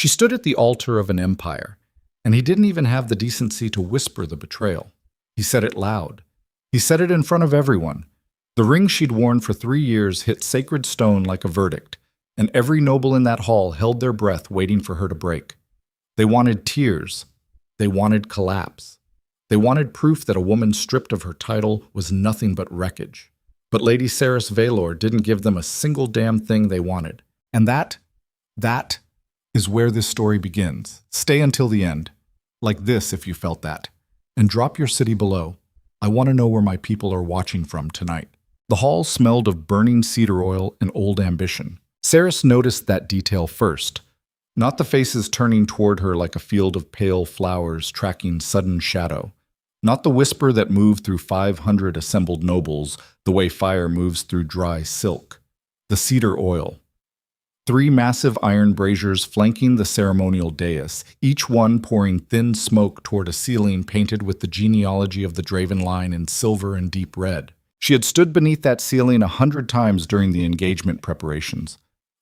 She stood at the altar of an empire, and he didn't even have the decency to whisper the betrayal. He said it loud. He said it in front of everyone. The ring she'd worn for 3 years hit sacred stone like a verdict, and every noble in that hall held their breath waiting for her to break. They wanted tears. They wanted collapse. They wanted proof that a woman stripped of her title was nothing but wreckage. But Lady Seris Vaelor didn't give them a single damn thing they wanted. And that is where this story begins. Stay until the end. Like this if you felt that. And drop your city below. I want to know where my people are watching from tonight. The hall smelled of burning cedar oil and old ambition. Seris noticed that detail first. Not the faces turning toward her like a field of pale flowers tracking sudden shadow. Not the whisper that moved through 500 assembled nobles the way fire moves through dry silk. The cedar oil. 3 massive iron braziers flanking the ceremonial dais, each one pouring thin smoke toward a ceiling painted with the genealogy of the Draven line in silver and deep red. She had stood beneath that ceiling 100 times during the engagement preparations,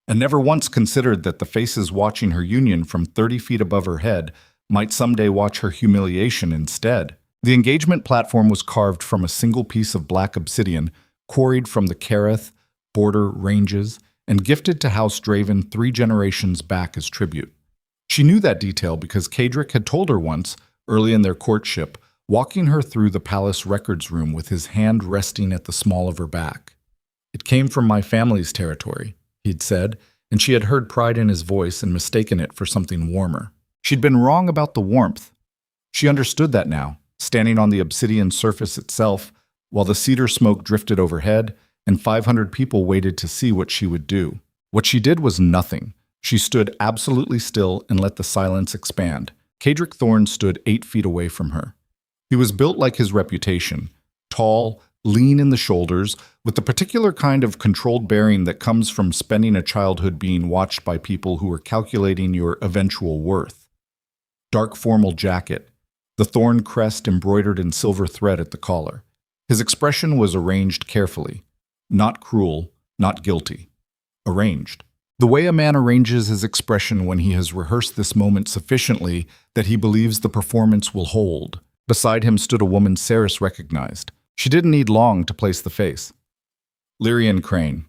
and never once considered that the faces watching her union from 30 feet above her head might someday watch her humiliation instead. The engagement platform was carved from a single piece of black obsidian, quarried from the Kareth border ranges, and gifted to House Draven 3 generations back as tribute. She knew that detail because Kadric had told her once, early in their courtship, walking her through the palace records room with his hand resting at the small of her back. "It came from my family's territory," he'd said, and she had heard pride in his voice and mistaken it for something warmer. She'd been wrong about the warmth. She understood that now, standing on the obsidian surface itself, while the cedar smoke drifted overhead, and 500 people waited to see what she would do. What she did was nothing. She stood absolutely still and let the silence expand. Kadric Thorne stood 8 feet away from her. He was built like his reputation, tall, lean in the shoulders, with the particular kind of controlled bearing that comes from spending a childhood being watched by people who were calculating your eventual worth. Dark formal jacket, the thorn crest embroidered in silver thread at the collar. His expression was arranged carefully. Not cruel, not guilty. Arranged. The way a man arranges his expression when he has rehearsed this moment sufficiently that he believes the performance will hold. Beside him stood a woman Seris recognized. She didn't need long to place the face. Lyrian Crane.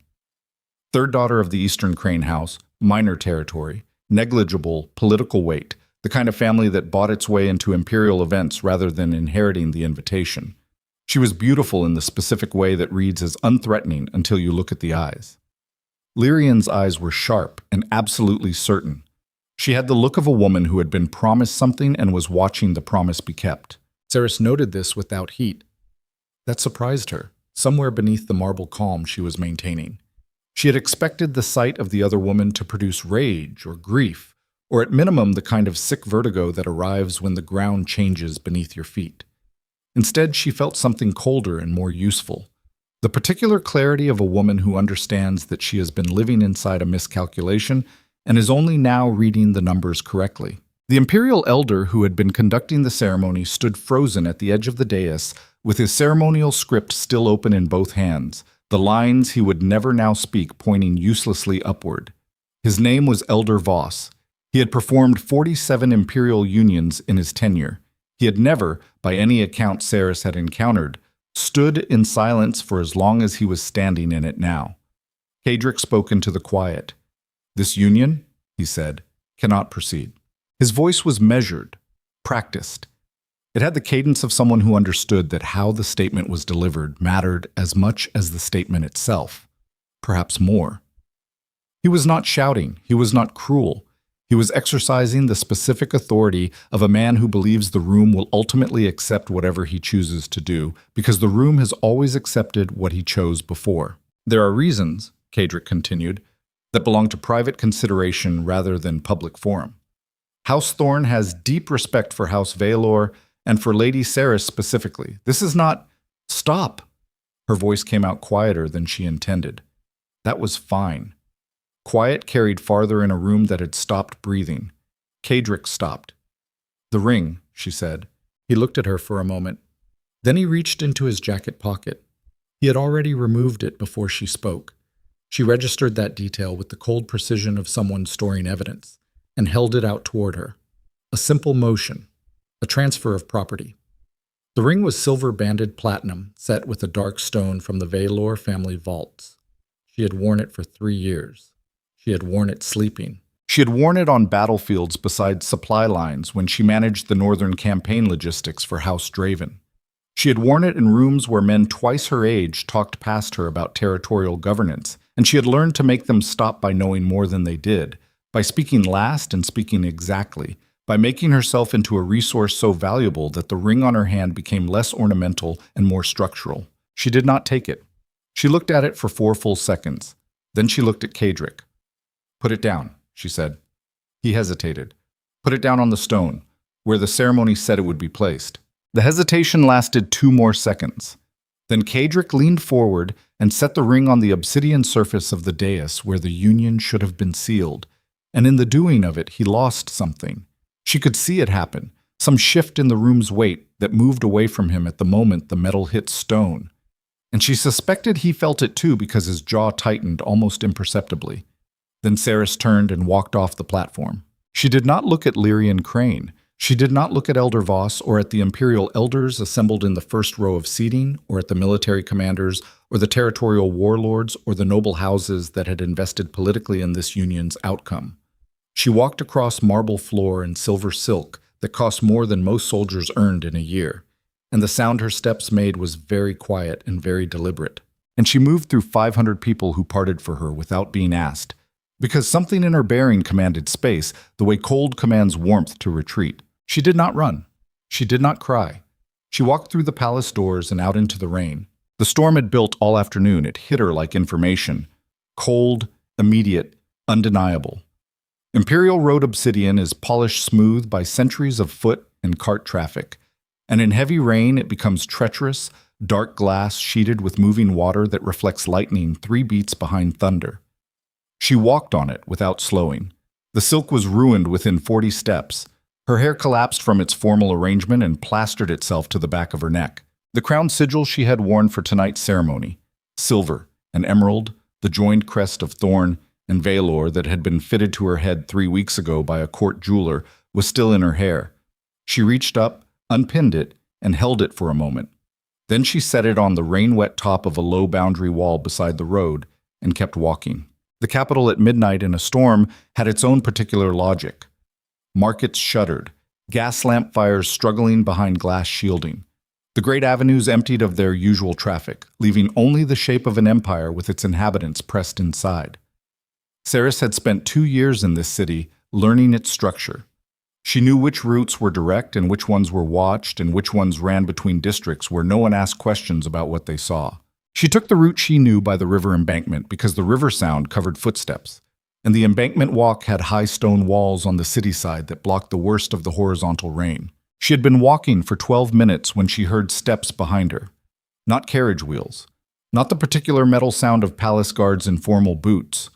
3rd daughter of the Eastern Crane House, minor territory, negligible political weight, the kind of family that bought its way into imperial events rather than inheriting the invitation. She was beautiful in the specific way that reads as unthreatening until you look at the eyes. Lyrian's eyes were sharp and absolutely certain. She had the look of a woman who had been promised something and was watching the promise be kept. Seris noted this without heat. That surprised her, somewhere beneath the marble calm she was maintaining. She had expected the sight of the other woman to produce rage or grief, or at minimum the kind of sick vertigo that arrives when the ground changes beneath your feet. Instead, she felt something colder and more useful. The particular clarity of a woman who understands that she has been living inside a miscalculation and is only now reading the numbers correctly. The imperial elder who had been conducting the ceremony stood frozen at the edge of the dais with his ceremonial script still open in both hands, the lines he would never now speak pointing uselessly upward. His name was Elder Voss. He had performed 47 imperial unions in his tenure. He had never, by any account Seris had encountered, stood in silence for as long as he was standing in it now. Kadric spoke into the quiet. "This union," he said, "cannot proceed." His voice was measured, practiced. It had the cadence of someone who understood that how the statement was delivered mattered as much as the statement itself, perhaps more. He was not shouting, he was not cruel. He was exercising the specific authority of a man who believes the room will ultimately accept whatever he chooses to do, because the room has always accepted what he chose before. "There are reasons," Kadric continued, "that belong to private consideration rather than public forum. House Thorne has deep respect for House Vaelor and for Lady Seris specifically. This is not—" "Stop!" Her voice came out quieter than she intended. That was fine. Quiet carried farther in a room that had stopped breathing. Kadric stopped. "The ring," she said. He looked at her for a moment. Then he reached into his jacket pocket. He had already removed it before she spoke. She registered that detail with the cold precision of someone storing evidence. and held it out toward her. A simple motion, a transfer of property. The ring was silver-banded platinum, set with a dark stone from the Vaelor family vaults. She had worn it for 3 years. She had worn it sleeping. She had worn it on battlefields beside supply lines when she managed the northern campaign logistics for House Draven. She had worn it in rooms where men twice her age talked past her about territorial governance, and she had learned to make them stop by knowing more than they did, by speaking last and speaking exactly, by making herself into a resource so valuable that the ring on her hand became less ornamental and more structural. She did not take it. She looked at it for 4 full seconds. Then she looked at Kadric. "Put it down," she said. He hesitated. "Put it down on the stone, where the ceremony said it would be placed." The hesitation lasted 2 more seconds. Then Kadric leaned forward and set the ring on the obsidian surface of the dais where the union should have been sealed. And in the doing of it, he lost something. She could see it happen, some shift in the room's weight that moved away from him at the moment the metal hit stone. And she suspected he felt it too because his jaw tightened almost imperceptibly. Then Seris turned and walked off the platform. She did not look at Lyrian Crane. She did not look at Elder Voss or at the Imperial elders assembled in the first row of seating, or at the military commanders, or the territorial warlords, or the noble houses that had invested politically in this union's outcome. She walked across marble floor and silver silk that cost more than most soldiers earned in a year, and the sound her steps made was very quiet and very deliberate. And she moved through 500 people who parted for her without being asked, because something in her bearing commanded space, the way cold commands warmth to retreat. She did not run. She did not cry. She walked through the palace doors and out into the rain. The storm had built all afternoon. It hit her like information. Cold, immediate, undeniable. Imperial road obsidian is polished smooth by centuries of foot and cart traffic, and in heavy rain it becomes treacherous, dark glass sheeted with moving water that reflects lightning 3 beats behind thunder. She walked on it without slowing. The silk was ruined within 40 steps. Her hair collapsed from its formal arrangement and plastered itself to the back of her neck. The crown sigil she had worn for tonight's ceremony, silver, an emerald, the joined crest of thorn and Vaelor that had been fitted to her head 3 weeks ago by a court jeweler, was still in her hair. She reached up, unpinned it, and held it for a moment. Then she set it on the rain-wet top of a low boundary wall beside the road and kept walking. The capital at midnight in a storm had its own particular logic. Markets shuttered, gas lamp fires struggling behind glass shielding. The great avenues emptied of their usual traffic, leaving only the shape of an empire with its inhabitants pressed inside. Seris had spent 2 years in this city, learning its structure. She knew which routes were direct and which ones were watched and which ones ran between districts where no one asked questions about what they saw. She took the route she knew by the river embankment because the river sound covered footsteps, and the embankment walk had high stone walls on the city side that blocked the worst of the horizontal rain. She had been walking for 12 minutes when she heard steps behind her. Not carriage wheels. Not the particular metal sound of palace guards in formal boots.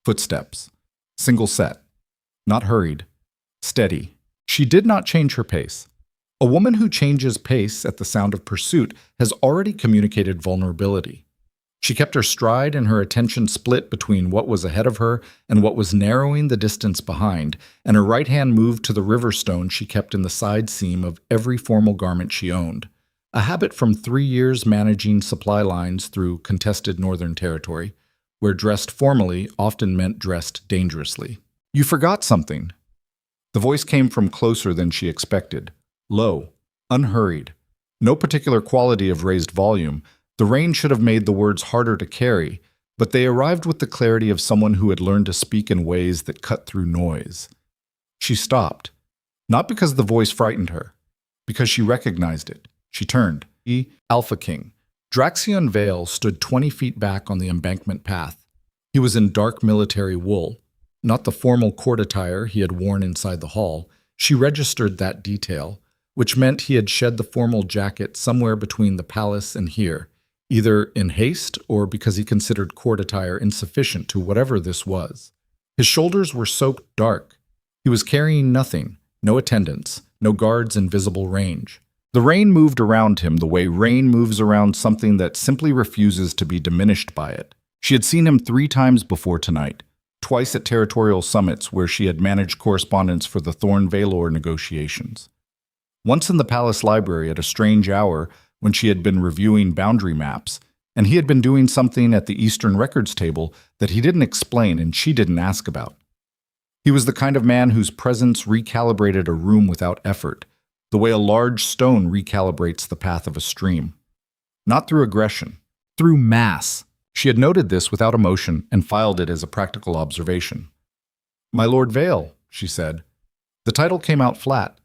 Footsteps. Single set. Not hurried. Steady. She did not change her pace. A woman who changes pace at the sound of pursuit has already communicated vulnerability. She kept her stride and her attention split between what was ahead of her and what was narrowing the distance behind, and her right hand moved to the river stone she kept in the side seam of every formal garment she owned, a habit from 3 years managing supply lines through contested northern territory, where dressed formally often meant dressed dangerously. "You forgot something." The voice came from closer than she expected, low, unhurried, no particular quality of raised volume. The rain should have made the words harder to carry, but they arrived with the clarity of someone who had learned to speak in ways that cut through noise. She stopped, not because the voice frightened her, because she recognized it. She turned. Alpha King. Draxion Vale stood 20 feet back on the embankment path. He was in dark military wool, not the formal court attire he had worn inside the hall. She registered that detail, which meant he had shed the formal jacket somewhere between the palace and here, either in haste or because he considered court attire insufficient to whatever this was. His shoulders were soaked dark. He was carrying nothing, no attendants, no guards in visible range. The rain moved around him the way rain moves around something that simply refuses to be diminished by it. She had seen him 3 times before tonight, twice at territorial summits where she had managed correspondence for the Thorn Vaelor negotiations. Once in the palace library at a strange hour when she had been reviewing boundary maps, and he had been doing something at the Eastern Records table that he didn't explain and she didn't ask about. He was the kind of man whose presence recalibrated a room without effort, the way a large stone recalibrates the path of a stream. Not through aggression, through mass. She had noted this without emotion and filed it as a practical observation. "My Lord Vale," she said. The title came out flat,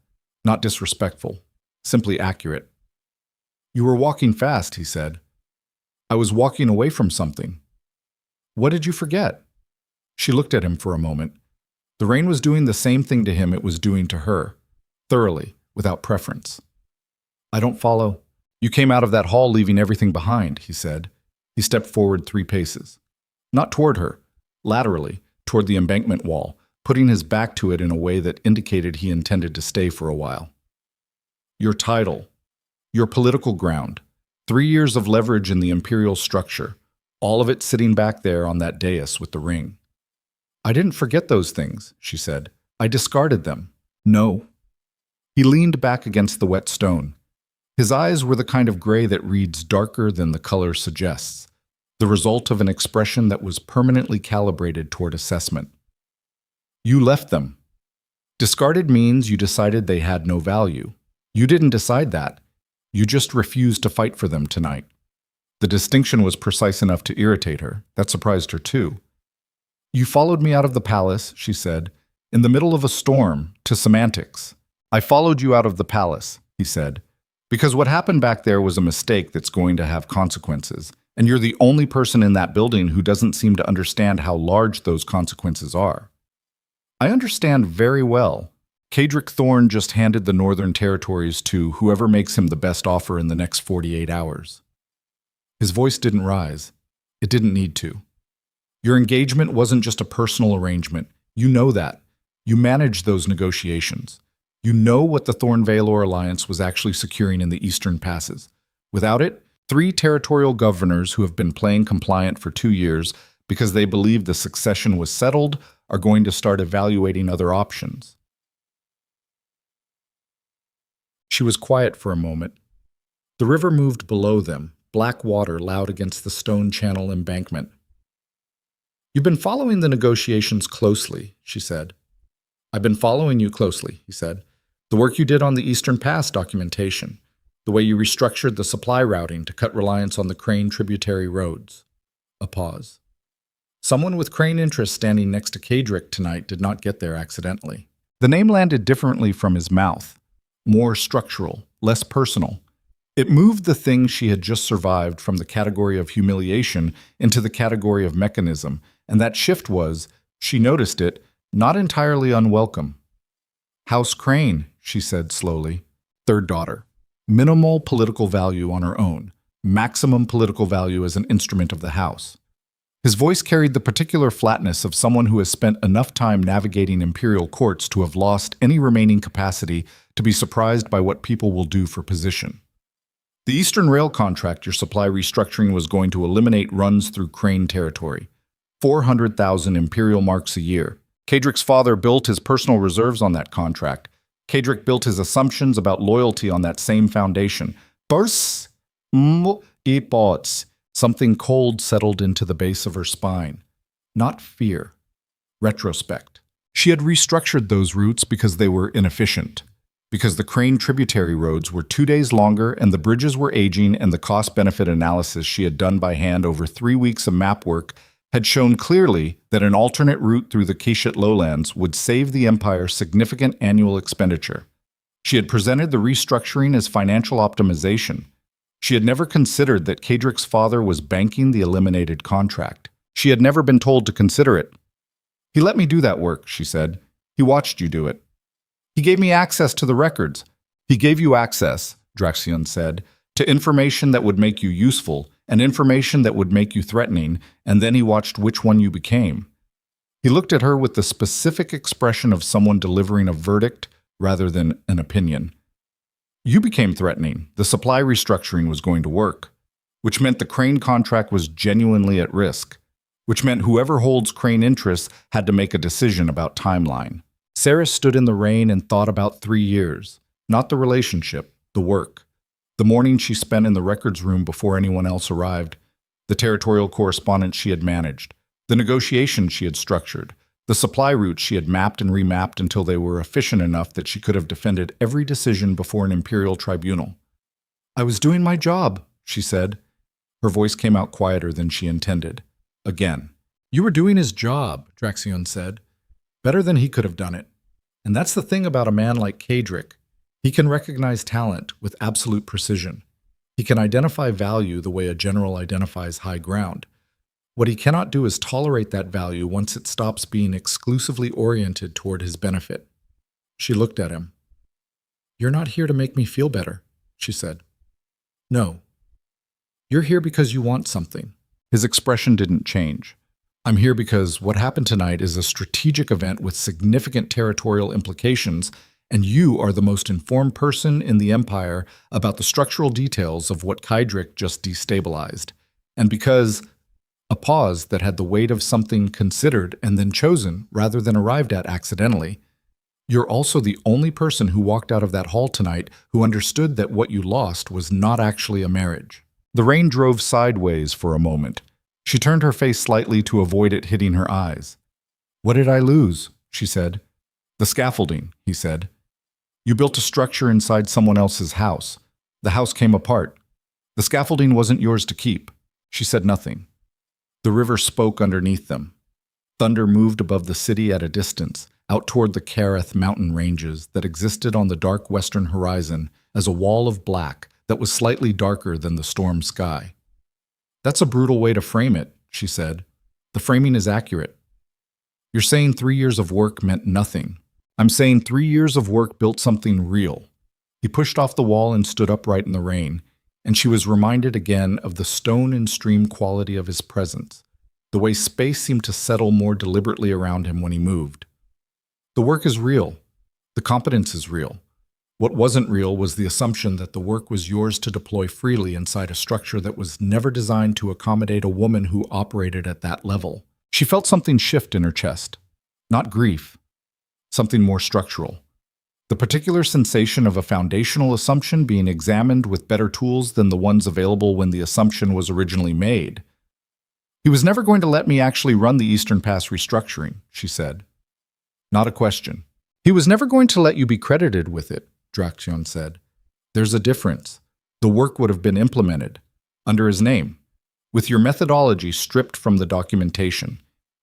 not disrespectful, simply accurate. "You were walking fast," he said. "I was walking away from something." "What did you forget?" She looked at him for a moment. The rain was doing the same thing to him it was doing to her, thoroughly, without preference. "I don't follow." "You came out of that hall leaving everything behind," he said. He stepped forward 3 paces. Not toward her, laterally, toward the embankment wall, putting his back to it in a way that indicated he intended to stay for a while. "Your title, your political ground, 3 years of leverage in the imperial structure, all of it sitting back there on that dais with the ring." "I didn't forget those things," she said. "I discarded them." "No." He leaned back against the wet stone. His eyes were the kind of gray that reads darker than the color suggests, the result of an expression that was permanently calibrated toward assessment. "You left them. Discarded means you decided they had no value. You didn't decide that. You just refused to fight for them tonight." The distinction was precise enough to irritate her. That surprised her too. "You followed me out of the palace," she said, "in the middle of a storm, to semantics." "I followed you out of the palace," he said, "because what happened back there was a mistake that's going to have consequences, and you're the only person in that building who doesn't seem to understand how large those consequences are." "I understand very well. Cadric Thorn just handed the Northern Territories to whoever makes him the best offer in the next 48 hours. His voice didn't rise. It didn't need to. "Your engagement wasn't just a personal arrangement. You know that. You managed those negotiations. You know what the Thorn Vaelor alliance was actually securing in the eastern passes. Without it, 3 territorial governors who have been playing compliant for 2 years because they believe the succession was settled are going to start evaluating other options." She was quiet for a moment. The river moved below them, black water loud against the stone channel embankment. "You've been following the negotiations closely," she said. "I've been following you closely," he said. "The work you did on the Eastern Pass documentation, the way you restructured the supply routing to cut reliance on the Crane tributary roads." A pause. Someone with Crane interests standing next to Cadric tonight did not get there accidentally. The name landed differently from his mouth, more structural, less personal. It moved the thing she had just survived from the category of humiliation into the category of mechanism, and that shift was, she noticed it, not entirely unwelcome. "House Crane," she said slowly. "Third daughter. Minimal political value on her own. Maximum political value as an instrument of the house." His voice carried the particular flatness of someone who has spent enough time navigating imperial courts to have lost any remaining capacity to be surprised by what people will do for position. "The Eastern Rail contract your supply restructuring was going to eliminate runs through Crane territory. 400,000 imperial marks a year. Cadric's father built his personal reserves on that contract. Cadric built his assumptions about loyalty on that same foundation. Burs, ipots. Something cold settled into the base of her spine. Not fear. Retrospect. She had restructured those routes because they were inefficient. Because the Crane tributary roads were 2 days longer and the bridges were aging, and the cost-benefit analysis she had done by hand over 3 weeks of map work had shown clearly that an alternate route through the Keshet lowlands would save the Empire significant annual expenditure. She had presented the restructuring as financial optimization. She had never considered that Cadric's father was banking the eliminated contract. She had never been told to consider it. "He let me do that work," she said. "He watched you do it. He gave me access to the records." "He gave you access," Draxion said, "to information that would make you useful and information that would make you threatening, and then he watched which one you became." He looked at her with the specific expression of someone delivering a verdict rather than an opinion. "You became threatening. The supply restructuring was going to work, which meant the Crane contract was genuinely at risk. which meant whoever holds Crane interests had to make a decision about timeline. Seris stood in the rain and thought about 3 years, not the relationship, the work. The morning she spent in the records room before anyone else arrived, the territorial correspondence she had managed, the negotiations she had structured, the supply routes she had mapped and remapped until they were efficient enough that she could have defended every decision before an imperial tribunal. "I was doing my job," she said. Her voice came out quieter than she intended. Again. "You were doing his job," Draxion said. "Better than he could have done it. And that's the thing about a man like Kadric. He can recognize talent with absolute precision. He can identify value the way a general identifies high ground. What he cannot do is tolerate that value once it stops being exclusively oriented toward his benefit." She looked at him. "You're not here to make me feel better," she said. "No. You're here because you want something." His expression didn't change. "I'm here because what happened tonight is a strategic event with significant territorial implications, and you are the most informed person in the Empire about the structural details of what Kadric just destabilized. And because a pause that had the weight of something considered and then chosen rather than arrived at accidentally, you're also the only person who walked out of that hall tonight who understood that what you lost was not actually a marriage." The rain drove sideways for a moment. She turned her face slightly to avoid it hitting her eyes. "What did I lose?" she said. "The scaffolding," he said. "You built a structure inside someone else's house. The house came apart. The scaffolding wasn't yours to keep." She said nothing. The river spoke underneath them. Thunder moved above the city at a distance, out toward the Kareth mountain ranges that existed on the dark western horizon as a wall of black that was slightly darker than the storm sky. "That's a brutal way to frame it," she said. "The framing is accurate. You're saying 3 years of work meant nothing. I'm saying 3 years of work built something real." He pushed off the wall and stood upright in the rain, and she was reminded again of the stone and stream quality of his presence, the way space seemed to settle more deliberately around him when he moved. "The work is real. The competence is real. What wasn't real was the assumption that the work was yours to deploy freely inside a structure that was never designed to accommodate a woman who operated at that level." She felt something shift in her chest. Not grief. Something more structural. The particular sensation of a foundational assumption being examined with better tools than the ones available when the assumption was originally made. "He was never going to let me actually run the Eastern Pass restructuring," she said. Not a question. "He was never going to let you be credited with it," Draxion said. "There's a difference. The work would have been implemented, under his name, with your methodology stripped from the documentation.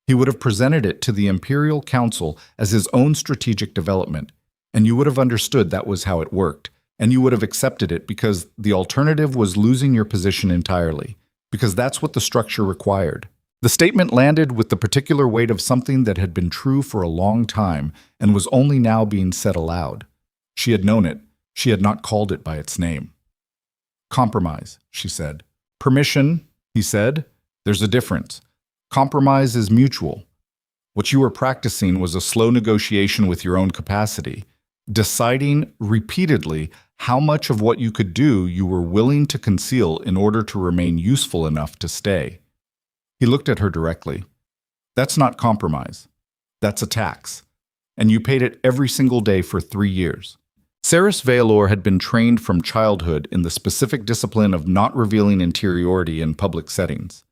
He would have presented it to the Imperial Council as his own strategic development, and you would have understood that was how it worked, and you would have accepted it because the alternative was losing your position entirely, because that's what the structure required." The statement landed with the particular weight of something that had been true for a long time and was only now being said aloud. She had known it. She had not called it by its name. "Compromise," she said. "Permission," he said. "There's a difference. Compromise is mutual. What you were practicing was a slow negotiation with your own capacity, deciding repeatedly how much of what you could do you were willing to conceal in order to remain useful enough to stay." He looked at her directly. "That's not compromise. That's a tax. And you paid it every single day for 3 years." Seris Vaelor had been trained from childhood in the specific discipline of not revealing interiority in public settings.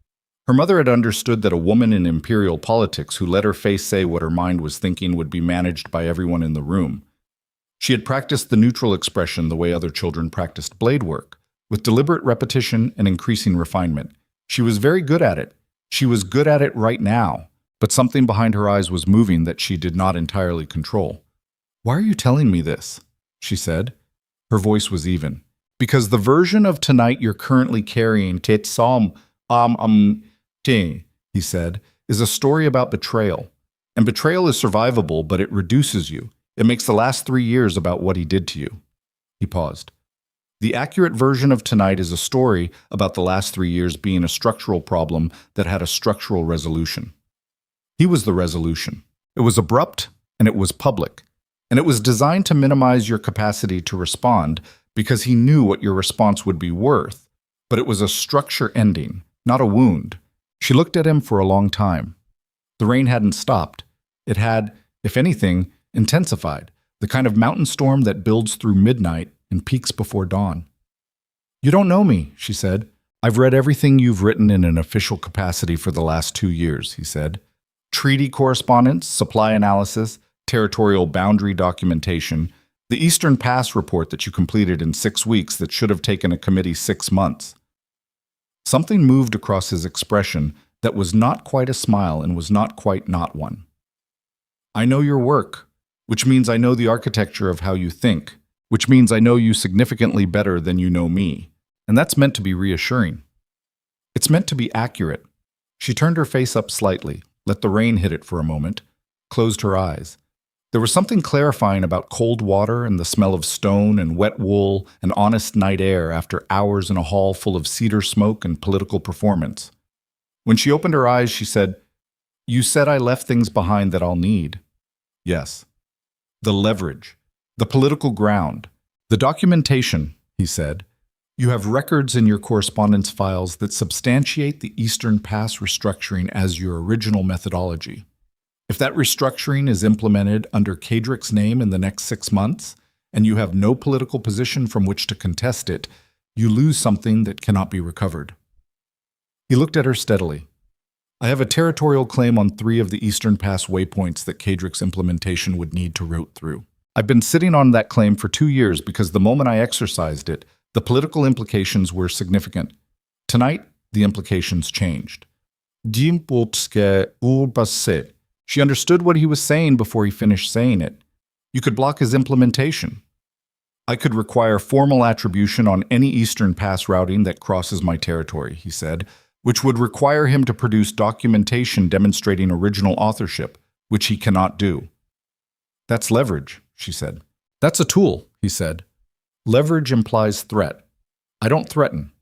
Her mother had understood that a woman in imperial politics who let her face say what her mind was thinking would be managed by everyone in the room. She had practiced the neutral expression the way other children practiced blade work, with deliberate repetition and increasing refinement. She was very good at it. She was good at it right now, but something behind her eyes was moving that she did not entirely control. "Why are you telling me this?" she said. Her voice was even. "Because the version of tonight you're currently carrying, he said, is a story about betrayal. And betrayal is survivable, but it reduces you. It makes the last 3 years about what he did to you." He paused. "The accurate version of tonight is a story about the last 3 years being a structural problem that had a structural resolution." He was the resolution. It was abrupt, and it was public. And it was designed to minimize your capacity to respond because he knew what your response would be worth. But it was a structure ending, not a wound. She looked at him for a long time. The rain hadn't stopped. It had, if anything, intensified, the kind of mountain storm that builds through midnight and peaks before dawn. "You don't know me," she said. "I've read everything you've written in an official capacity for the last 2 years," he said. "Treaty correspondence, supply analysis, territorial boundary documentation, the Eastern Pass report that you completed in 6 weeks that should have taken a committee 6 months. Something moved across his expression that was not quite a smile and was not quite not one. "I know your work, which means I know the architecture of how you think, which means I know you significantly better than you know me, and that's meant to be reassuring. It's meant to be accurate." She turned her face up slightly, let the rain hit it for a moment, closed her eyes. There was something clarifying about cold water and the smell of stone and wet wool and honest night air after hours in a hall full of cedar smoke and political performance. When she opened her eyes, she said, "You said I left things behind that I'll need." "Yes." "The leverage, the political ground, the documentation," he said. "You have records in your correspondence files that substantiate the Eastern Pass restructuring as your original methodology. If that restructuring is implemented under Kadrick's name in the next 6 months, and you have no political position from which to contest it, you lose something that cannot be recovered." He looked at her steadily. "I have a territorial claim on 3 of the Eastern Pass waypoints that Kadrick's implementation would need to route through. I've been sitting on that claim for 2 years because the moment I exercised it, the political implications were significant. Tonight, the implications changed." She understood what he was saying before he finished saying it. "You could block his implementation. I could require formal attribution on any Eastern Pass routing that crosses my territory," he said, "which would require him to produce documentation demonstrating original authorship, which he cannot do." "That's leverage," she said. "That's a tool," he said. "Leverage implies threat. I don't threaten.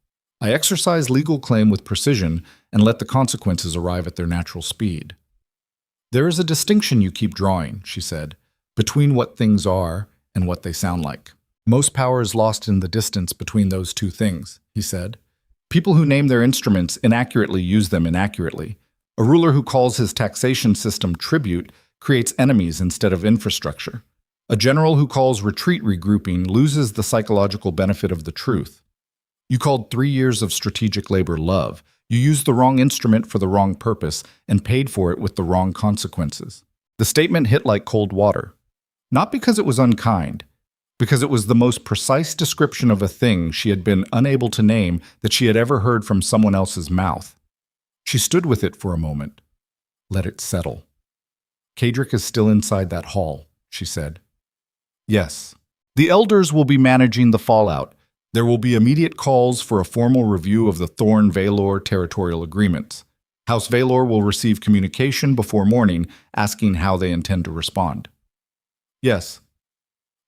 I exercise legal claim with precision and let the consequences arrive at their natural speed." "There is a distinction you keep drawing," she said, "between what things are and what they sound like. Most power is lost in the distance between those two things," he said. "People who name their instruments inaccurately use them inaccurately. A ruler who calls his taxation system tribute creates enemies instead of infrastructure. A general who calls retreat regrouping loses the psychological benefit of the truth. You called 3 years of strategic labor love. You used the wrong instrument for the wrong purpose and paid for it with the wrong consequences." The statement hit like cold water. Not because it was unkind, because it was the most precise description of a thing she had been unable to name that she had ever heard from someone else's mouth. She stood with it for a moment. Let it settle. "Kadrick is still inside that hall," she said. "Yes. The elders will be managing the fallout. There will be immediate calls for a formal review of the Thorn Vaelor territorial agreements. House Vaelor will receive communication before morning asking how they intend to respond." "Yes.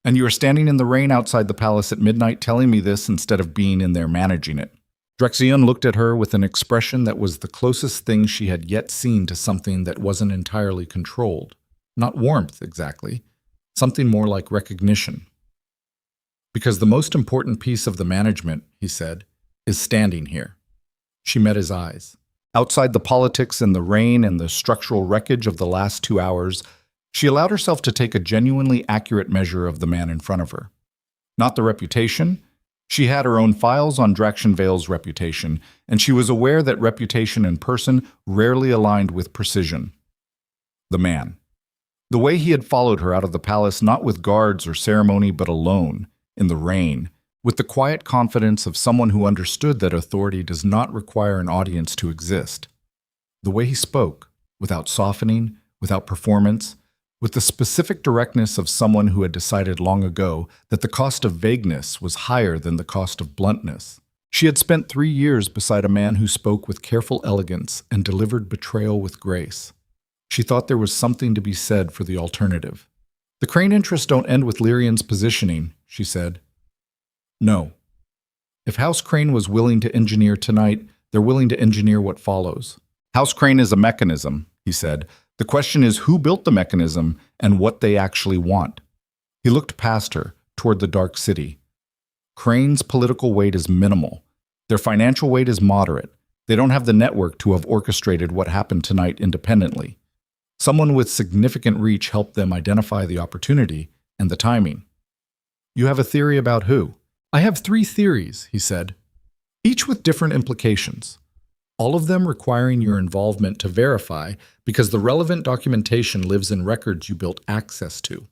And you are standing in the rain outside the palace at midnight telling me this instead of being in there managing it." Drexion looked at her with an expression that was the closest thing she had yet seen to something that wasn't entirely controlled. Not warmth, exactly. Something more like recognition. "Because the most important piece of the management," he said, "is standing here." She met his eyes. Outside the politics and the rain and the structural wreckage of the last 2 hours, she allowed herself to take a genuinely accurate measure of the man in front of her. Not the reputation. She had her own files on Draxion Vale's reputation, and she was aware that reputation in person rarely aligned with precision. The man. The way he had followed her out of the palace, not with guards or ceremony, but alone, in the rain, with the quiet confidence of someone who understood that authority does not require an audience to exist. The way he spoke, without softening, without performance, with the specific directness of someone who had decided long ago that the cost of vagueness was higher than the cost of bluntness. She had spent 3 years beside a man who spoke with careful elegance and delivered betrayal with grace. She thought there was something to be said for the alternative. "The Crane interests don't end with Lyrion's positioning," she said. "No. If House Crane was willing to engineer tonight, they're willing to engineer what follows. House Crane is a mechanism," he said. "The question is who built the mechanism and what they actually want." He looked past her, toward the dark city. "Crane's political weight is minimal. Their financial weight is moderate. They don't have the network to have orchestrated what happened tonight independently. Someone with significant reach helped them identify the opportunity and the timing. You have a theory about who? I have 3 theories, he said, each with different implications, all of them requiring your involvement to verify because the relevant documentation lives in records you built access to.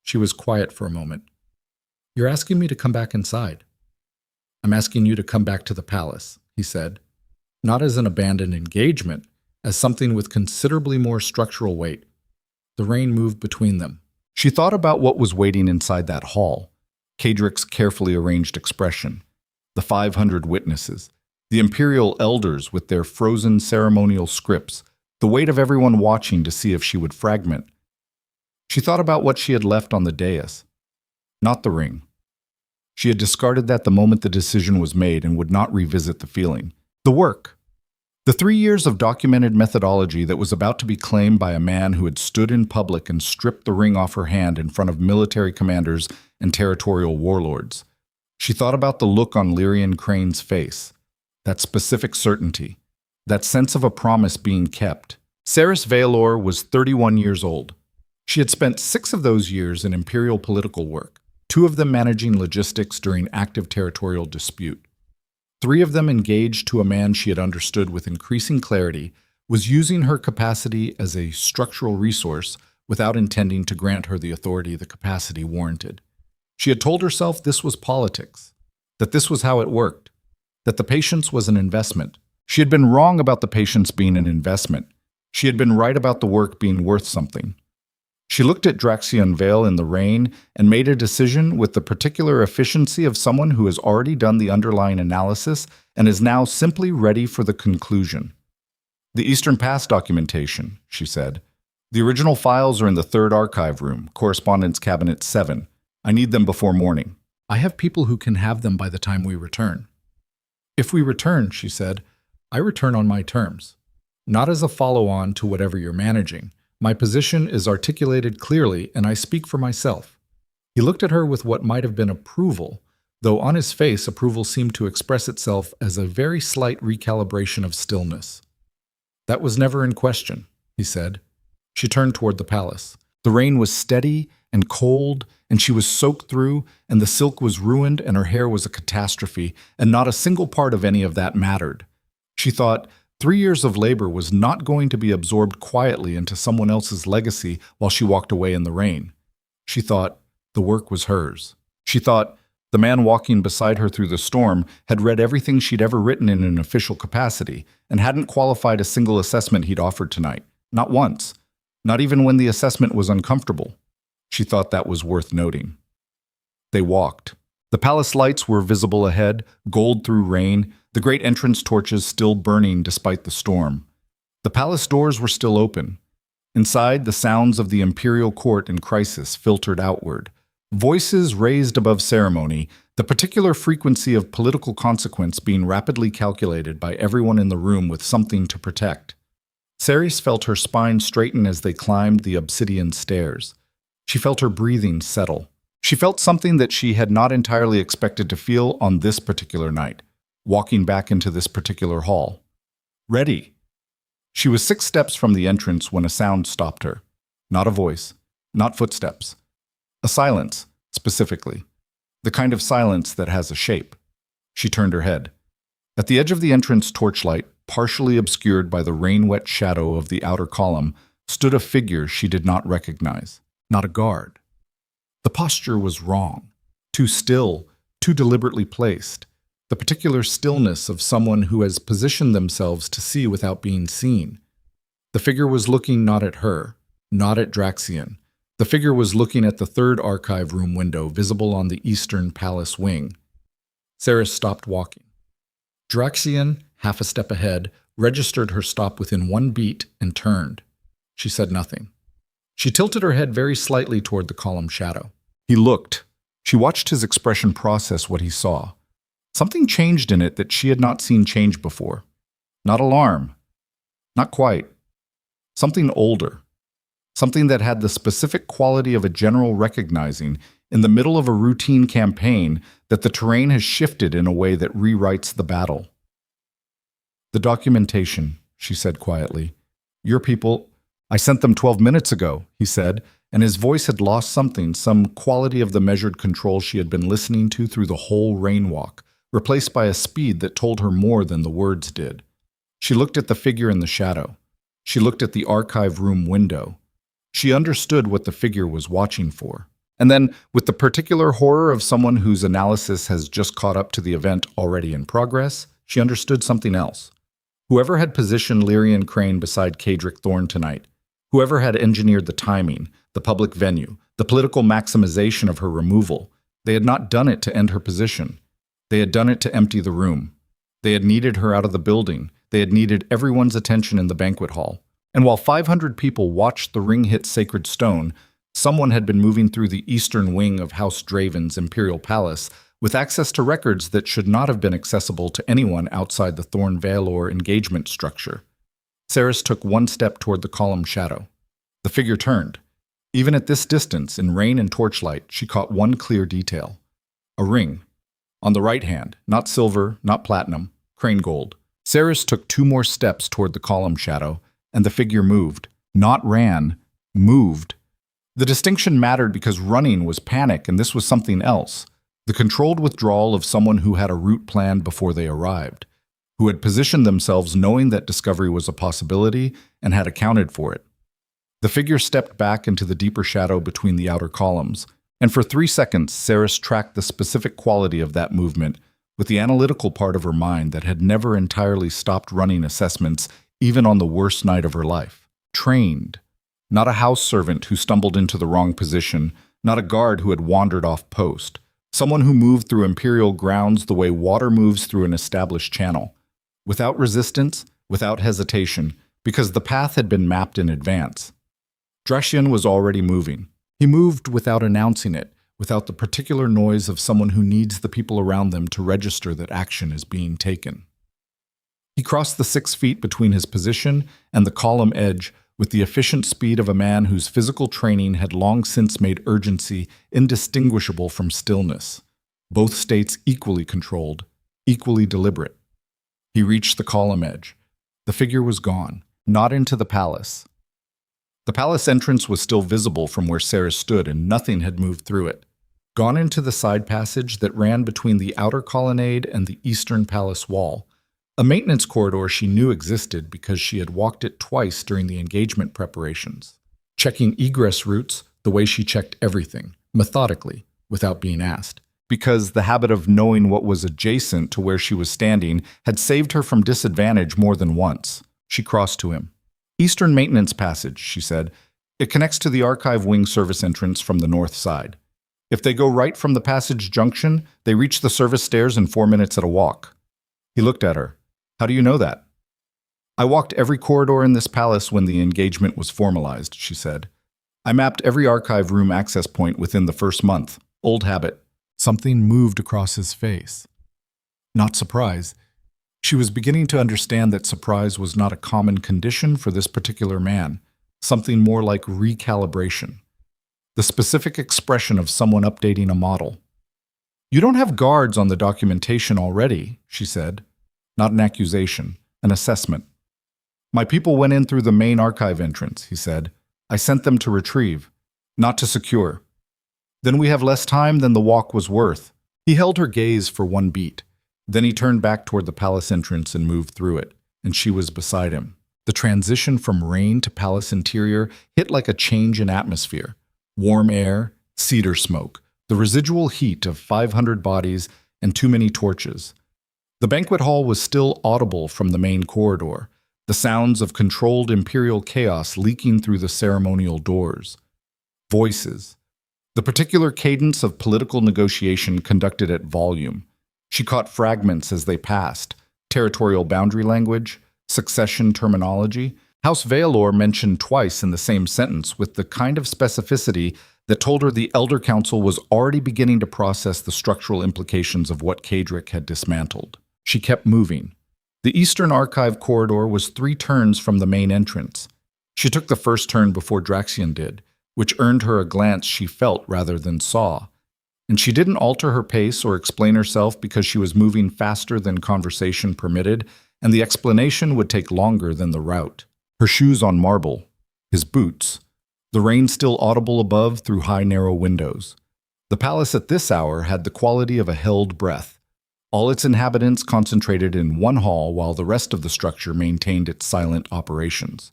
She was quiet for a moment. You're asking me to come back inside. I'm asking you to come back to the palace, he said, not as an abandoned engagement, as something with considerably more structural weight. The rain moved between them. She thought about what was waiting inside that hall. Kadrick's carefully arranged expression, the 500 witnesses, the imperial elders with their frozen ceremonial scripts, the weight of everyone watching to see if she would fragment. She thought about what she had left on the dais. Not the ring. She had discarded that the moment the decision was made and would not revisit the feeling. The work. The 3 years of documented methodology that was about to be claimed by a man who had stood in public and stripped the ring off her hand in front of military commanders and territorial warlords. She thought about the look on Lyrian Crane's face, that specific certainty, that sense of a promise being kept. Seris Vaelor was 31 years old. She had spent 6 of those years in imperial political work, 2 of them managing logistics during active territorial dispute. 3 of them engaged to a man she had understood with increasing clarity was using her capacity as a structural resource without intending to grant her the authority the capacity warranted. She had told herself this was politics, that this was how it worked, that the patience was an investment. She had been wrong about the patience being an investment. She had been right about the work being worth something. She looked at Draxion Vale in the rain and made a decision with the particular efficiency of someone who has already done the underlying analysis and is now simply ready for the conclusion. The Eastern Pass documentation, she said. The original files are in the 3rd archive room, Correspondence Cabinet 7. I need them before morning. I have people who can have them by the time we return. If we return, she said, I return on my terms. Not as a follow-on to whatever you're managing. My position is articulated clearly, and I speak for myself. He looked at her with what might have been approval, though on his face approval seemed to express itself as a very slight recalibration of stillness. That was never in question, he said. She turned toward the palace. The rain was steady and cold, and she was soaked through, and the silk was ruined, and her hair was a catastrophe, and not a single part of any of that mattered. She thought, 3 years of labor was not going to be absorbed quietly into someone else's legacy while she walked away in the rain. She thought the work was hers. She thought the man walking beside her through the storm had read everything she'd ever written in an official capacity and hadn't qualified a single assessment he'd offered tonight. Not once. Not even when the assessment was uncomfortable. She thought that was worth noting. They walked. The palace lights were visible ahead, gold through rain, the great entrance torches still burning despite the storm. The palace doors were still open. Inside, the sounds of the imperial court in crisis filtered outward. Voices raised above ceremony, the particular frequency of political consequence being rapidly calculated by everyone in the room with something to protect. Seris felt her spine straighten as they climbed the obsidian stairs. She felt her breathing settle. She felt something that she had not entirely expected to feel on this particular night, walking back into this particular hall. Ready. She was 6 steps from the entrance when a sound stopped her. Not a voice, not footsteps. A silence, specifically. The kind of silence that has a shape. She turned her head. At the edge of the entrance torchlight, partially obscured by the rain-wet shadow of the outer column, stood a figure she did not recognize. Not a guard. The posture was wrong. Too still, too deliberately placed. The particular stillness of someone who has positioned themselves to see without being seen. The figure was looking not at her, not at Draxion. The figure was looking at the 3rd archive room window visible on the eastern palace wing. Seris stopped walking. Draxion, half a step ahead, registered her stop within 1 beat and turned. She said nothing. She tilted her head very slightly toward the column shadow. He looked. She watched his expression process what he saw. Something changed in it that she had not seen change before. Not alarm. Not quite. Something older. Something that had the specific quality of a general recognizing, in the middle of a routine campaign, that the terrain has shifted in a way that rewrites the battle. "The documentation," she said quietly. "Your people, I sent them 12 minutes ago," he said, and his voice had lost something, some quality of the measured control she had been listening to through the whole rain walk, replaced by a speed that told her more than the words did. She looked at the figure in the shadow. She looked at the archive room window. She understood what the figure was watching for. And then, with the particular horror of someone whose analysis has just caught up to the event already in progress, she understood something else. Whoever had positioned Lyrian Crane beside Cadric Thorne tonight, whoever had engineered the timing, the public venue, the political maximization of her removal, they had not done it to end her position. They had done it to empty the room. They had needed her out of the building. They had needed everyone's attention in the banquet hall. And while 500 people watched the ring hit sacred stone, someone had been moving through the eastern wing of House Draven's imperial palace with access to records that should not have been accessible to anyone outside the Seris Vaelor engagement structure. Seris took one step toward the column shadow. The figure turned. Even at this distance, in rain and torchlight, she caught one clear detail. A ring. On the right hand, not silver, not platinum, crane gold. Seris took 2 more steps toward the column shadow, and the figure moved. Not ran, moved. The distinction mattered because running was panic and this was something else. The controlled withdrawal of someone who had a route planned before they arrived, who had positioned themselves knowing that discovery was a possibility and had accounted for it. The figure stepped back into the deeper shadow between the outer columns, and for 3 seconds Seris tracked the specific quality of that movement with the analytical part of her mind that had never entirely stopped running assessments even on the worst night of her life. Trained. Not a house servant who stumbled into the wrong position, not a guard who had wandered off post. Someone who moved through imperial grounds the way water moves through an established channel. Without resistance, without hesitation, because the path had been mapped in advance. Dracian was already moving. He moved without announcing it, without the particular noise of someone who needs the people around them to register that action is being taken. He crossed the 6 feet between his position and the column edge with the efficient speed of a man whose physical training had long since made urgency indistinguishable from stillness, both states equally controlled, equally deliberate. He reached the column edge. The figure was gone, not into the palace. The palace entrance was still visible from where Seris stood, and nothing had moved through it. Gone into the side passage that ran between the outer colonnade and the eastern palace wall, a maintenance corridor she knew existed because she had walked it twice during the engagement preparations, checking egress routes the way she checked everything, methodically, without being asked, because the habit of knowing what was adjacent to where she was standing had saved her from disadvantage more than once. She crossed to him. "Eastern Maintenance Passage," she said. "It connects to the archive wing service entrance from the north side. If they go right from the passage junction, they reach the service stairs in 4 minutes at a walk." He looked at her. "How do you know that?" "I walked every corridor in this palace when the engagement was formalized," she said. "I mapped every archive room access point within the first month. Old habit." Something moved across his face. Not surprise. She was beginning to understand that surprise was not a common condition for this particular man, something more like recalibration. The specific expression of someone updating a model. "You don't have guards on the documentation already," she said. Not an accusation, an assessment. "My people went in through the main archive entrance," he said. "I sent them to retrieve, not to secure." "Then we have less time than the walk was worth." He held her gaze for 1 beat. Then he turned back toward the palace entrance and moved through it, and she was beside him. The transition from rain to palace interior hit like a change in atmosphere. Warm air, cedar smoke, the residual heat of 500 bodies and too many torches. The banquet hall was still audible from the main corridor, the sounds of controlled imperial chaos leaking through the ceremonial doors. Voices. The particular cadence of political negotiation conducted at volume. She caught fragments as they passed, territorial boundary language, succession terminology. House Vaelor mentioned twice in the same sentence with the kind of specificity that told her the Elder Council was already beginning to process the structural implications of what Cadric had dismantled. She kept moving. The Eastern Archive corridor was 3 turns from the main entrance. She took the first turn before Dracian did, which earned her a glance she felt rather than saw. And she didn't alter her pace or explain herself because she was moving faster than conversation permitted, and the explanation would take longer than the route. Her shoes on marble, his boots, the rain still audible above through high narrow windows. The palace at this hour had the quality of a held breath, all its inhabitants concentrated in one hall while the rest of the structure maintained its silent operations.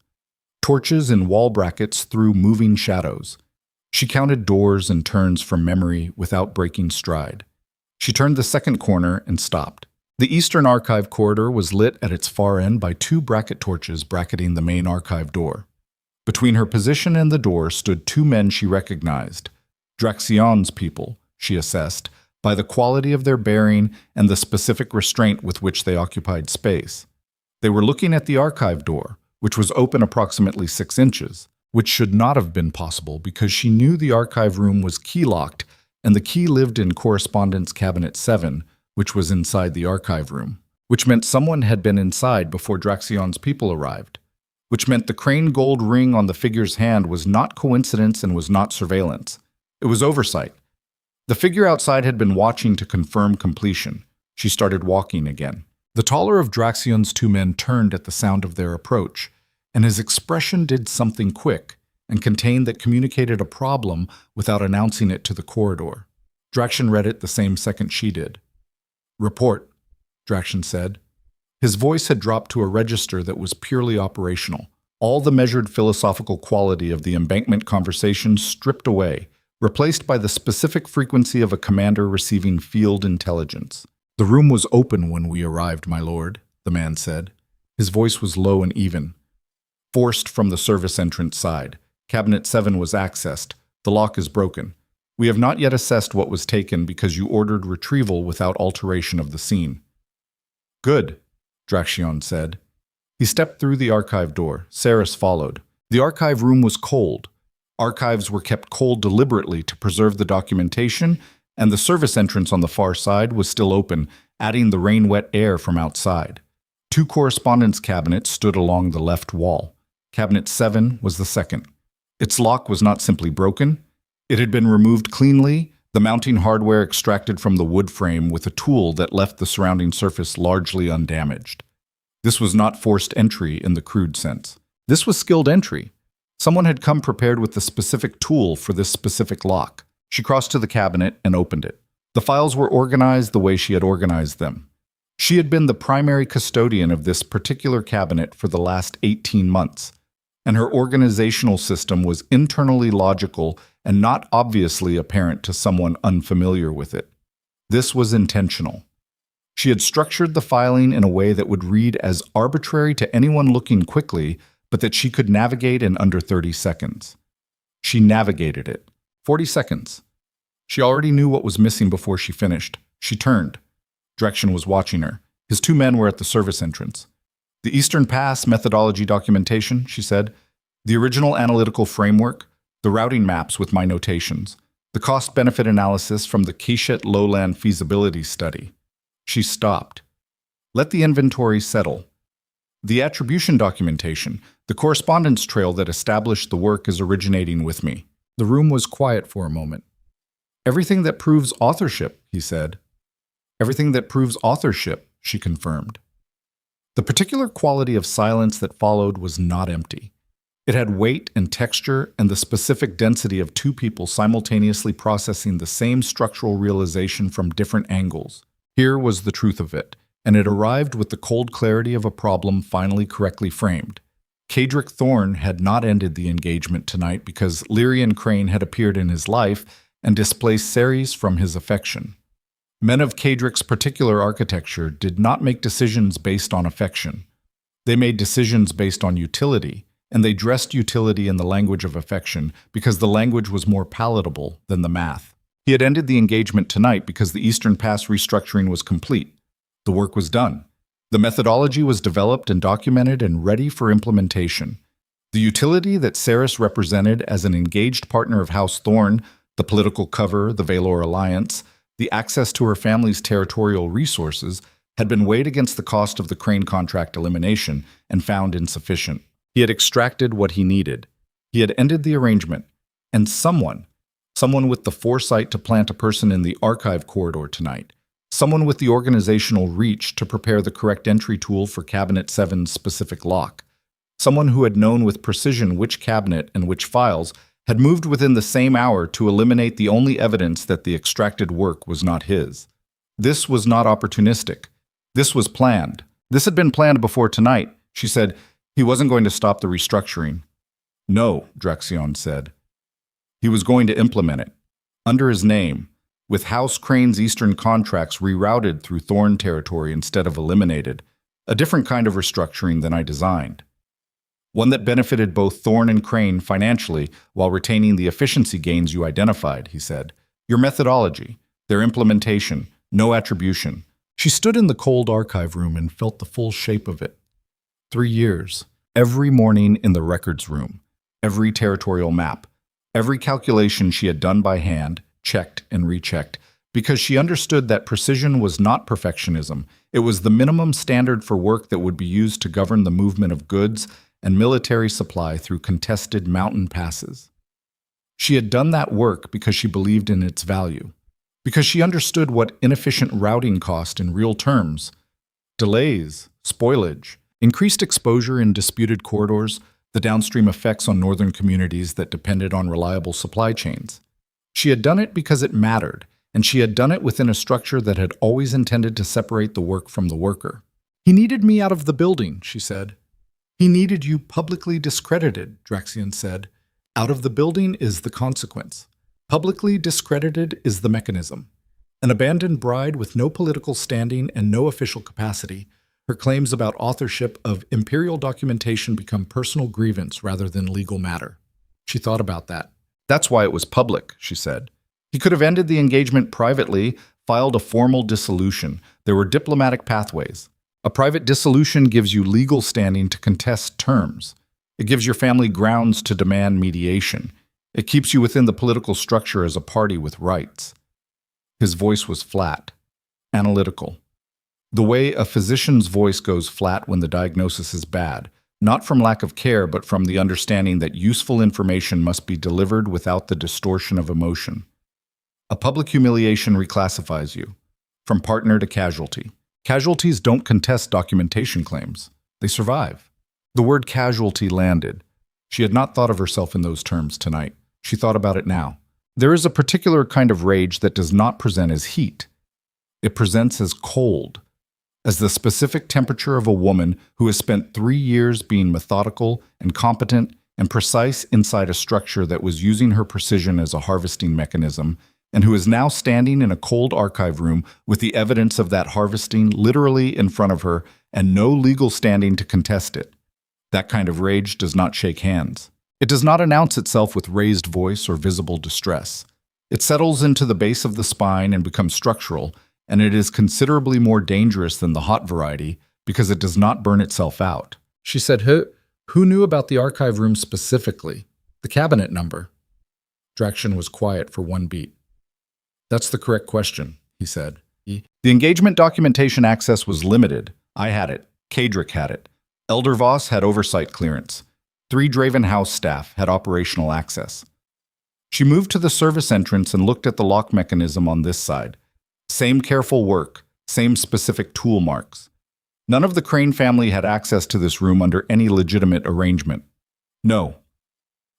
Torches in wall brackets threw moving shadows. She counted doors and turns from memory without breaking stride. She turned the second corner and stopped. The eastern archive corridor was lit at its far end by two bracket torches bracketing the main archive door. Between her position and the door stood two men she recognized. Draxion's people, she assessed, by the quality of their bearing and the specific restraint with which they occupied space. They were looking at the archive door, which was open approximately 6 inches, which should not have been possible because she knew the archive room was key-locked and the key lived in Correspondence Cabinet 7, which was inside the archive room, which meant someone had been inside before Draxion's people arrived, which meant the crane gold ring on the figure's hand was not coincidence and was not surveillance. It was oversight. The figure outside had been watching to confirm completion. She started walking again. The taller of Draxion's two men turned at the sound of their approach, and his expression did something quick and contained that communicated a problem without announcing it to the corridor. Draxion read it the same second she did. "Report," Draxion said. His voice had dropped to a register that was purely operational, all the measured philosophical quality of the embankment conversation stripped away, replaced by the specific frequency of a commander receiving field intelligence. "The room was open when we arrived, my lord," the man said. His voice was low and even. "Forced from the service entrance side. Cabinet 7 was accessed. The lock is broken. We have not yet assessed what was taken because you ordered retrieval without alteration of the scene." "Good," Draxion said. He stepped through the archive door. Seris followed. The archive room was cold. Archives were kept cold deliberately to preserve the documentation, and the service entrance on the far side was still open, adding the rain-wet air from outside. 2 correspondence cabinets stood along the left wall. Cabinet 7 was the second. Its lock was not simply broken. It had been removed cleanly, the mounting hardware extracted from the wood frame with a tool that left the surrounding surface largely undamaged. This was not forced entry in the crude sense. This was skilled entry. Someone had come prepared with the specific tool for this specific lock. She crossed to the cabinet and opened it. The files were organized the way she had organized them. She had been the primary custodian of this particular cabinet for the last 18 months, and her organizational system was internally logical and not obviously apparent to someone unfamiliar with it. This was intentional. She had structured the filing in a way that would read as arbitrary to anyone looking quickly, but that she could navigate in under 30 seconds. She navigated it. 40 seconds. She already knew what was missing before she finished. She turned. Draxion was watching her. His 2 men were at the service entrance. "The Eastern Pass methodology documentation," she said. "The original analytical framework, the routing maps with my notations, the cost-benefit analysis from the Keshet lowland feasibility study." She stopped. "Let the inventory settle. The attribution documentation, the correspondence trail that established the work is originating with me." The room was quiet for a moment. "Everything that proves authorship," he said. "Everything that proves authorship," she confirmed. The particular quality of silence that followed was not empty. It had weight and texture and the specific density of 2 people simultaneously processing the same structural realization from different angles. Here was the truth of it, and it arrived with the cold clarity of a problem finally correctly framed. Cadric Thorne had not ended the engagement tonight because Lyrian Crane had appeared in his life and displaced Seris from his affection. Men of Cadric's particular architecture did not make decisions based on affection. They made decisions based on utility, and they dressed utility in the language of affection because the language was more palatable than the math. He had ended the engagement tonight because the Eastern Pass restructuring was complete. The work was done. The methodology was developed and documented and ready for implementation. The utility that Seris represented as an engaged partner of House Thorne, the political cover, the Vaelor alliance, the access to her family's territorial resources, had been weighed against the cost of the Crane contract elimination and found insufficient. He had extracted what he needed. He had ended the arrangement. And someone with the foresight to plant a person in the archive corridor tonight, Someone with the organizational reach to prepare the correct entry tool for Cabinet 7's specific lock. Someone who had known with precision which cabinet and which files had moved within the same hour to eliminate the only evidence that the extracted work was not his. This was not opportunistic. This was planned. This had been planned before tonight. She said he wasn't going to stop the restructuring. No, Draxion said. He was going to implement it. Under his name, with House Crane's Eastern contracts rerouted through Thorn territory instead of eliminated, a different kind of restructuring than I designed. One that benefited both Thorn and Crane financially while retaining the efficiency gains you identified, he said. Your methodology, their implementation, no attribution. She stood in the cold archive room and felt the full shape of it. 3 years, every morning in the records room, every territorial map, every calculation she had done by hand, checked and rechecked, because she understood that precision was not perfectionism. It was the minimum standard for work that would be used to govern the movement of goods and military supply through contested mountain passes. She had done that work because she believed in its value, because she understood what inefficient routing cost in real terms. Delays, spoilage, increased exposure in disputed corridors, the downstream effects on northern communities that depended on reliable supply chains. She had done it because it mattered, and she had done it within a structure that had always intended to separate the work from the worker. He needed me out of the building, she said. He needed you publicly discredited, Draxion said. Out of the building is the consequence. Publicly discredited is the mechanism. An abandoned bride with no political standing and no official capacity, her claims about authorship of imperial documentation become personal grievance rather than legal matter. She thought about that. That's why it was public, she said. He could have ended the engagement privately, filed a formal dissolution. There were diplomatic pathways. A private dissolution gives you legal standing to contest terms. It gives your family grounds to demand mediation. It keeps you within the political structure as a party with rights. His voice was flat, analytical. The way a physician's voice goes flat when the diagnosis is bad, not from lack of care, but from the understanding that useful information must be delivered without the distortion of emotion. A public humiliation reclassifies you, from partner to casualty. Casualties don't contest documentation claims. They survive. The word casualty landed. She had not thought of herself in those terms tonight. She thought about it now. There is a particular kind of rage that does not present as heat. It presents as cold, as the specific temperature of a woman who has spent 3 years being methodical and competent and precise inside a structure that was using her precision as a harvesting mechanism, and who is now standing in a cold archive room with the evidence of that harvesting literally in front of her and no legal standing to contest it. That kind of rage does not shake hands. It does not announce itself with raised voice or visible distress. It settles into the base of the spine and becomes structural, and it is considerably more dangerous than the hot variety because it does not burn itself out. She said, Who knew about the archive room specifically? The cabinet number? Draxion was quiet for 1 beat. That's the correct question, he said. The engagement documentation access was limited. I had it. Kadric had it. Elder Voss had oversight clearance. 3 Draven House staff had operational access. She moved to the service entrance and looked at the lock mechanism on this side. Same careful work, same specific tool marks. None of the Crane family had access to this room under any legitimate arrangement. No.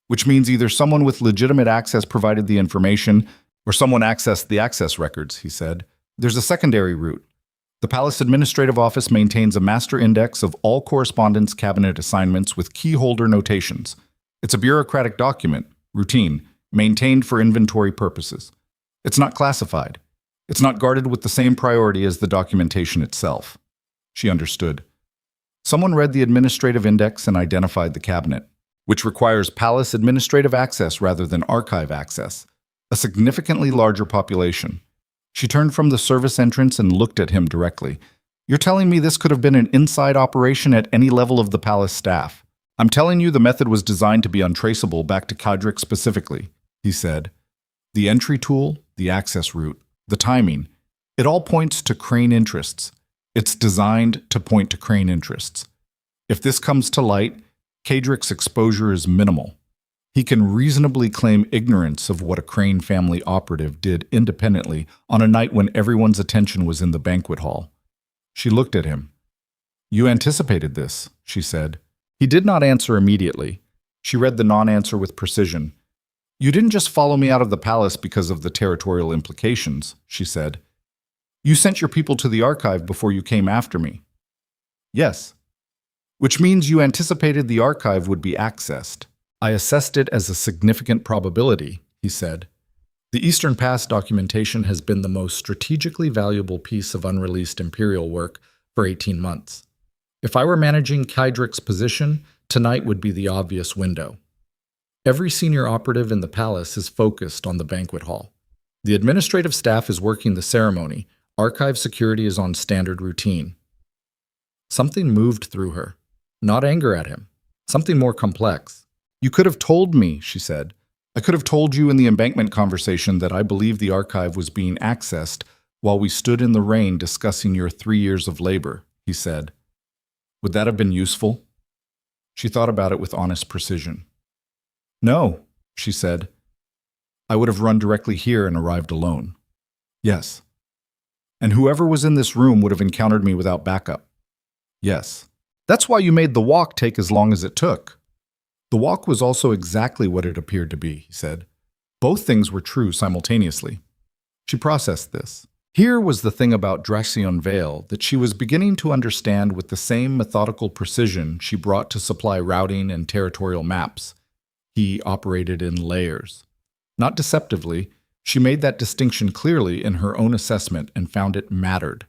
Which means either someone with legitimate access provided the information, or someone accessed the access records, he said. There's a secondary route. The Palace Administrative Office maintains a master index of all correspondence cabinet assignments with key holder notations. It's a bureaucratic document, routine, maintained for inventory purposes. It's not classified. It's not guarded with the same priority as the documentation itself. She understood. Someone read the administrative index and identified the cabinet, which requires palace administrative access rather than archive access, a significantly larger population. She turned from the service entrance and looked at him directly. You're telling me this could have been an inside operation at any level of the palace staff? I'm telling you the method was designed to be untraceable back to Kadric specifically, he said. The entry tool, the access route, the timing, it all points to Crane interests. It's designed to point to Crane interests. If this comes to light, Kadric's exposure is minimal. He can reasonably claim ignorance of what a Crane family operative did independently on a night when everyone's attention was in the banquet hall. She looked at him. "You anticipated this," she said. He did not answer immediately. She read the non-answer with precision. "You didn't just follow me out of the palace because of the territorial implications," she said. "You sent your people to the archive before you came after me." "Yes." "Which means you anticipated the archive would be accessed." "I assessed it as a significant probability," he said. "The Eastern Pass documentation has been the most strategically valuable piece of unreleased imperial work for 18 months. If I were managing Kydrick's position, tonight would be the obvious window. Every senior operative in the palace is focused on the banquet hall. The administrative staff is working the ceremony. Archive security is on standard routine." Something moved through her. Not anger at him. Something more complex. "You could have told me," she said. "I could have told you in the embankment conversation that I believed the archive was being accessed while we stood in the rain discussing your 3 years of labor," he said. "Would that have been useful?" She thought about it with honest precision. "No," she said. "I would have run directly here and arrived alone." "Yes." "And whoever was in this room would have encountered me without backup." "Yes." "That's why you made the walk take as long as it took." "The walk was also exactly what it appeared to be," he said. Both things were true simultaneously. She processed this. Here was the thing about Draxion Vale that she was beginning to understand with the same methodical precision she brought to supply routing and territorial maps. He operated in layers. Not deceptively, she made that distinction clearly in her own assessment and found it mattered.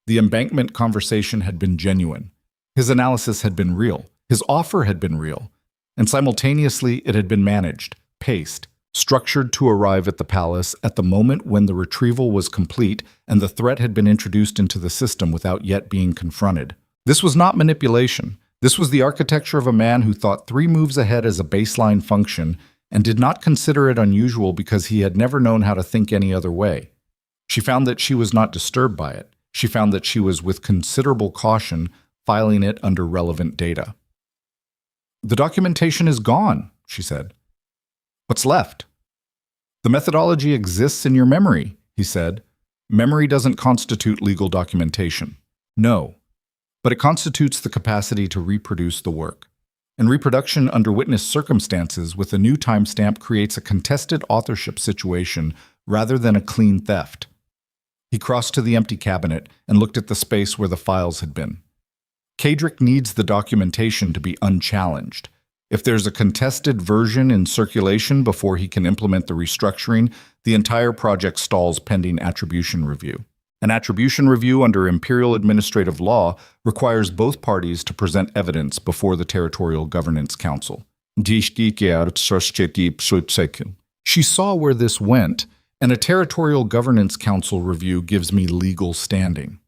The embankment conversation had been genuine. His analysis had been real. His offer had been real. And simultaneously, it had been managed, paced, structured to arrive at the palace at the moment when the retrieval was complete and the threat had been introduced into the system without yet being confronted. This was not manipulation. This was the architecture of a man who thought 3 moves ahead as a baseline function and did not consider it unusual because he had never known how to think any other way. She found that she was not disturbed by it. She found that she was, with considerable caution, filing it under relevant data. "The documentation is gone," she said. "What's left?" "The methodology exists in your memory," he said. "Memory doesn't constitute legal documentation." "No. But it constitutes the capacity to reproduce the work. And reproduction under witness circumstances with a new timestamp creates a contested authorship situation rather than a clean theft." He crossed to the empty cabinet and looked at the space where the files had been. Kydrick needs the documentation to be unchallenged. If there's a contested version in circulation before he can implement the restructuring, the entire project stalls pending attribution review. An attribution review under imperial administrative law requires both parties to present evidence before the Territorial Governance Council. She saw where this went, and a Territorial Governance Council review gives me legal standing.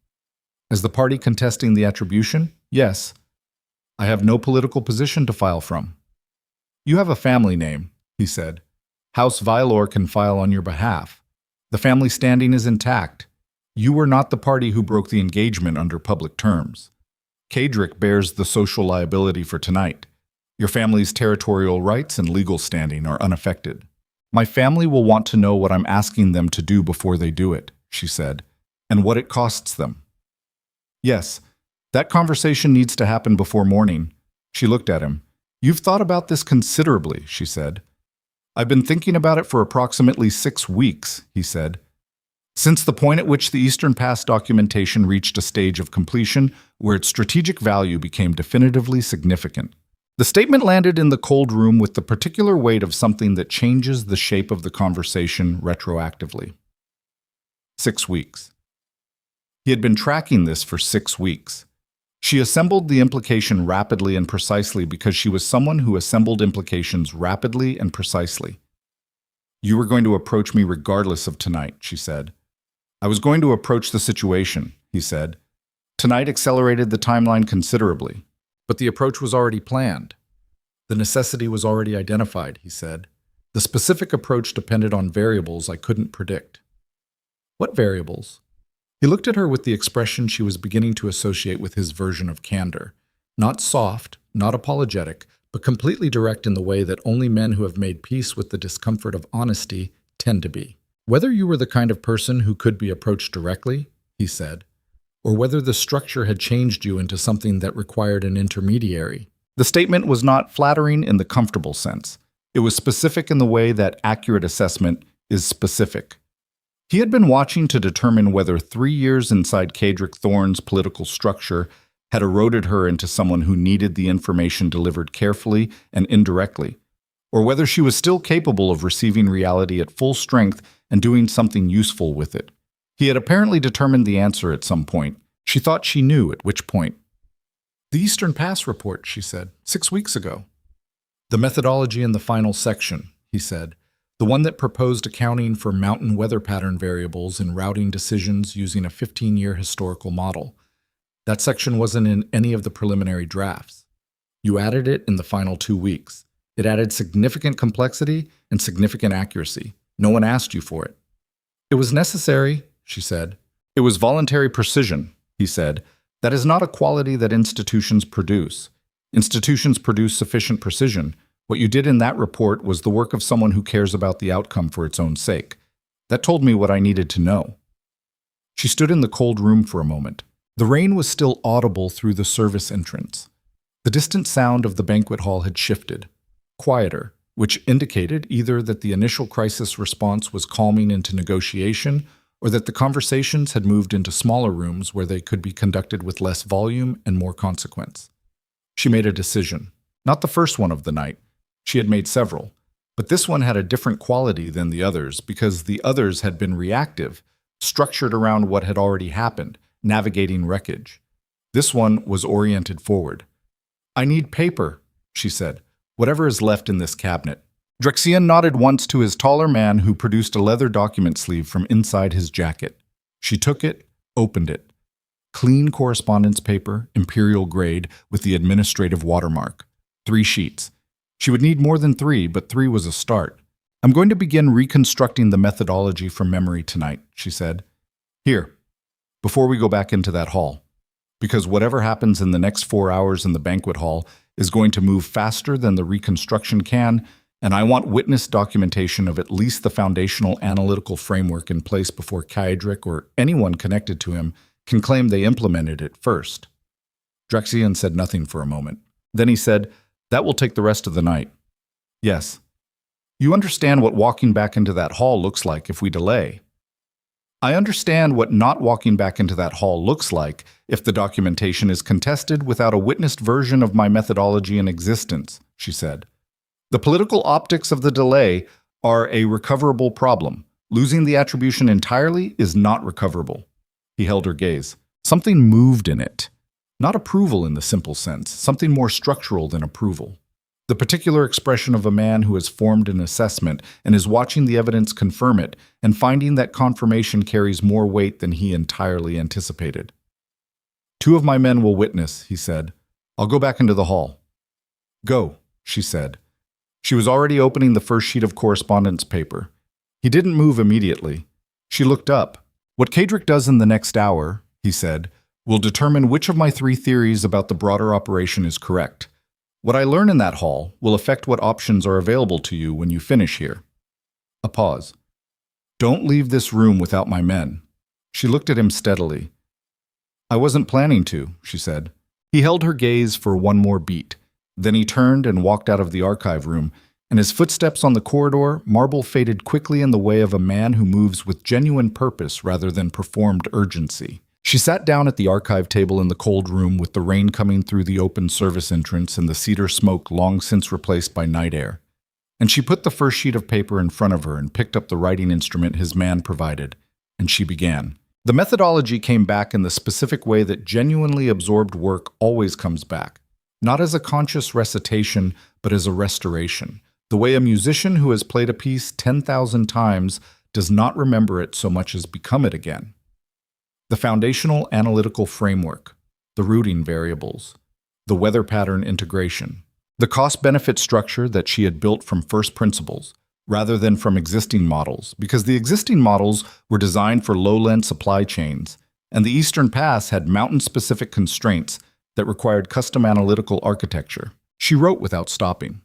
As the party contesting the attribution, yes. I have no political position to file from. "You have a family name," he said. "House Vaelor can file on your behalf. The family standing is intact. You were not the party who broke the engagement under public terms. Kydrick bears the social liability for tonight. Your family's territorial rights and legal standing are unaffected. My family will want to know what I'm asking them to do before they do it," she said, "and what it costs them." "Yes, that conversation needs to happen before morning." She looked at him. "You've thought about this considerably," she said. "I've been thinking about it for approximately 6 weeks," he said. "Since the point at which the Eastern Pass documentation reached a stage of completion where its strategic value became definitively significant." The statement landed in the cold room with the particular weight of something that changes the shape of the conversation retroactively. 6 weeks. He had been tracking this for 6 weeks. She assembled the implication rapidly and precisely because she was someone who assembled implications rapidly and precisely. "You were going to approach me regardless of tonight," she said. "I was going to approach the situation," he said. "Tonight accelerated the timeline considerably. But the approach was already planned. The necessity was already identified," he said. "The specific approach depended on variables I couldn't predict." "What variables?" He looked at her with the expression she was beginning to associate with his version of candor. Not soft, not apologetic, but completely direct in the way that only men who have made peace with the discomfort of honesty tend to be. Whether you were the kind of person who could be approached directly, he said, or whether the structure had changed you into something that required an intermediary. The statement was not flattering in the comfortable sense. It was specific in the way that accurate assessment is specific. He had been watching to determine whether 3 years inside Cadric Thorne's political structure had eroded her into someone who needed the information delivered carefully and indirectly, or whether she was still capable of receiving reality at full strength and doing something useful with it. He had apparently determined the answer at some point. She thought she knew at which point. The Eastern Pass report, she said, 6 weeks ago. The methodology in the final section, he said, the one that proposed accounting for mountain weather pattern variables in routing decisions using a 15-year historical model. That section wasn't in any of the preliminary drafts. You added it in the final 2 weeks. It added significant complexity and significant accuracy. No one asked you for it. It was necessary, she said. It was voluntary precision, he said. That is not a quality that institutions produce. Institutions produce sufficient precision. What you did in that report was the work of someone who cares about the outcome for its own sake. That told me what I needed to know. She stood in the cold room for a moment. The rain was still audible through the service entrance. The distant sound of the banquet hall had shifted, quieter, which indicated either that the initial crisis response was calming into negotiation or that the conversations had moved into smaller rooms where they could be conducted with less volume and more consequence. She made a decision. Not the first one of the night. She had made several. But this one had a different quality than the others because the others had been reactive, structured around what had already happened, navigating wreckage. This one was oriented forward. I need paper, she said. Whatever is left in this cabinet. Drexian nodded once to his taller man who produced a leather document sleeve from inside his jacket. She took it, opened it. Clean correspondence paper, imperial grade, with the administrative watermark. 3 sheets. She would need more than 3, but 3 was a start. I'm going to begin reconstructing the methodology from memory tonight, she said. Here, before we go back into that hall. Because whatever happens in the next 4 hours in the banquet hall is going to move faster than the reconstruction can, and I want witness documentation of at least the foundational analytical framework in place before Kaedric or anyone connected to him can claim they implemented it first. Drexian said nothing for a moment. Then he said, that will take the rest of the night. Yes. You understand what walking back into that hall looks like if we delay. I understand what not walking back into that hall looks like if the documentation is contested without a witnessed version of my methodology in existence, she said. The political optics of the delay are a recoverable problem. Losing the attribution entirely is not recoverable. He held her gaze. Something moved in it. Not approval in the simple sense, something more structural than approval. The particular expression of a man who has formed an assessment and is watching the evidence confirm it and finding that confirmation carries more weight than he entirely anticipated. 2 of my men will witness, he said. I'll go back into the hall. Go, she said. She was already opening the first sheet of correspondence paper. He didn't move immediately. She looked up. What Kaedric does in the next hour, he said, will determine which of my 3 theories about the broader operation is correct. What I learn in that hall will affect what options are available to you when you finish here. A pause. Don't leave this room without my men. She looked at him steadily. I wasn't planning to, she said. He held her gaze for one more beat. Then he turned and walked out of the archive room, and his footsteps on the corridor marble faded quickly in the way of a man who moves with genuine purpose rather than performed urgency. She sat down at the archive table in the cold room with the rain coming through the open service entrance and the cedar smoke long since replaced by night air. And she put the first sheet of paper in front of her and picked up the writing instrument his man provided, and she began. The methodology came back in the specific way that genuinely absorbed work always comes back, not as a conscious recitation, but as a restoration. The way a musician who has played a piece 10,000 times does not remember it so much as become it again. The foundational analytical framework, the routing variables, the weather pattern integration, the cost-benefit structure that she had built from first principles, rather than from existing models, because the existing models were designed for lowland supply chains, and the Eastern Pass had mountain-specific constraints that required custom analytical architecture. She wrote without stopping.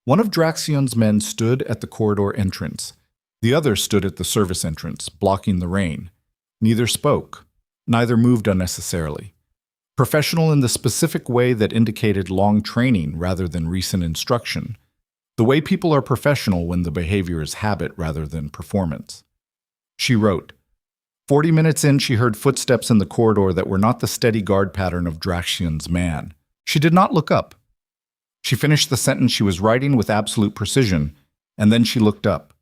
One of Draxion's men stood at the corridor entrance. The other stood at the service entrance, blocking the rain. Neither spoke. Neither moved unnecessarily. Professional in the specific way that indicated long training rather than recent instruction. The way people are professional when the behavior is habit rather than performance. She wrote. 40 minutes in, she heard footsteps in the corridor that were not the steady guard pattern of Draxion's man. She did not look up. She finished the sentence she was writing with absolute precision, and then she looked up.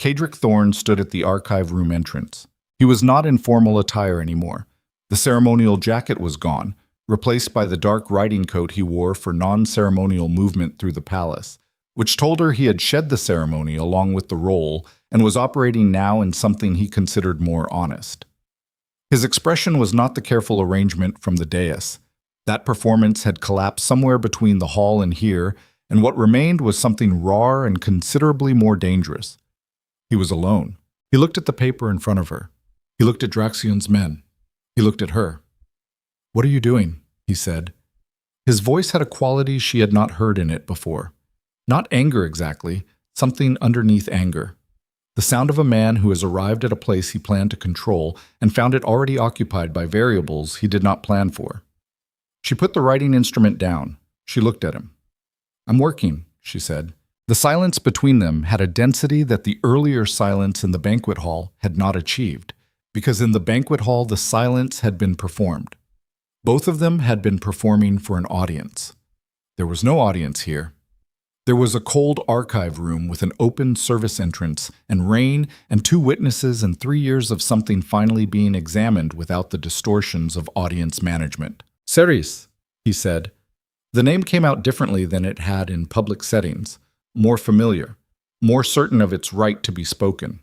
Cadric Thorne stood at the archive room entrance. He was not in formal attire anymore. The ceremonial jacket was gone, replaced by the dark riding coat he wore for non-ceremonial movement through the palace, which told her he had shed the ceremony along with the role and was operating now in something he considered more honest. His expression was not the careful arrangement from the dais. That performance had collapsed somewhere between the hall and here, and what remained was something raw and considerably more dangerous. He was alone. He looked at the paper in front of her. He looked at Draxion's men. He looked at her. "What are you doing?" he said. His voice had a quality she had not heard in it before. Not anger exactly, something underneath anger. The sound of a man who has arrived at a place he planned to control and found it already occupied by variables he did not plan for. She put the writing instrument down. She looked at him. "I'm working," she said. The silence between them had a density that the earlier silence in the banquet hall had not achieved, because in the banquet hall the silence had been performed. Both of them had been performing for an audience. There was no audience here. There was a cold archive room with an open service entrance and rain and 2 witnesses and 3 years of something finally being examined without the distortions of audience management. "Seris," he said. The name came out differently than it had in public settings, more familiar, more certain of its right to be spoken.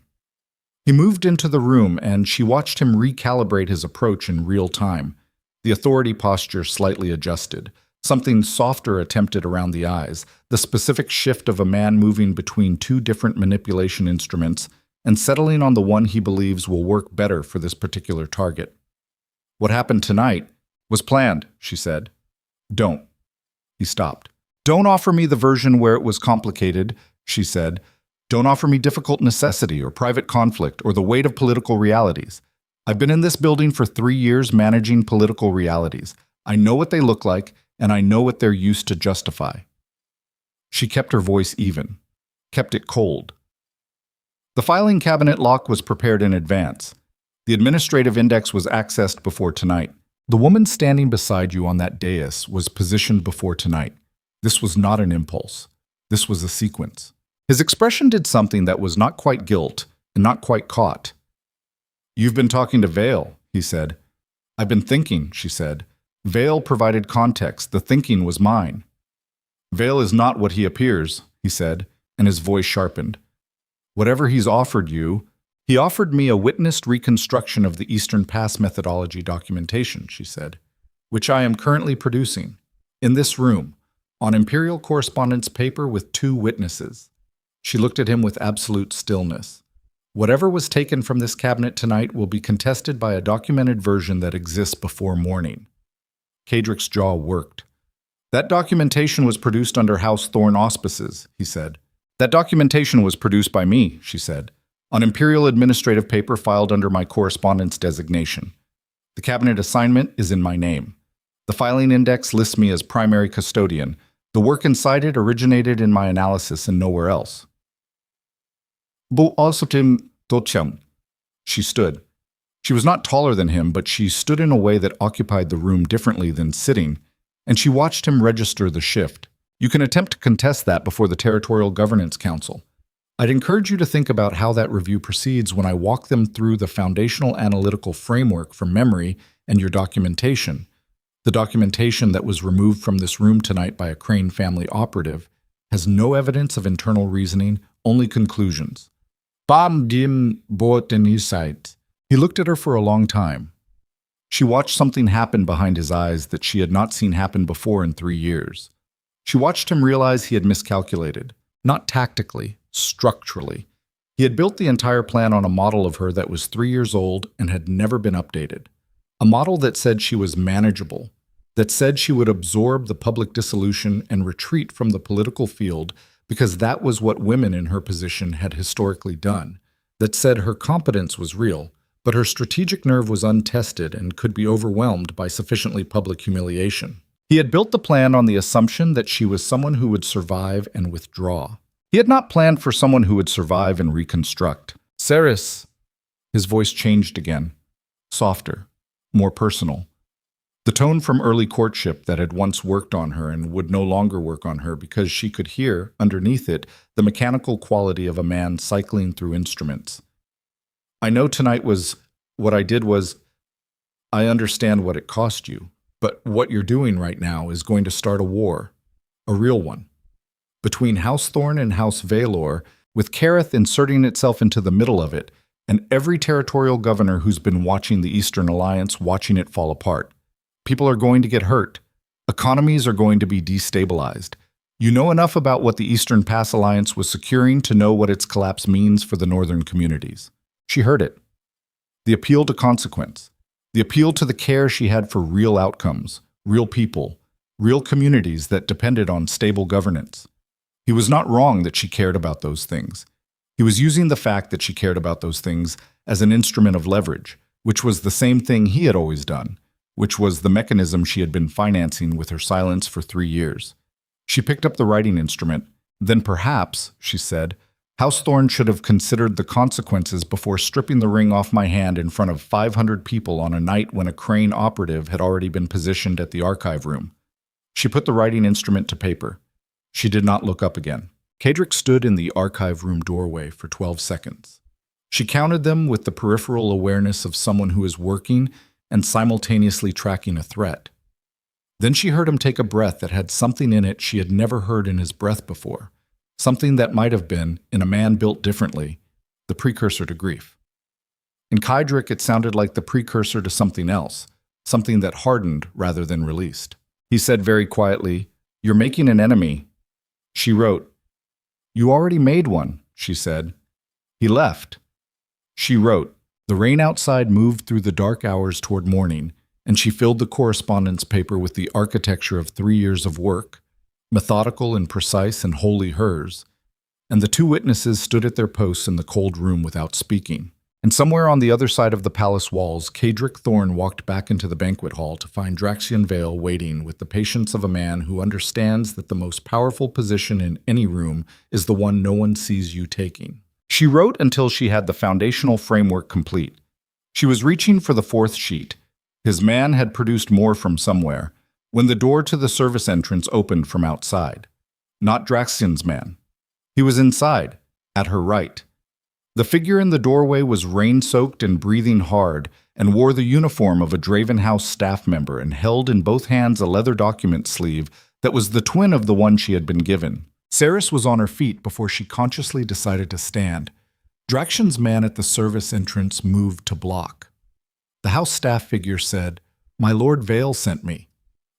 He moved into the room and she watched him recalibrate his approach in real time, the authority posture slightly adjusted. Something softer attempted around the eyes, the specific shift of a man moving between 2 different manipulation instruments and settling on the one he believes will work better for this particular target. "What happened tonight was planned," she said. "Don't." He stopped. "Don't offer me the version where it was complicated," she said. "Don't offer me difficult necessity or private conflict or the weight of political realities. I've been in this building for 3 years managing political realities. I know what they look like, and I know what they're used to justify." She kept her voice even, kept it cold. The filing cabinet lock was prepared in advance. The administrative index was accessed before tonight. The woman standing beside you on that dais was positioned before tonight. This was not an impulse. This was a sequence. His expression did something that was not quite guilt and not quite caught. "You've been talking to Vael," he said. "I've been thinking," she said. Vael provided context. The thinking was mine. "Vael is not what he appears," he said, and his voice sharpened. "Whatever he's offered you, he offered me a witnessed reconstruction of the Eastern Pass methodology documentation," she said, "which I am currently producing, in this room, on imperial correspondence paper with 2 witnesses." She looked at him with absolute stillness. "Whatever was taken from this cabinet tonight will be contested by a documented version that exists before morning." Cadric's jaw worked. "That documentation was produced under House Thorne auspices," he said. "That documentation was produced by me," she said, "on imperial administrative paper filed under my correspondence designation. The cabinet assignment is in my name. The filing index lists me as primary custodian. The work inside it originated in my analysis and nowhere else." She stood. She was not taller than him, but she stood in a way that occupied the room differently than sitting, and she watched him register the shift. "You can attempt to contest that before the Territorial Governance Council. I'd encourage you to think about how that review proceeds when I walk them through the foundational analytical framework for memory and your documentation. The documentation that was removed from this room tonight by a Crane family operative has no evidence of internal reasoning, only conclusions." He looked at her for a long time. She watched something happen behind his eyes that she had not seen happen before in 3 years. She watched him realize he had miscalculated, not tactically, structurally. He had built the entire plan on a model of her that was 3 years old and had never been updated. A model that said she was manageable. that said she would absorb the public dissolution and retreat from the political field because that was what women in her position had historically done, that said her competence was real, but her strategic nerve was untested and could be overwhelmed by sufficiently public humiliation. He had built the plan on the assumption that she was someone who would survive and withdraw. He had not planned for someone who would survive and reconstruct. Seris. His voice changed again, softer, more personal. The tone from early courtship that had once worked on her and would no longer work on her because she could hear, underneath it, the mechanical quality of a man cycling through instruments. I know tonight what I did was, I understand what it cost you, but what you're doing right now is going to start a war, a real one, between House Thorn and House Vaelor, with Kareth inserting itself into the middle of it, and every territorial governor who's been watching the Eastern Alliance watching it fall apart. People are going to get hurt. Economies are going to be destabilized. You know enough about what the Eastern Pass Alliance was securing to know what its collapse means for the northern communities. She heard it. The appeal to consequence. The appeal to the care she had for real outcomes, real people, real communities that depended on stable governance. He was not wrong that she cared about those things. He was using the fact that she cared about those things as an instrument of leverage, which was the same thing he had always done, which was the mechanism she had been financing with her silence for 3 years. She picked up the writing instrument. Then perhaps, she said, House Thorn should have considered the consequences before stripping the ring off my hand in front of 500 people on a night when a Crane operative had already been positioned at the archive room. She put the writing instrument to paper. She did not look up again. Kadric stood in the archive room doorway for 12 seconds. She counted them with the peripheral awareness of someone who is working and simultaneously tracking a threat. Then she heard him take a breath that had something in it she had never heard in his breath before, something that might have been, in a man built differently, the precursor to grief. In Kadric, it sounded like the precursor to something else, something that hardened rather than released. He said very quietly, "You're making an enemy." She wrote. "You already made one," she said. He left. She wrote. The rain outside moved through the dark hours toward morning, and she filled the correspondence paper with the architecture of 3 years of work, methodical and precise and wholly hers, and the two witnesses stood at their posts in the cold room without speaking. And somewhere on the other side of the palace walls, Kadric Thorn walked back into the banquet hall to find Draxian Vale waiting with the patience of a man who understands that the most powerful position in any room is the one no one sees you taking. She wrote until she had the foundational framework complete. She was reaching for the 4th sheet. His man had produced more from somewhere, when the door to the service entrance opened from outside. Not Draxian's man. He was inside, at her right. The figure in the doorway was rain-soaked and breathing hard, and wore the uniform of a Draven House staff member and held in both hands a leather document sleeve that was the twin of the one she had been given. Seris was on her feet before she consciously decided to stand. Draxian's man at the service entrance moved to block. The house staff figure said, "My Lord Vale sent me,"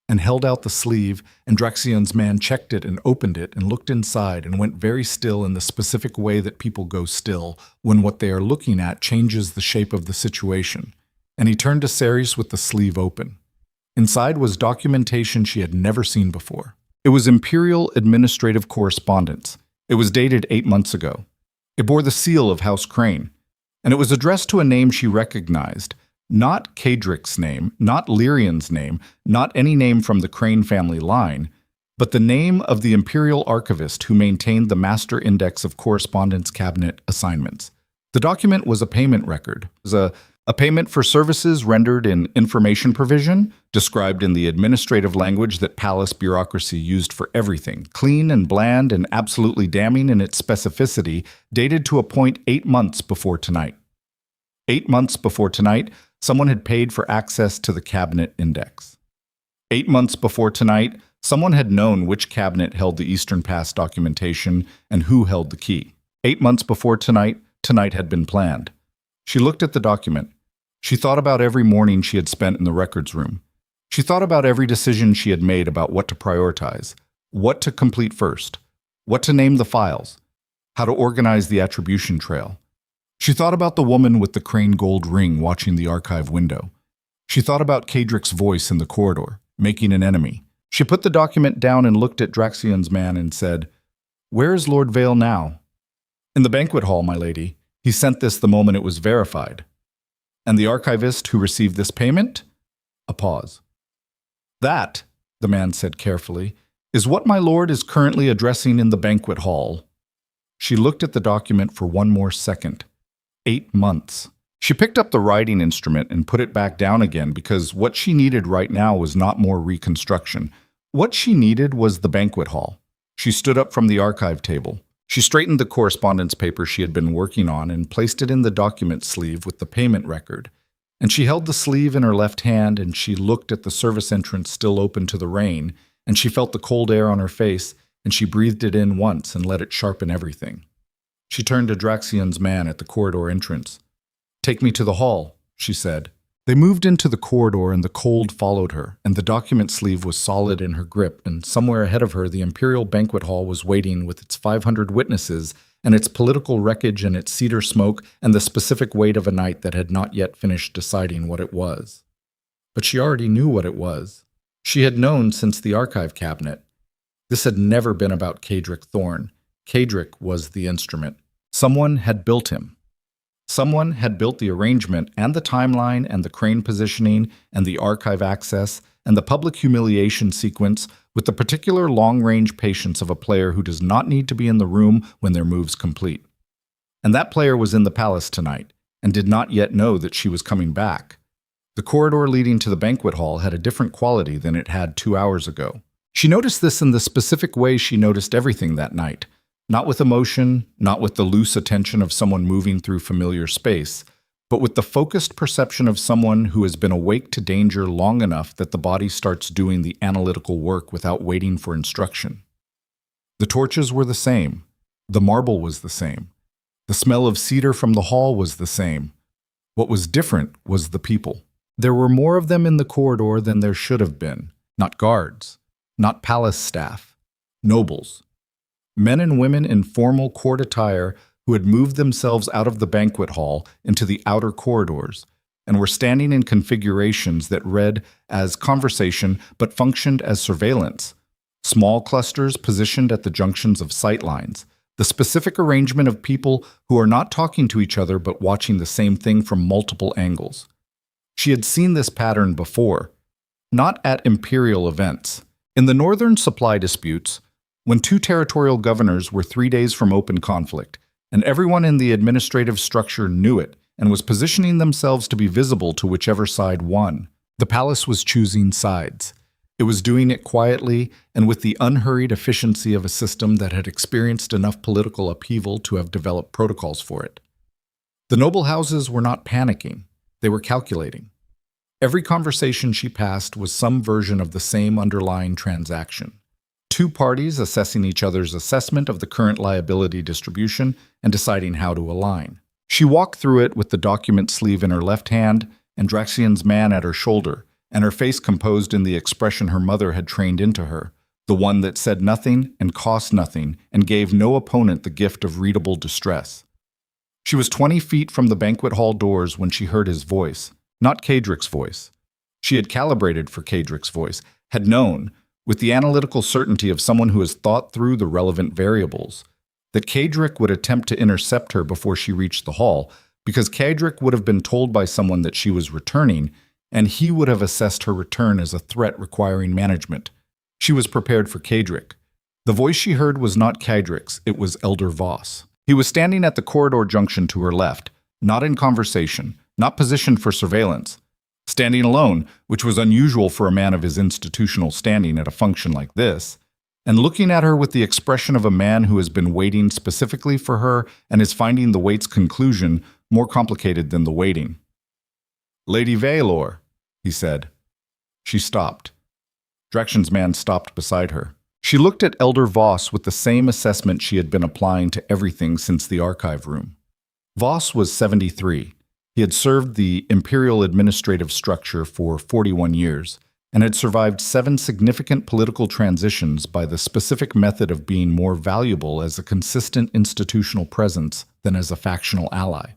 and held out the sleeve, and Draxian's man checked it and opened it and looked inside and went very still in the specific way that people go still when what they are looking at changes the shape of the situation. And he turned to Seris with the sleeve open. Inside was documentation she had never seen before. It was Imperial administrative correspondence. It was dated 8 months ago. It bore the seal of House Crane, and it was addressed to a name she recognized, not Kadric's name, not Lyrian's name, not any name from the Crane family line, but the name of the Imperial archivist who maintained the master index of correspondence cabinet assignments. The document was a payment record. It was a payment for services rendered in information provision, described in the administrative language that palace bureaucracy used for everything, clean and bland and absolutely damning in its specificity, dated to a point 8 months before tonight. 8 months before tonight, someone had paid for access to the cabinet index. 8 months before tonight, someone had known which cabinet held the Eastern Pass documentation and who held the key. 8 months before tonight, tonight had been planned. She looked at the document. She thought about every morning she had spent in the records room. She thought about every decision she had made about what to prioritize, what to complete first, what to name the files, how to organize the attribution trail. She thought about the woman with the Crane gold ring watching the archive window. She thought about Kadric's voice in the corridor. making an enemy. She put the document down and looked at Draxian's man and said, "Where is Lord Vale now?" "In the banquet hall, my lady. He sent this the moment it was verified." "And the archivist who received this payment?" A pause. "That," the man said carefully, "is what my lord is currently addressing in the banquet hall." She looked at the document for one more second. 8 months. She picked up the writing instrument and put it back down again because what she needed right now was not more reconstruction. What she needed was the banquet hall. She stood up from the archive table. She straightened the correspondence paper she had been working on and placed it in the document sleeve with the payment record. And she held the sleeve in her left hand and she looked at the service entrance still open to the rain, and she felt the cold air on her face, and she breathed it in once and let it sharpen everything. She turned to Draxian's man at the corridor entrance. "Take me to the hall," she said. They moved into the corridor and the cold followed her, and the document sleeve was solid in her grip, and somewhere ahead of her the imperial banquet hall was waiting with its 500 witnesses and its political wreckage and its cedar smoke and the specific weight of a night that had not yet finished deciding what it was. But she already knew what it was. She had known since the archive cabinet. This had never been about Cadric Thorne. Cadric was the instrument. Someone had built him. Someone had built the arrangement and the timeline and the crane positioning and the archive access and the public humiliation sequence with the particular long-range patience of a player who does not need to be in the room when their move's complete. And that player was in the palace tonight and did not yet know that she was coming back. The corridor leading to the banquet hall had a different quality than it had 2 hours ago. She noticed this in the specific way she noticed everything that night. Not with emotion, not with the loose attention of someone moving through familiar space, but with the focused perception of someone who has been awake to danger long enough that the body starts doing the analytical work without waiting for instruction. The torches were the same. The marble was the same. The smell of cedar from the hall was the same. What was different was the people. There were more of them in the corridor than there should have been. Not guards, not palace staff, nobles. Men and women in formal court attire who had moved themselves out of the banquet hall into the outer corridors and were standing in configurations that read as conversation but functioned as surveillance. Small clusters positioned at the junctions of sightlines, the specific arrangement of people who are not talking to each other but watching the same thing from multiple angles. She had seen this pattern before, not at imperial events. In the northern supply disputes, when 2 territorial governors were 3 days from open conflict, and everyone in the administrative structure knew it and was positioning themselves to be visible to whichever side won, the palace was choosing sides. It was doing it quietly and with the unhurried efficiency of a system that had experienced enough political upheaval to have developed protocols for it. The noble houses were not panicking. They were calculating. Every conversation she passed was some version of the same underlying transaction. 2 parties assessing each other's assessment of the current liability distribution and deciding how to align. She walked through it with the document sleeve in her left hand and Draxian's man at her shoulder, and her face composed in the expression her mother had trained into her, the one that said nothing and cost nothing and gave no opponent the gift of readable distress. She was 20 feet from the banquet hall doors when she heard his voice, not Cadric's voice. She had calibrated for Cadric's voice, had known, with the analytical certainty of someone who has thought through the relevant variables, that Cadric would attempt to intercept her before she reached the hall, because Cadric would have been told by someone that she was returning, and he would have assessed her return as a threat requiring management. She was prepared for Cadric. The voice she heard was not Cadric's, it was Elder Voss. He was standing at the corridor junction to her left, not in conversation, not positioned for surveillance. Standing alone, which was unusual for a man of his institutional standing at a function like this, and looking at her with the expression of a man who has been waiting specifically for her and is finding the wait's conclusion more complicated than the waiting. "Lady Vaelor," he said. She stopped. Draxian's man stopped beside her. She looked at Elder Voss with the same assessment she had been applying to everything since the archive room. Voss was 73. He had served the imperial administrative structure for 41 years and had survived 7 significant political transitions by the specific method of being more valuable as a consistent institutional presence than as a factional ally.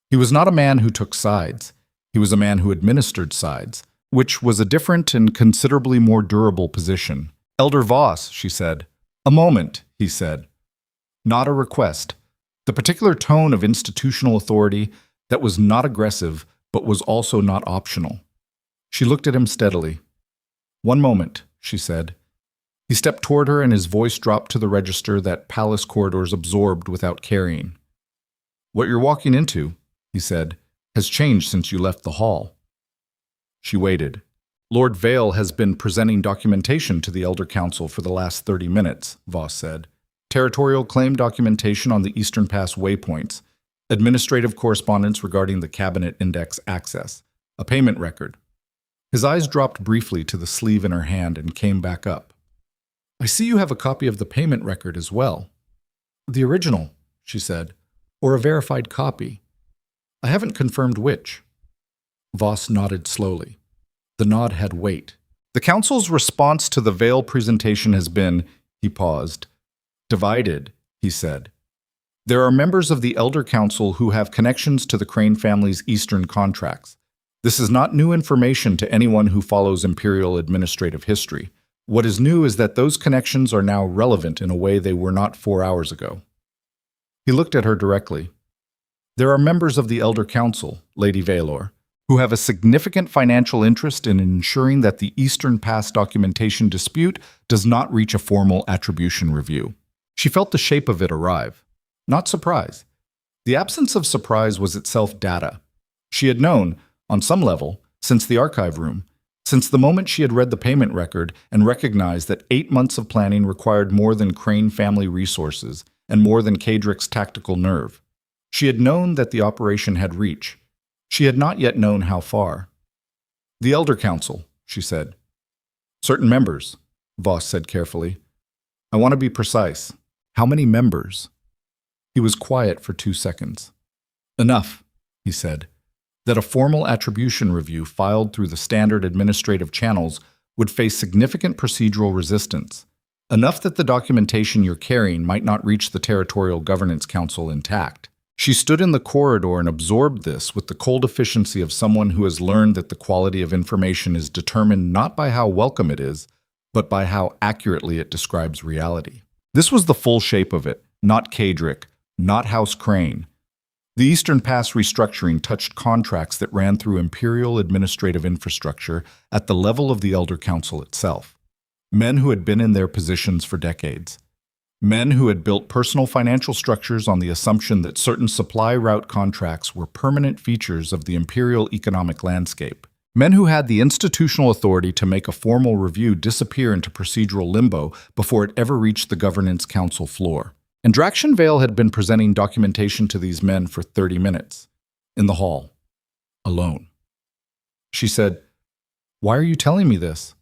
He was not a man who took sides. He was a man who administered sides, which was a different and considerably more durable position. "Elder Voss," she said. "A moment," he said. Not a request. The particular tone of institutional authority that was not aggressive, but was also not optional. She looked at him steadily. "One moment," she said. He stepped toward her and his voice dropped to the register that palace corridors absorbed without carrying. "What you're walking into," he said, "has changed since you left the hall." She waited. "Lord Vael has been presenting documentation to the Elder Council for the last 30 minutes, Voss said. Territorial claim documentation on the Eastern Pass waypoints, administrative correspondence regarding the Cabinet Index access, a payment record." His eyes dropped briefly to the sleeve in her hand and came back up. "I see you have a copy of the payment record as well." "The original," she said, "or a verified copy. I haven't confirmed which." Voss nodded slowly. The nod had weight. "The Council's response to the Vael presentation has been," he paused, "divided," he said. "There are members of the Elder Council who have connections to the Crane family's Eastern contracts. This is not new information to anyone who follows imperial administrative history. What is new is that those connections are now relevant in a way they were not 4 hours ago." He looked at her directly. "There are members of the Elder Council, Lady Vaelor, who have a significant financial interest in ensuring that the Eastern Pass documentation dispute does not reach a formal attribution review." She felt the shape of it arrive. Not surprise. The absence of surprise was itself data. She had known, on some level, since the archive room, since the moment she had read the payment record and recognized that 8 months of planning required more than Crane family resources and more than Kadrick's tactical nerve. She had known that the operation had reach. She had not yet known how far. "The Elder Council," she said. "Certain members," Voss said carefully. "I want to be precise. How many members?" He was quiet for 2 seconds. "Enough," he said, "that a formal attribution review filed through the standard administrative channels would face significant procedural resistance. Enough that the documentation you're carrying might not reach the Territorial Governance Council intact." She stood in the corridor and absorbed this with the cold efficiency of someone who has learned that the quality of information is determined not by how welcome it is, but by how accurately it describes reality. This was the full shape of it, not Kadrick, not House Crane. The Eastern Pass restructuring touched contracts that ran through imperial administrative infrastructure at the level of the Elder Council itself. Men who had been in their positions for decades. Men who had built personal financial structures on the assumption that certain supply route contracts were permanent features of the imperial economic landscape. Men who had the institutional authority to make a formal review disappear into procedural limbo before it ever reached the Governance Council floor. And Draxian Vael had been presenting documentation to these men for 30 minutes, in the hall, alone. She said, "Why are you telling me this?"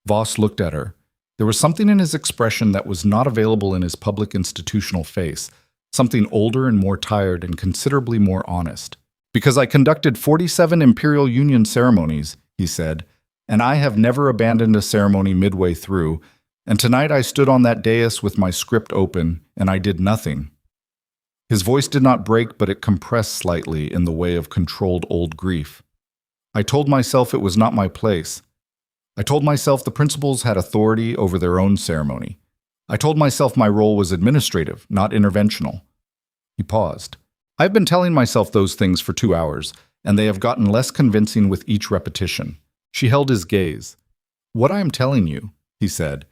Voss looked at her. There was something in his expression that was not available in his public institutional face, something older and more tired and considerably more honest. "Because I conducted 47 Imperial Union ceremonies," he said, "and I have never abandoned a ceremony midway through, and tonight I stood on that dais with my script open, and I did nothing." His voice did not break, but it compressed slightly in the way of controlled old grief. "I told myself it was not my place. I told myself the principals had authority over their own ceremony. I told myself my role was administrative, not interventional." He paused. "I've been telling myself those things for 2 hours, and they have gotten less convincing with each repetition." She held his gaze. "What I am telling you," he said,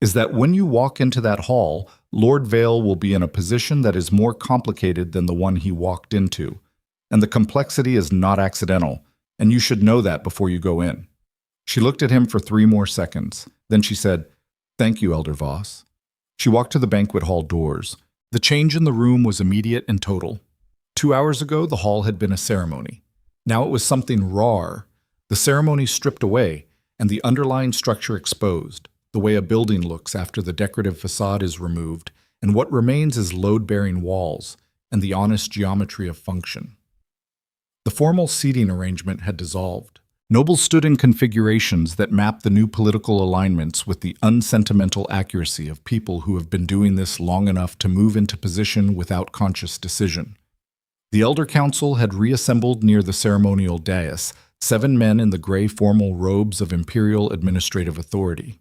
"is that when you walk into that hall, Lord Vael will be in a position that is more complicated than the one he walked into. And the complexity is not accidental, and you should know that before you go in." She looked at him for 3 more seconds. Then she said, "Thank you, Elder Voss." She walked to the banquet hall doors. The change in the room was immediate and total. 2 hours ago, the hall had been a ceremony. Now it was something raw. The ceremony stripped away, and the underlying structure exposed, the way a building looks after the decorative facade is removed, and what remains is load-bearing walls and the honest geometry of function. The formal seating arrangement had dissolved. Nobles stood in configurations that mapped the new political alignments with the unsentimental accuracy of people who have been doing this long enough to move into position without conscious decision. The Elder Council had reassembled near the ceremonial dais, 7 men in the gray formal robes of imperial administrative authority.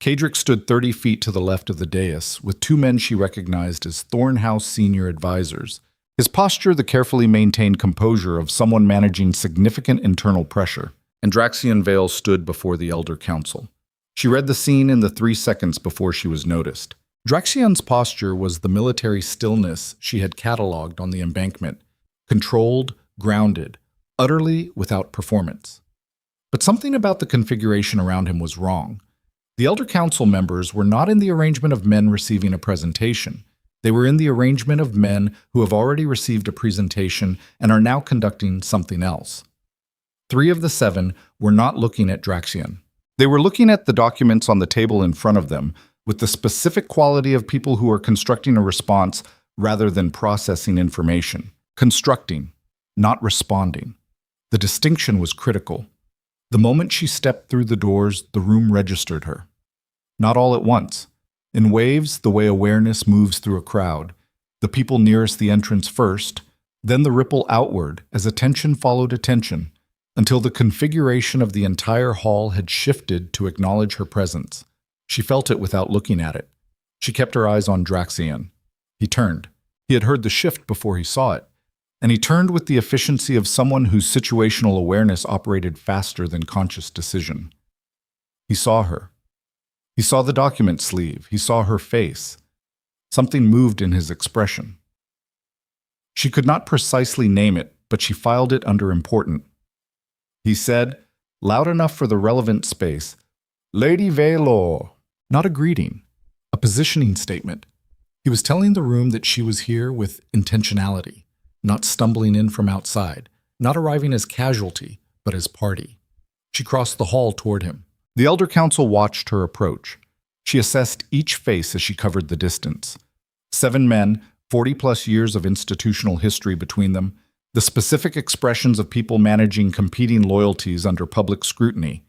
Kadric stood 30 feet to the left of the dais, with 2 men she recognized as Thornhouse senior advisors, his posture the carefully maintained composure of someone managing significant internal pressure. And Draxian Vale stood before the Elder Council. She read the scene in the 3 seconds before she was noticed. Draxian's posture was the military stillness she had catalogued on the embankment, controlled, grounded, utterly without performance. But something about the configuration around him was wrong. The Elder Council members were not in the arrangement of men receiving a presentation. They were in the arrangement of men who have already received a presentation and are now conducting something else. 3 of the 7 were not looking at Draxian. They were looking at the documents on the table in front of them, with the specific quality of people who are constructing a response rather than processing information. Constructing, not responding. The distinction was critical. The moment she stepped through the doors, the room registered her. Not all at once. In waves, the way awareness moves through a crowd. The people nearest the entrance first, then the ripple outward as attention followed attention, until the configuration of the entire hall had shifted to acknowledge her presence. She felt it without looking at it. She kept her eyes on Draxian. He turned. He had heard the shift before he saw it, and he turned with the efficiency of someone whose situational awareness operated faster than conscious decision. He saw her. He saw the document sleeve. He saw her face. Something moved in his expression. She could not precisely name it, but she filed it under important. He said, loud enough for the relevant space, "Lady Vaelor." Not a greeting, a positioning statement. He was telling the room that she was here with intentionality, not stumbling in from outside, not arriving as casualty, but as party. She crossed the hall toward him. The Elder Council watched her approach. She assessed each face as she covered the distance. 7 men, 40-plus years of institutional history between them, the specific expressions of people managing competing loyalties under public scrutiny.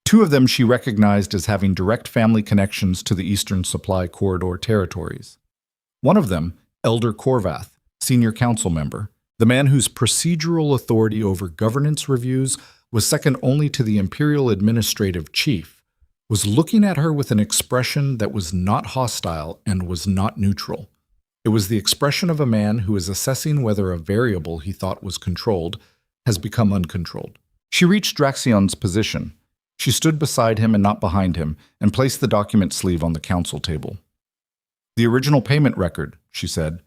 2 of them she recognized as having direct family connections to the Eastern Supply Corridor territories. One of them, Elder Corvath, senior council member, the man whose procedural authority over governance reviews was second only to the Imperial Administrative Chief, was looking at her with an expression that was not hostile and was not neutral. It was the expression of a man who is assessing whether a variable he thought was controlled has become uncontrolled. She reached Draxian's position. She stood beside him and not behind him, and placed the document sleeve on the council table. "The original payment record," she said,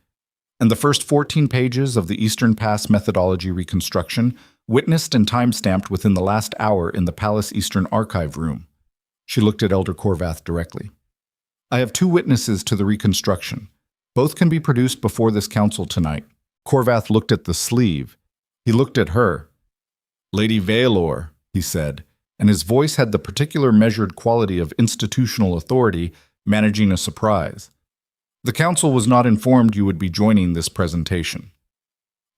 "and the first 14 pages of the Eastern Pass methodology reconstruction, witnessed and time-stamped within the last hour in the Palace Eastern Archive room." She looked at Elder Corvath directly. "I have 2 witnesses to the reconstruction. Both can be produced before this council tonight." Corvath looked at the sleeve. He looked at her. "Lady Vaelor," he said, and his voice had the particular measured quality of institutional authority managing a surprise. "The council was not informed you would be joining this presentation."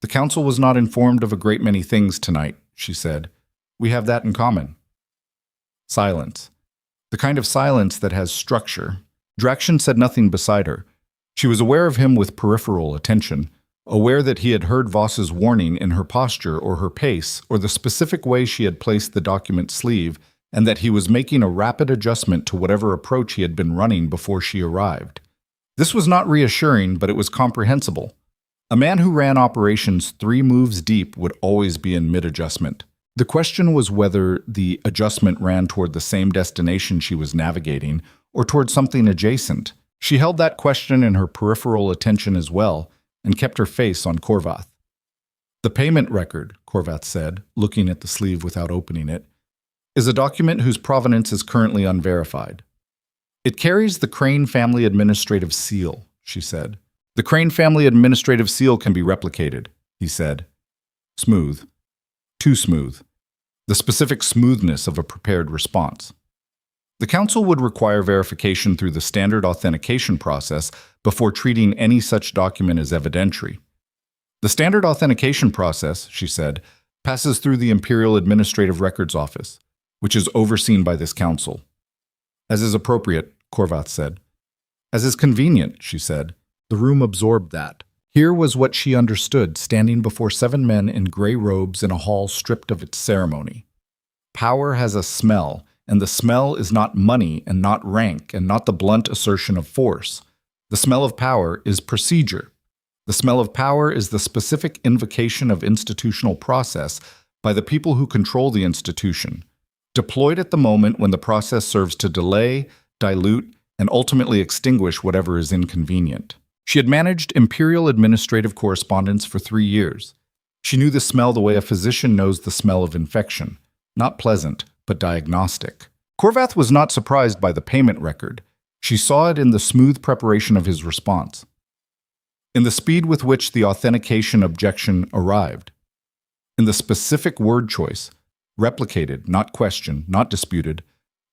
"The council was not informed of a great many things tonight," she said. "We have that in common." Silence. The kind of silence that has structure. Draxian said nothing beside her. She was aware of him with peripheral attention, aware that he had heard Voss's warning in her posture or her pace or the specific way she had placed the document sleeve, and that he was making a rapid adjustment to whatever approach he had been running before she arrived. This was not reassuring, but it was comprehensible. A man who ran operations 3 moves deep would always be in mid-adjustment. The question was whether the adjustment ran toward the same destination she was navigating or toward something adjacent. She held that question in her peripheral attention as well, and kept her face on Corvath. "The payment record," Corvath said, looking at the sleeve without opening it, "is a document whose provenance is currently unverified. It carries the Crane family administrative seal," she said. "The Crane family administrative seal can be replicated," he said. Smooth. Too smooth. The specific smoothness of a prepared response. The council would require verification through the standard authentication process before treating any such document as evidentiary. "The standard authentication process," she said, "passes through the Imperial Administrative Records Office, which is overseen by this council." "As is appropriate," Corvath said. "As is convenient," she said. The room absorbed that. Here was what she understood, standing before 7 men in gray robes in a hall stripped of its ceremony. Power has a smell, and the smell is not money and not rank and not the blunt assertion of force. The smell of power is procedure. The smell of power is the specific invocation of institutional process by the people who control the institution, deployed at the moment when the process serves to delay, dilute, and ultimately extinguish whatever is inconvenient. She had managed imperial administrative correspondence for 3 years. She knew the smell the way a physician knows the smell of infection, not pleasant, but diagnostic. Corvath was not surprised by the payment record. She saw it in the smooth preparation of his response, in the speed with which the authentication objection arrived, in the specific word choice, replicated, not questioned, not disputed,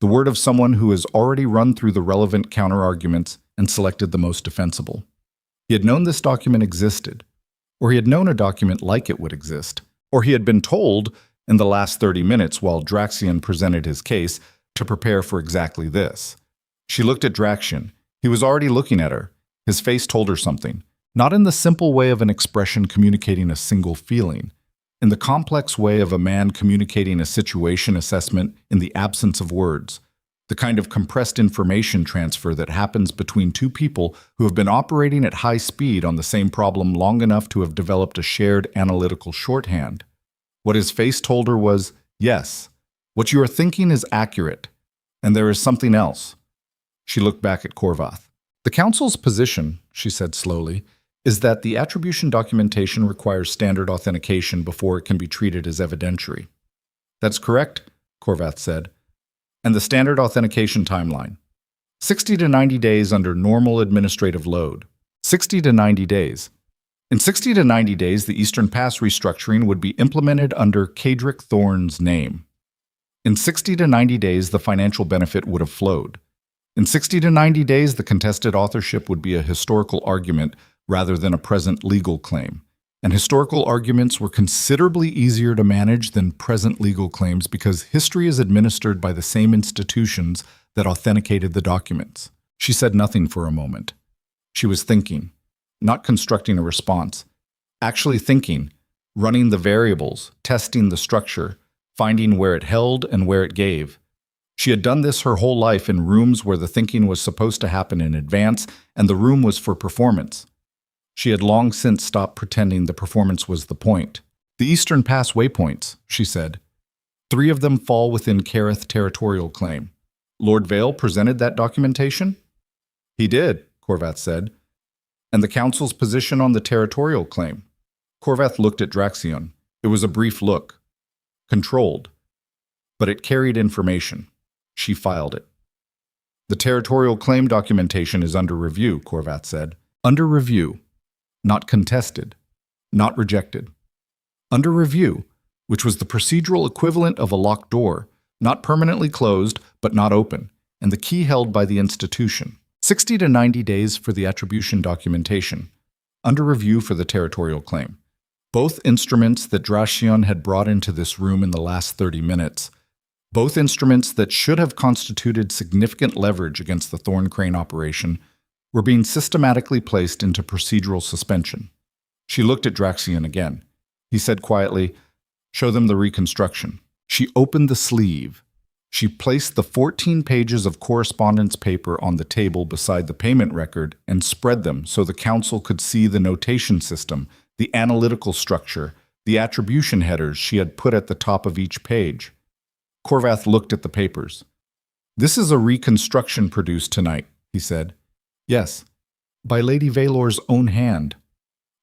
the word of someone who has already run through the relevant counterarguments and selected the most defensible. He had known this document existed, or he had known a document like it would exist, or he had been told in the last 30 minutes while Draxion presented his case to prepare for exactly this. She looked at Draxion. He was already looking at her. His face told her something, not in the simple way of an expression communicating a single feeling, in the complex way of a man communicating a situation assessment in the absence of words, the kind of compressed information transfer that happens between two people who have been operating at high speed on the same problem long enough to have developed a shared analytical shorthand. What his face told her was, yes, what you are thinking is accurate, and there is something else. She looked back at Corvath. The council's position, she said slowly, is that the attribution documentation requires standard authentication before it can be treated as evidentiary. That's correct, Corvath said. And the standard authentication timeline. 60 to 90 days under normal administrative load. 60 to 90 days. In 60 to 90 days, the Eastern Pass restructuring would be implemented under Cadric Thorne's name. In 60 to 90 days, the financial benefit would have flowed. In 60 to 90 days, the contested authorship would be a historical argument rather than a present legal claim. And historical arguments were considerably easier to manage than present legal claims because history is administered by the same institutions that authenticated the documents. She said nothing for a moment. She was thinking, not constructing a response, actually thinking, running the variables, testing the structure, finding where it held and where it gave. She had done this her whole life in rooms where the thinking was supposed to happen in advance and the room was for performance. She had long since stopped pretending the performance was the point. The Eastern Pass waypoints, she said. 3 of them fall within Kareth territorial claim. Lord Vael presented that documentation? He did, Corvath said. And the council's position on the territorial claim? Corvath looked at Draxion. It was a brief look. Controlled. But it carried information. She filed it. The territorial claim documentation is under review, Corvath said. Under review. Not contested, not rejected. Under review, which was the procedural equivalent of a locked door, not permanently closed, but not open, and the key held by the institution. 60 to 90 days for the attribution documentation. Under review for the territorial claim. Both instruments that Draxion had brought into this room in the last 30 minutes, both instruments that should have constituted significant leverage against the Thorn Crane operation, were being systematically placed into procedural suspension. She looked at Draxion again. He said quietly, "Show them the reconstruction." She opened the sleeve. She placed the 14 pages of correspondence paper on the table beside the payment record and spread them so the council could see the notation system, the analytical structure, the attribution headers she had put at the top of each page. Corvath looked at the papers. "This is a reconstruction produced tonight," he said. "Yes. By Lady Vaelor's own hand."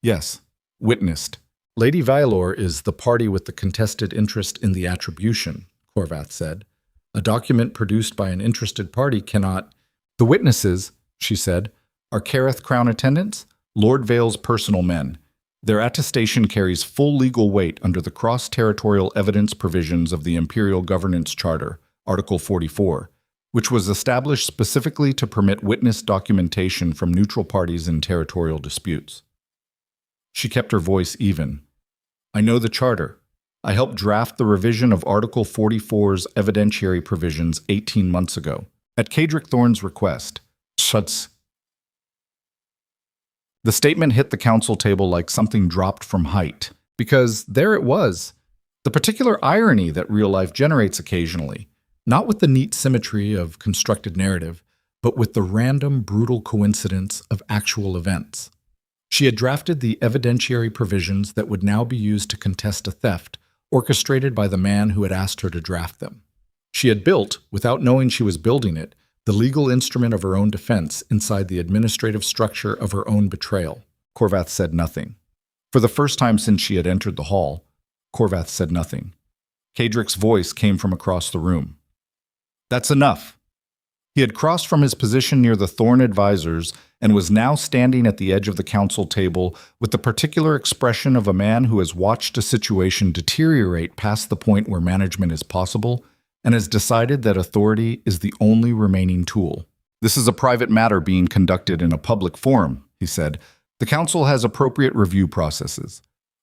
"Yes. Witnessed." "Lady Vaelor is the party with the contested interest in the attribution," Corvath said. "A document produced by an interested party cannot—" "The witnesses," she said, "are Kareth Crown attendants, Lord Vael's personal men. Their attestation carries full legal weight under the cross-territorial evidence provisions of the Imperial Governance Charter, Article 44, which was established specifically to permit witness documentation from neutral parties in territorial disputes." She kept her voice even. "I know the Charter. I helped draft the revision of Article 44's evidentiary provisions 18 months ago, at Cadric Thorne's request." Shuts. The statement hit the council table like something dropped from height, because there it was, the particular irony that real life generates occasionally, not with the neat symmetry of constructed narrative, but with the random, brutal coincidence of actual events. She had drafted the evidentiary provisions that would now be used to contest a theft, orchestrated by the man who had asked her to draft them. She had built, without knowing she was building it, the legal instrument of her own defense inside the administrative structure of her own betrayal. Korvath said nothing. For the first time since she had entered the hall, Korvath said nothing. Kadric's voice came from across the room. "That's enough." He had crossed from his position near the Thorn advisors and was now standing at the edge of the council table with the particular expression of a man who has watched a situation deteriorate past the point where management is possible and has decided that authority is the only remaining tool. "This is a private matter being conducted in a public forum," he said. "The council has appropriate review processes.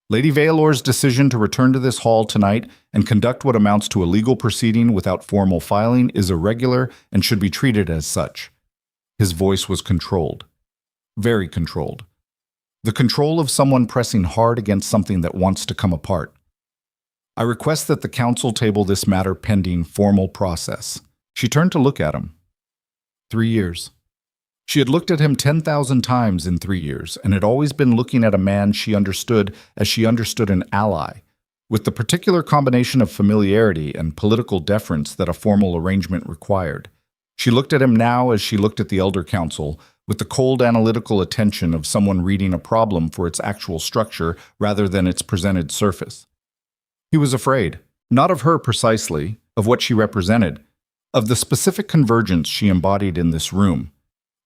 Lady Vaelor's decision to return to this hall tonight and conduct what amounts to a legal proceeding without formal filing is irregular and should be treated as such." His voice was controlled. Very controlled. The control of someone pressing hard against something that wants to come apart. "I request that the council table this matter pending formal process." She turned to look at him. 3 years. She had looked at him 10,000 times in 3 years, and had always been looking at a man she understood as she understood an ally, with the particular combination of familiarity and political deference that a formal arrangement required. She looked at him now as she looked at the Elder Council, with the cold analytical attention of someone reading a problem for its actual structure rather than its presented surface. He was afraid, not of her precisely, of what she represented, of the specific convergence she embodied in this room.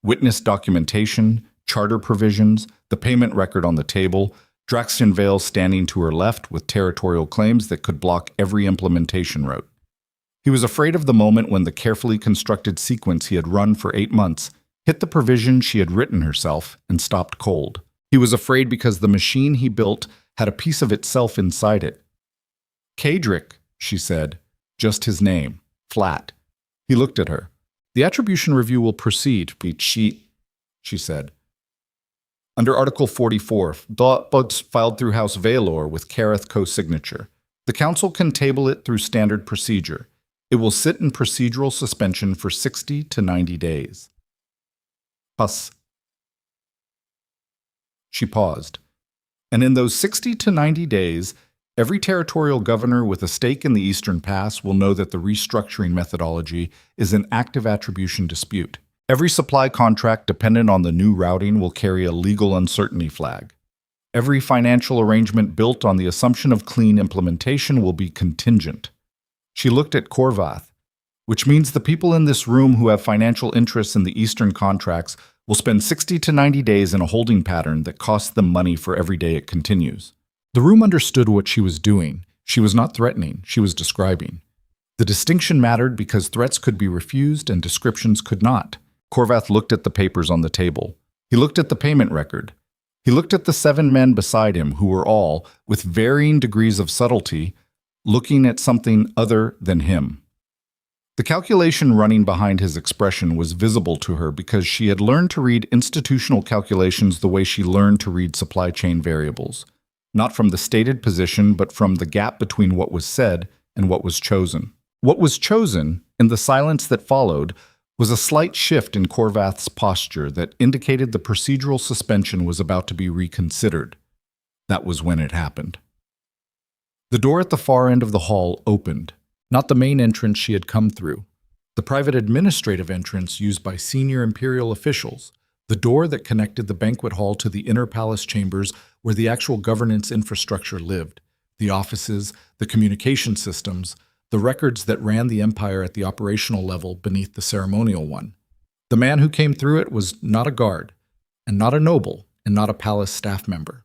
Witness documentation, charter provisions, the payment record on the table, Draxton Vale standing to her left with territorial claims that could block every implementation route. He was afraid of the moment when the carefully constructed sequence he had run for 8 months hit the provision she had written herself and stopped cold. He was afraid because the machine he built had a piece of itself inside it. "Kadric," she said, just his name, flat. He looked at her. "The attribution review will proceed, she said. Under Article 44, votes filed through House Vaelor with Kareth co-signature. The Council can table it through standard procedure. It will sit in procedural suspension for 60 to 90 days. Huss." She paused. "And in those 60 to 90 days, every territorial governor with a stake in the Eastern Pass will know that the restructuring methodology is an active attribution dispute. Every supply contract dependent on the new routing will carry a legal uncertainty flag. Every financial arrangement built on the assumption of clean implementation will be contingent." She looked at Korvath, "which means the people in this room who have financial interests in the Eastern contracts will spend 60 to 90 days in a holding pattern that costs them money for every day it continues." The room understood what she was doing. She was not threatening, she was describing. The distinction mattered because threats could be refused and descriptions could not. Korvath looked at the papers on the table. He looked at the payment record. He looked at the 7 men beside him who were all, with varying degrees of subtlety, looking at something other than him. The calculation running behind his expression was visible to her because she had learned to read institutional calculations the way she learned to read supply chain variables. Not from the stated position, but from the gap between what was said and what was chosen. What was chosen, in the silence that followed, was a slight shift in Korvath's posture that indicated the procedural suspension was about to be reconsidered. That was when it happened. The door at the far end of the hall opened, not the main entrance she had come through, the private administrative entrance used by senior imperial officials, the door that connected the banquet hall to the inner palace chambers where the actual governance infrastructure lived, the offices, the communication systems, the records that ran the empire at the operational level beneath the ceremonial one. The man who came through it was not a guard, and not a noble, and not a palace staff member.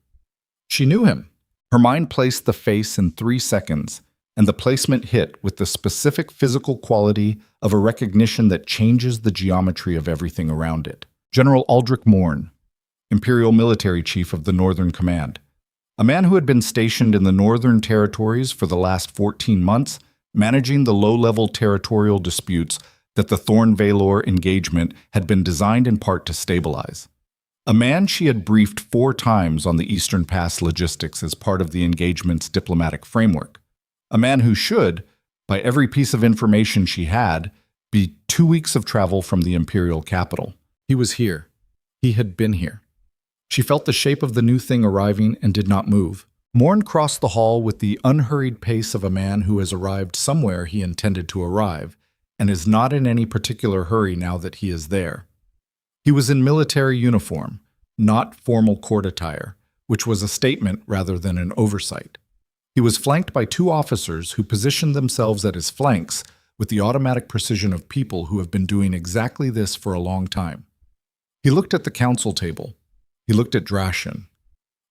She knew him. Her mind placed the face in 3 seconds, and the placement hit with the specific physical quality of a recognition that changes the geometry of everything around it. General Aldrich Morn, Imperial Military Chief of the Northern Command. A man who had been stationed in the Northern Territories for the last 14 months, managing the low-level territorial disputes that the Thorn Vaelor engagement had been designed in part to stabilize. A man she had briefed 4 times on the Eastern Pass logistics as part of the engagement's diplomatic framework. A man who should, by every piece of information she had, be 2 weeks of travel from the imperial capital. He was here. He had been here. She felt the shape of the new thing arriving and did not move. Morn crossed the hall with the unhurried pace of a man who has arrived somewhere he intended to arrive, and is not in any particular hurry now that he is there. He was in military uniform, not formal court attire, which was a statement rather than an oversight. He was flanked by 2 officers who positioned themselves at his flanks with the automatic precision of people who have been doing exactly this for a long time. He looked at the council table. He looked at Drashin.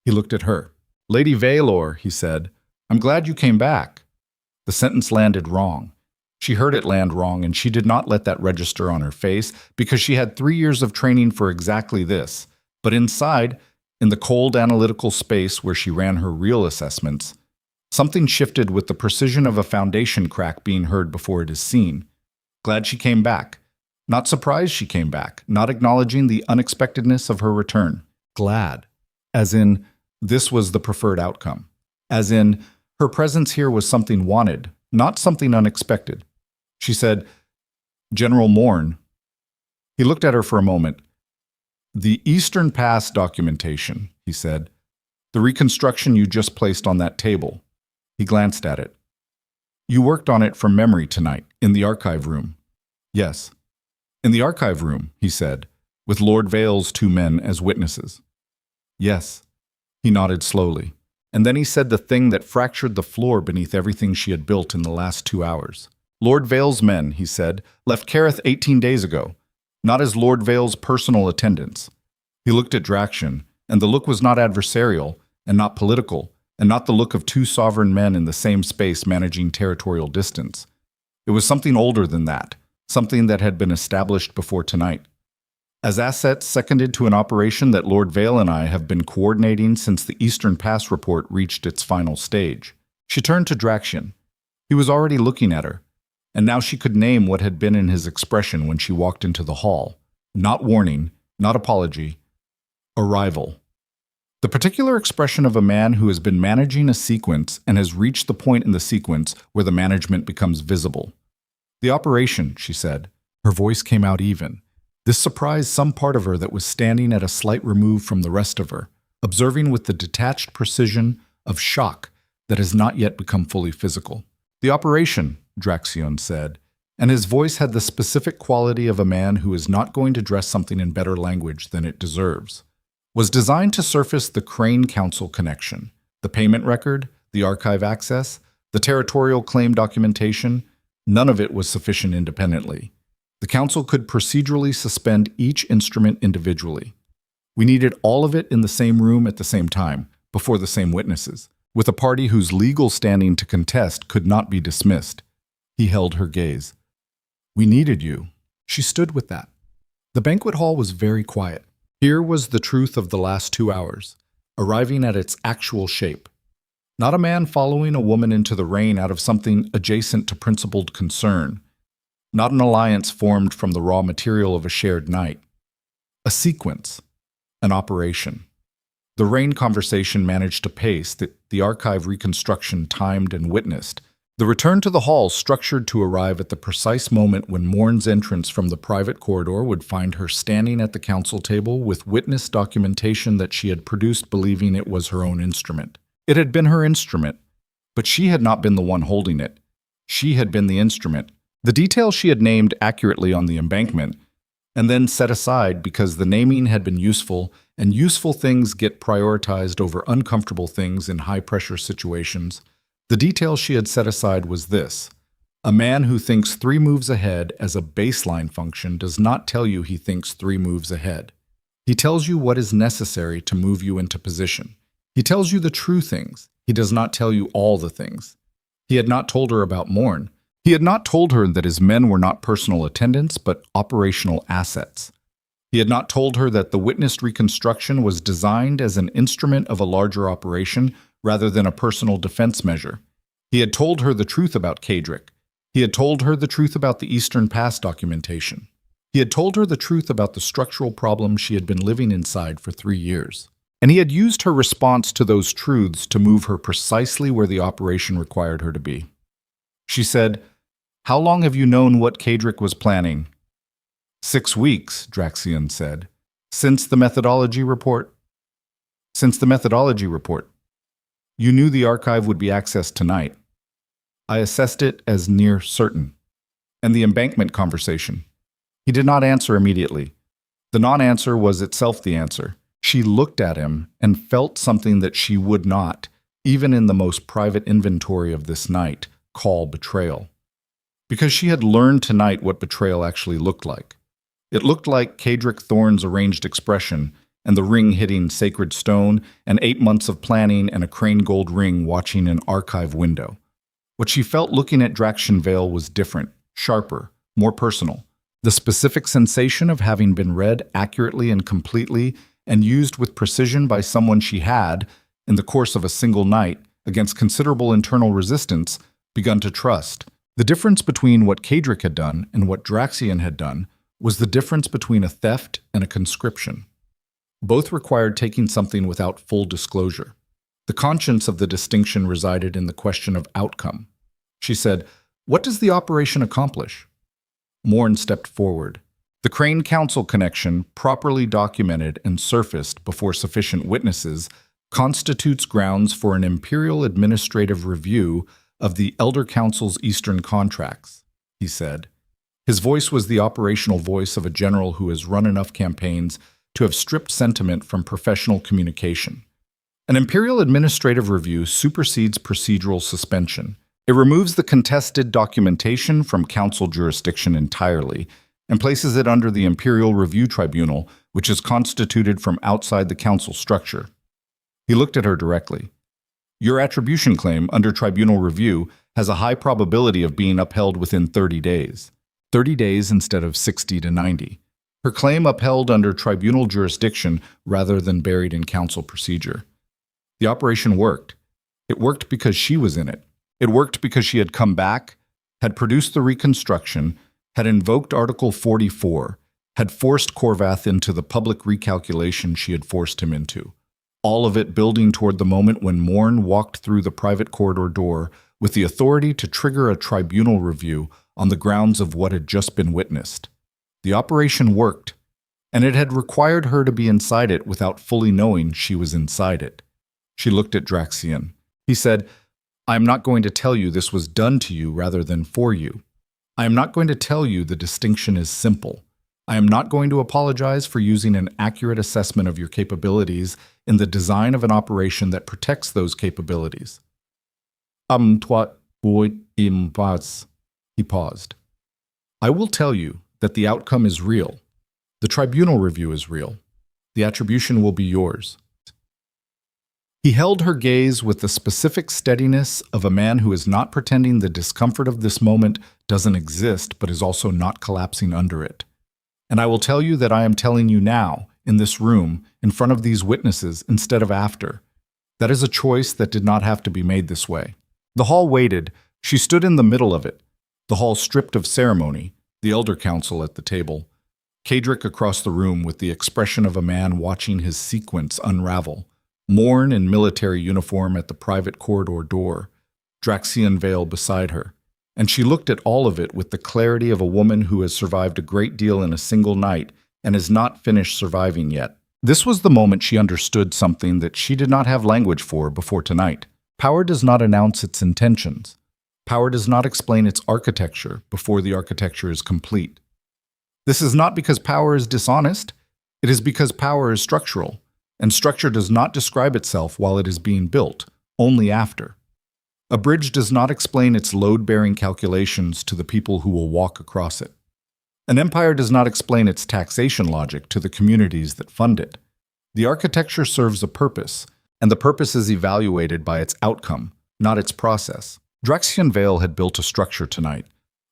He looked at her. "Lady Vaelor," he said, "I'm glad you came back." The sentence landed wrong. She heard it land wrong, and she did not let that register on her face because she had 3 years of training for exactly this. But inside, in the cold analytical space where she ran her real assessments, something shifted with the precision of a foundation crack being heard before it is seen. Glad she came back. Not surprised she came back, not acknowledging the unexpectedness of her return. Glad. As in, this was the preferred outcome. As in, her presence here was something wanted, not something unexpected. She said, "General Morn." He looked at her for a moment. "The Eastern Pass documentation," he said. "The reconstruction you just placed on that table." He glanced at it. "You worked on it from memory tonight, in the archive room." "Yes." "In the archive room," he said, "with Lord Vail's 2 men as witnesses." "Yes." He nodded slowly, and then he said the thing that fractured the floor beneath everything she had built in the last 2 hours. "Lord Vail's men," he said, "left Carith 18 days ago, not as Lord Vail's personal attendants." He looked at Draction, and the look was not adversarial, and not political, and not the look of 2 sovereign men in the same space managing territorial distance. It was something older than that, something that had been established before tonight. "As assets seconded to an operation that Lord Vail and I have been coordinating since the Eastern Pass report reached its final stage." She turned to Draction. He was already looking at her, and now she could name what had been in his expression when she walked into the hall. Not warning, not apology. Arrival. The particular expression of a man who has been managing a sequence and has reached the point in the sequence where the management becomes visible. "The operation," she said. Her voice came out even. This surprised some part of her that was standing at a slight remove from the rest of her, observing with the detached precision of shock that has not yet become fully physical. "The operation," Draxion said, and his voice had the specific quality of a man who is not going to dress something in better language than it deserves, was designed to surface the Crane Council connection, the payment record, the archive access, the territorial claim documentation. None of it was sufficient independently. The Council could procedurally suspend each instrument individually. We needed all of it in the same room at the same time, before the same witnesses, with a party whose legal standing to contest could not be dismissed. He held her gaze. "We needed you." She stood with that. The banquet hall was very quiet. Here was the truth of the last 2 hours, arriving at its actual shape. Not a man following a woman into the rain out of something adjacent to principled concern. Not an alliance formed from the raw material of a shared night. A sequence. An operation. The rain conversation managed a pace that the archive reconstruction timed and witnessed. The return to the hall structured to arrive at the precise moment when Morn's entrance from the private corridor would find her standing at the council table with witness documentation that she had produced believing it was her own instrument. It had been her instrument, but she had not been the one holding it. She had been the instrument. The details she had named accurately on the embankment, and then set aside because the naming had been useful, and useful things get prioritized over uncomfortable things in high-pressure situations. The detail she had set aside was this. A man who thinks 3 moves ahead as a baseline function does not tell you he thinks 3 moves ahead. He tells you what is necessary to move you into position. He tells you the true things. He does not tell you all the things. He had not told her about Morn. He had not told her that his men were not personal attendants, but operational assets. He had not told her that the witnessed reconstruction was designed as an instrument of a larger operation rather than a personal defense measure. He had told her the truth about Kadric. He had told her the truth about the Eastern Pass documentation. He had told her the truth about the structural problems she had been living inside for 3 years. And he had used her response to those truths to move her precisely where the operation required her to be. She said, "How long have you known what Kadric was planning?" 6 weeks, Draxion said. Since the methodology report? Since the methodology report. You knew the archive would be accessed tonight. I assessed it as near certain. And the embankment conversation. He did not answer immediately. The non-answer was itself the answer. She looked at him and felt something that she would not, even in the most private inventory of this night, call betrayal. Because she had learned tonight what betrayal actually looked like. It looked like Kadric Thorne's arranged expression, and the ring hitting sacred stone, and 8 months of planning and a crane gold ring watching an archive window. What she felt looking at Draxion Vael was different, sharper, more personal. The specific sensation of having been read accurately and completely and used with precision by someone she had, in the course of a single night, against considerable internal resistance, begun to trust. The difference between what Kadric had done and what Draxion had done was the difference between a theft and a conscription. Both required taking something without full disclosure. The conscience of the distinction resided in the question of outcome. She said, "What does the operation accomplish?" Morn stepped forward. The Crane Council connection, properly documented and surfaced before sufficient witnesses, constitutes grounds for an imperial administrative review of the Elder Council's Eastern contracts, he said. His voice was the operational voice of a general who has run enough campaigns to have stripped sentiment from professional communication. An imperial administrative review supersedes procedural suspension. It removes the contested documentation from council jurisdiction entirely and places it under the Imperial Review Tribunal, which is constituted from outside the council structure. He looked at her directly. Your attribution claim under tribunal review has a high probability of being upheld within 30 days. 30 days instead of 60 to 90. Her claim upheld under tribunal jurisdiction rather than buried in council procedure. The operation worked. It worked because she was in it. It worked because she had come back, had produced the reconstruction, had invoked Article 44, had forced Corvath into the public recalculation she had forced him into. All of it building toward the moment when Morn walked through the private corridor door with the authority to trigger a tribunal review on the grounds of what had just been witnessed. The operation worked, and it had required her to be inside it without fully knowing she was inside it. She looked at Draxion. He said, "I am not going to tell you this was done to you rather than for you. I am not going to tell you the distinction is simple. I am not going to apologize for using an accurate assessment of your capabilities in the design of an operation that protects those capabilities." He paused. "I will tell you that the outcome is real. The tribunal review is real. The attribution will be yours." He held her gaze with the specific steadiness of a man who is not pretending the discomfort of this moment doesn't exist but is also not collapsing under it. "And I will tell you that I am telling you now, in this room, in front of these witnesses, instead of after. That is a choice that did not have to be made this way." The hall waited. She stood in the middle of it. The hall stripped of ceremony, the Elder Council at the table. Kadric across the room with the expression of a man watching his sequence unravel. Morn in military uniform at the private corridor door. Draxion Vael beside her. And she looked at all of it with the clarity of a woman who has survived a great deal in a single night and is not finished surviving yet. This was the moment she understood something that she did not have language for before tonight. Power does not announce its intentions. Power does not explain its architecture before the architecture is complete. This is not because power is dishonest. It is because power is structural, and structure does not describe itself while it is being built, only after. A bridge does not explain its load-bearing calculations to the people who will walk across it. An empire does not explain its taxation logic to the communities that fund it. The architecture serves a purpose, and the purpose is evaluated by its outcome, not its process. Draxion Vael had built a structure tonight.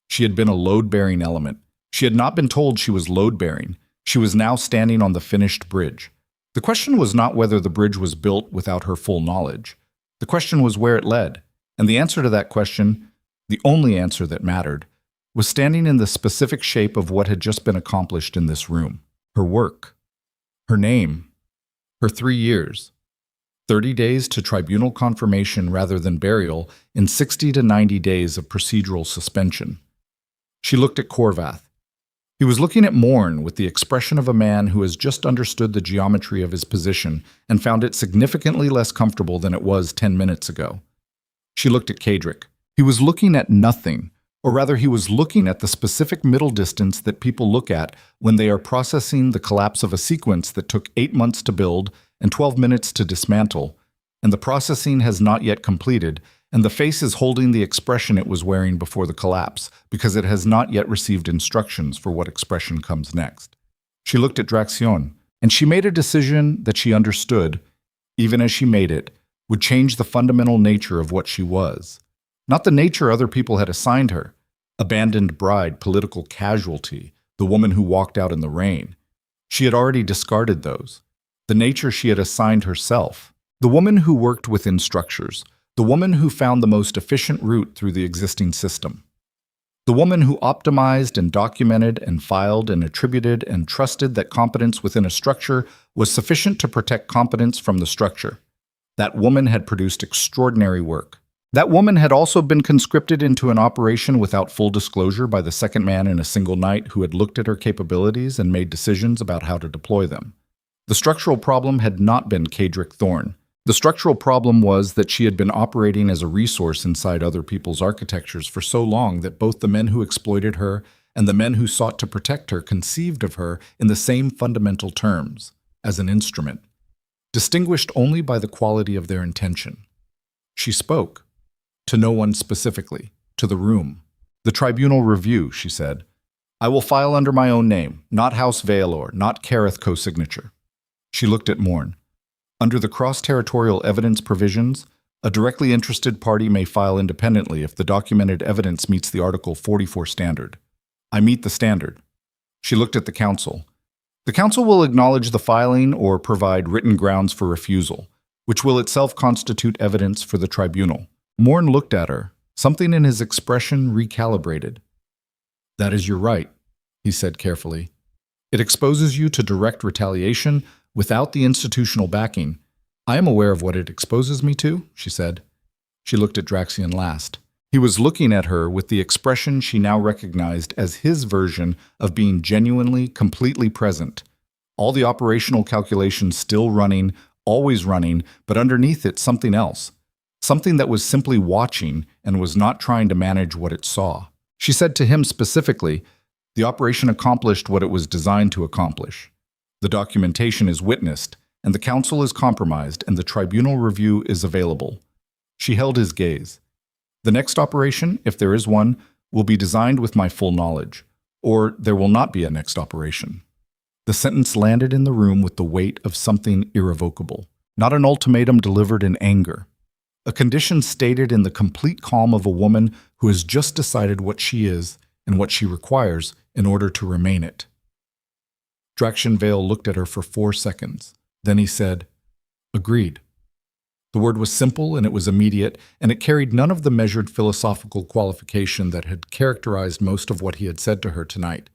She had been a load-bearing element. She had not been told she was load-bearing. She was now standing on the finished bridge. The question was not whether the bridge was built without her full knowledge. The question was where it led. And the answer to that question, the only answer that mattered, was standing in the specific shape of what had just been accomplished in this room. Her work, her name, her 3 years. 30 days to tribunal confirmation rather than burial, in 60 to 90 days of procedural suspension. She looked at Corvath. He was looking at Morn with the expression of a man who has just understood the geometry of his position and found it significantly less comfortable than it was 10 minutes ago. She looked at Kadric. He was looking at nothing, or rather he was looking at the specific middle distance that people look at when they are processing the collapse of a sequence that took 8 months to build and 12 minutes to dismantle, and the processing has not yet completed, and the face is holding the expression it was wearing before the collapse, because it has not yet received instructions for what expression comes next. She looked at Draxion, and she made a decision that she understood, even as she made it, would change the fundamental nature of what she was. Not the nature other people had assigned her: abandoned bride, political casualty, the woman who walked out in the rain. She had already discarded those. The nature she had assigned herself. The woman who worked within structures. The woman who found the most efficient route through the existing system. The woman who optimized and documented and filed and attributed and trusted that competence within a structure was sufficient to protect competence from the structure. That woman had produced extraordinary work. That woman had also been conscripted into an operation without full disclosure by the second man in a single night who had looked at her capabilities and made decisions about how to deploy them. The structural problem had not been Kadric Thorne. The structural problem was that she had been operating as a resource inside other people's architectures for so long that both the men who exploited her and the men who sought to protect her conceived of her in the same fundamental terms, as an instrument, distinguished only by the quality of their intention. She spoke. To no one specifically. To the room. The tribunal review, she said. I will file under my own name, not House Vaelor, not Kareth co-signature. She looked at Morn. Under the cross-territorial evidence provisions, a directly interested party may file independently if the documented evidence meets the Article 44 standard. I meet the standard. She looked at the council. The council will acknowledge the filing or provide written grounds for refusal, which will itself constitute evidence for the tribunal. Morn looked at her. Something in his expression recalibrated. That is your right, he said carefully. It exposes you to direct retaliation without the institutional backing. I am aware of what it exposes me to, she said. She looked at Draxion last. He was looking at her with the expression she now recognized as his version of being genuinely, completely present. All the operational calculations still running, always running, but underneath it something else. Something that was simply watching and was not trying to manage what it saw. She said to him specifically, the operation accomplished what it was designed to accomplish. The documentation is witnessed, and the council is compromised, and the tribunal review is available. She held his gaze. The next operation, if there is one, will be designed with my full knowledge, or there will not be a next operation. The sentence landed in the room with the weight of something irrevocable, not an ultimatum delivered in anger. A condition stated in the complete calm of a woman who has just decided what she is and what she requires in order to remain it. Draxion Vael looked at her for 4 seconds. Then he said, agreed. The word was simple and it was immediate, and it carried none of the measured philosophical qualification that had characterized most of what he had said to her tonight,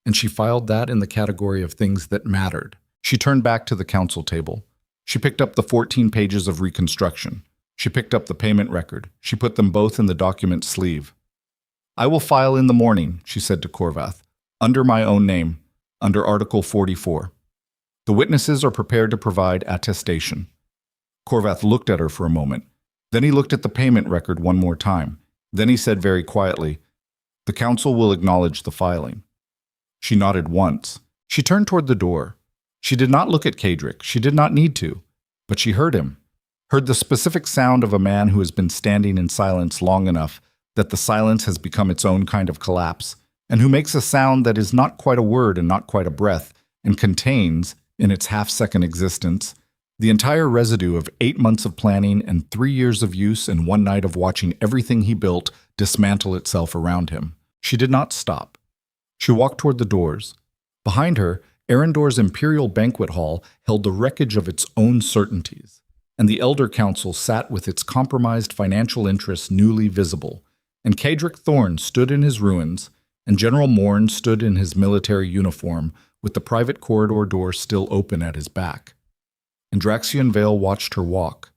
and she filed that in the category of things that mattered. She turned back to the council table. She picked up the 14 pages of reconstruction. She picked up the payment record. She put them both in the document sleeve. I will file in the morning, she said to Corvath, under my own name, under Article 44. The witnesses are prepared to provide attestation. Corvath looked at her for a moment. Then he looked at the payment record one more time. Then he said very quietly, the council will acknowledge the filing. She nodded once. She turned toward the door. She did not look at Kadric. She did not need to. But she heard him. Heard the specific sound of a man who has been standing in silence long enough that the silence has become its own kind of collapse, and who makes a sound that is not quite a word and not quite a breath, and contains, in its half-second existence, the entire residue of 8 months of planning and 3 years of use and 1 night of watching everything he built dismantle itself around him. She did not stop. She walked toward the doors. Behind her, Arendor's imperial banquet hall held the wreckage of its own certainties, and the Elder Council sat with its compromised financial interests newly visible, and Kadric Thorne stood in his ruins, and General Morn stood in his military uniform with the private corridor door still open at his back. Andraxian Vale watched her walk,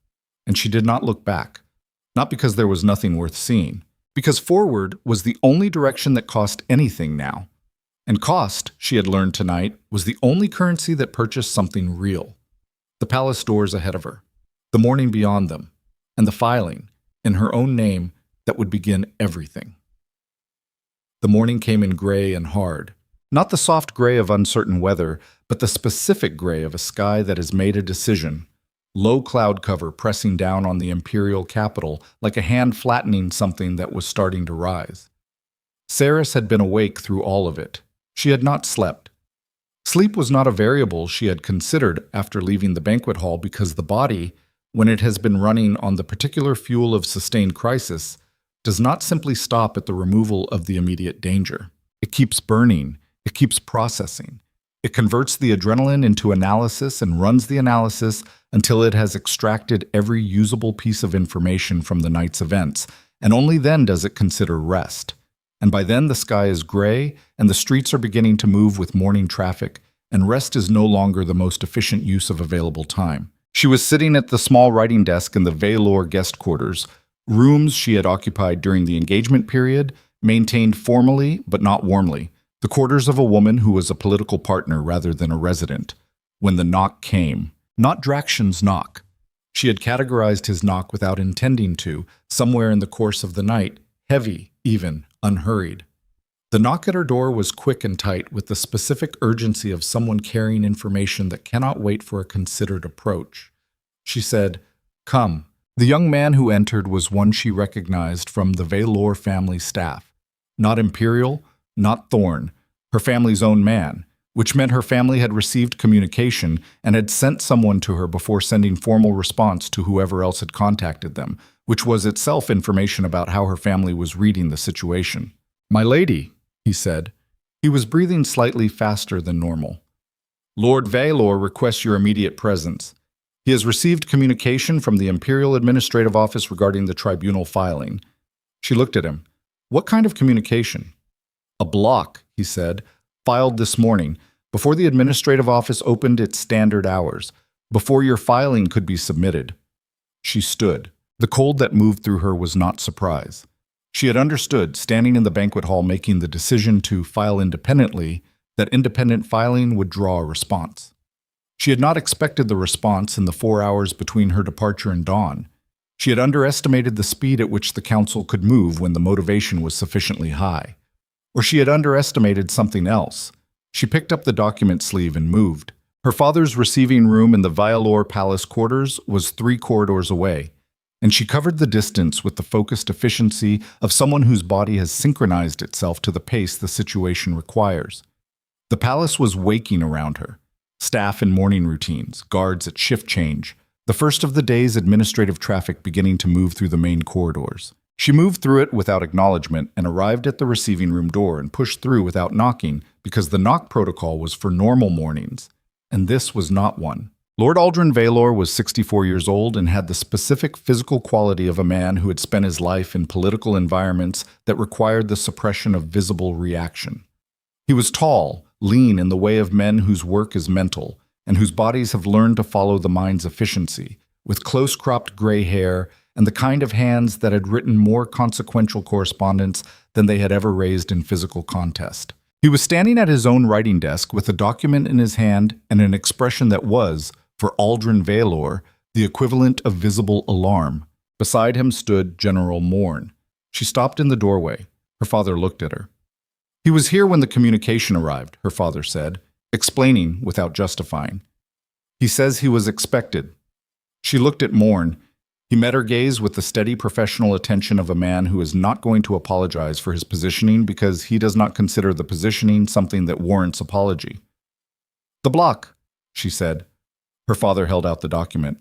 and she did not look back, not because there was nothing worth seeing, because forward was the only direction that cost anything now. And cost, she had learned tonight, was the only currency that purchased something real. The palace doors ahead of her, the morning beyond them, and the filing, in her own name, that would begin everything. The morning came in gray and hard, not the soft gray of uncertain weather, but the specific gray of a sky that has made a decision, low cloud cover pressing down on the imperial capital like a hand flattening something that was starting to rise. Seris had been awake through all of it. She had not slept. Sleep was not a variable she had considered after leaving the banquet hall because the body, when it has been running on the particular fuel of sustained crisis, does not simply stop at the removal of the immediate danger. It keeps burning. It keeps processing. It converts the adrenaline into analysis and runs the analysis until it has extracted every usable piece of information from the night's events, and only then does it consider rest. And by then the sky is gray, and the streets are beginning to move with morning traffic, and rest is no longer the most efficient use of available time. She was sitting at the small writing desk in the Vaelor guest quarters, rooms she had occupied during the engagement period, maintained formally but not warmly, the quarters of a woman who was a political partner rather than a resident, when the knock came. Not Draxian's knock. She had categorized his knock without intending to, somewhere in the course of the night, heavy, even, unhurried. The knock at her door was quick and tight, with the specific urgency of someone carrying information that cannot wait for a considered approach. She said, "Come." The young man who entered was one she recognized from the Vaelor family staff. Not imperial, not Thorn, her family's own man, which meant her family had received communication and had sent someone to her before sending formal response to whoever else had contacted them, which was itself information about how her family was reading the situation. "My lady," he said. He was breathing slightly faster than normal. "Lord Vaelor requests your immediate presence. He has received communication from the Imperial Administrative Office regarding the tribunal filing." She looked at him. "What kind of communication?" "A block," he said, "filed this morning, before the administrative office opened its standard hours, before your filing could be submitted." She stood. The cold that moved through her was not surprise. She had understood, standing in the banquet hall making the decision to file independently, that independent filing would draw a response. She had not expected the response in the 4 hours between her departure and dawn. She had underestimated the speed at which the council could move when the motivation was sufficiently high. Or she had underestimated something else. She picked up the document sleeve and moved. Her father's receiving room in the Vaelor Palace quarters was 3 corridors away, and she covered the distance with the focused efficiency of someone whose body has synchronized itself to the pace the situation requires. The palace was waking around her. Staff in morning routines, guards at shift change, the first of the day's administrative traffic beginning to move through the main corridors. She moved through it without acknowledgement and arrived at the receiving room door and pushed through without knocking because the knock protocol was for normal mornings, and this was not one. Lord Aldrin Vaelor was 64 years old and had the specific physical quality of a man who had spent his life in political environments that required the suppression of visible reaction. He was tall, lean in the way of men whose work is mental, and whose bodies have learned to follow the mind's efficiency, with close-cropped gray hair and the kind of hands that had written more consequential correspondence than they had ever raised in physical contest. He was standing at his own writing desk with a document in his hand and an expression that was, for Aldrin Vaelor, the equivalent of visible alarm. Beside him stood General Morn. She stopped in the doorway. Her father looked at her. "He was here when the communication arrived," her father said, explaining without justifying. "He says he was expected." She looked at Morn. He met her gaze with the steady professional attention of a man who is not going to apologize for his positioning because he does not consider the positioning something that warrants apology. "The block," she said. Her father held out the document.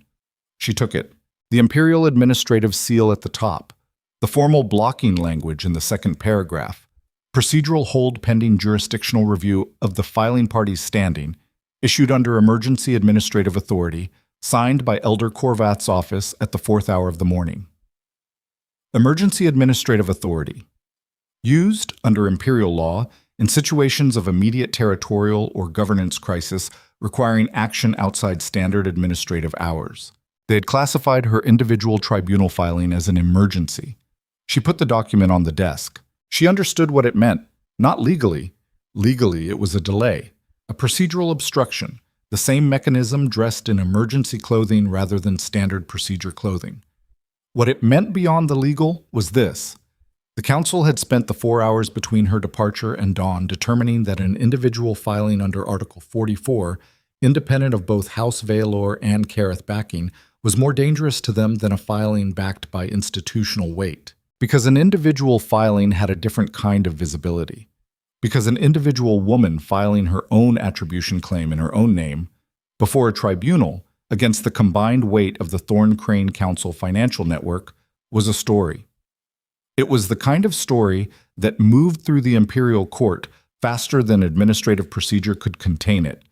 She took it. The imperial administrative seal at the top. The formal blocking language in the second paragraph. Procedural hold pending jurisdictional review of the filing party's standing, issued under emergency administrative authority, signed by Elder Korvath's office at the 4th hour of the morning. Emergency administrative authority. used, under imperial law, in situations of immediate territorial or governance crisis requiring action outside standard administrative hours. They had classified her individual tribunal filing as an emergency. She put the document on the desk. She understood what it meant, not legally. Legally, it was a delay, a procedural obstruction, the same mechanism dressed in emergency clothing rather than standard procedure clothing. What it meant beyond the legal was this. The council had spent the 4 hours between her departure and dawn determining that an individual filing under Article 44, independent of both House Vaelor and Careth backing, was more dangerous to them than a filing backed by institutional weight. Because an individual filing had a different kind of visibility. Because an individual woman filing her own attribution claim in her own name before a tribunal against the combined weight of the Thorn Crane Council financial network was a story. It was the kind of story that moved through the imperial court faster than administrative procedure could contain it.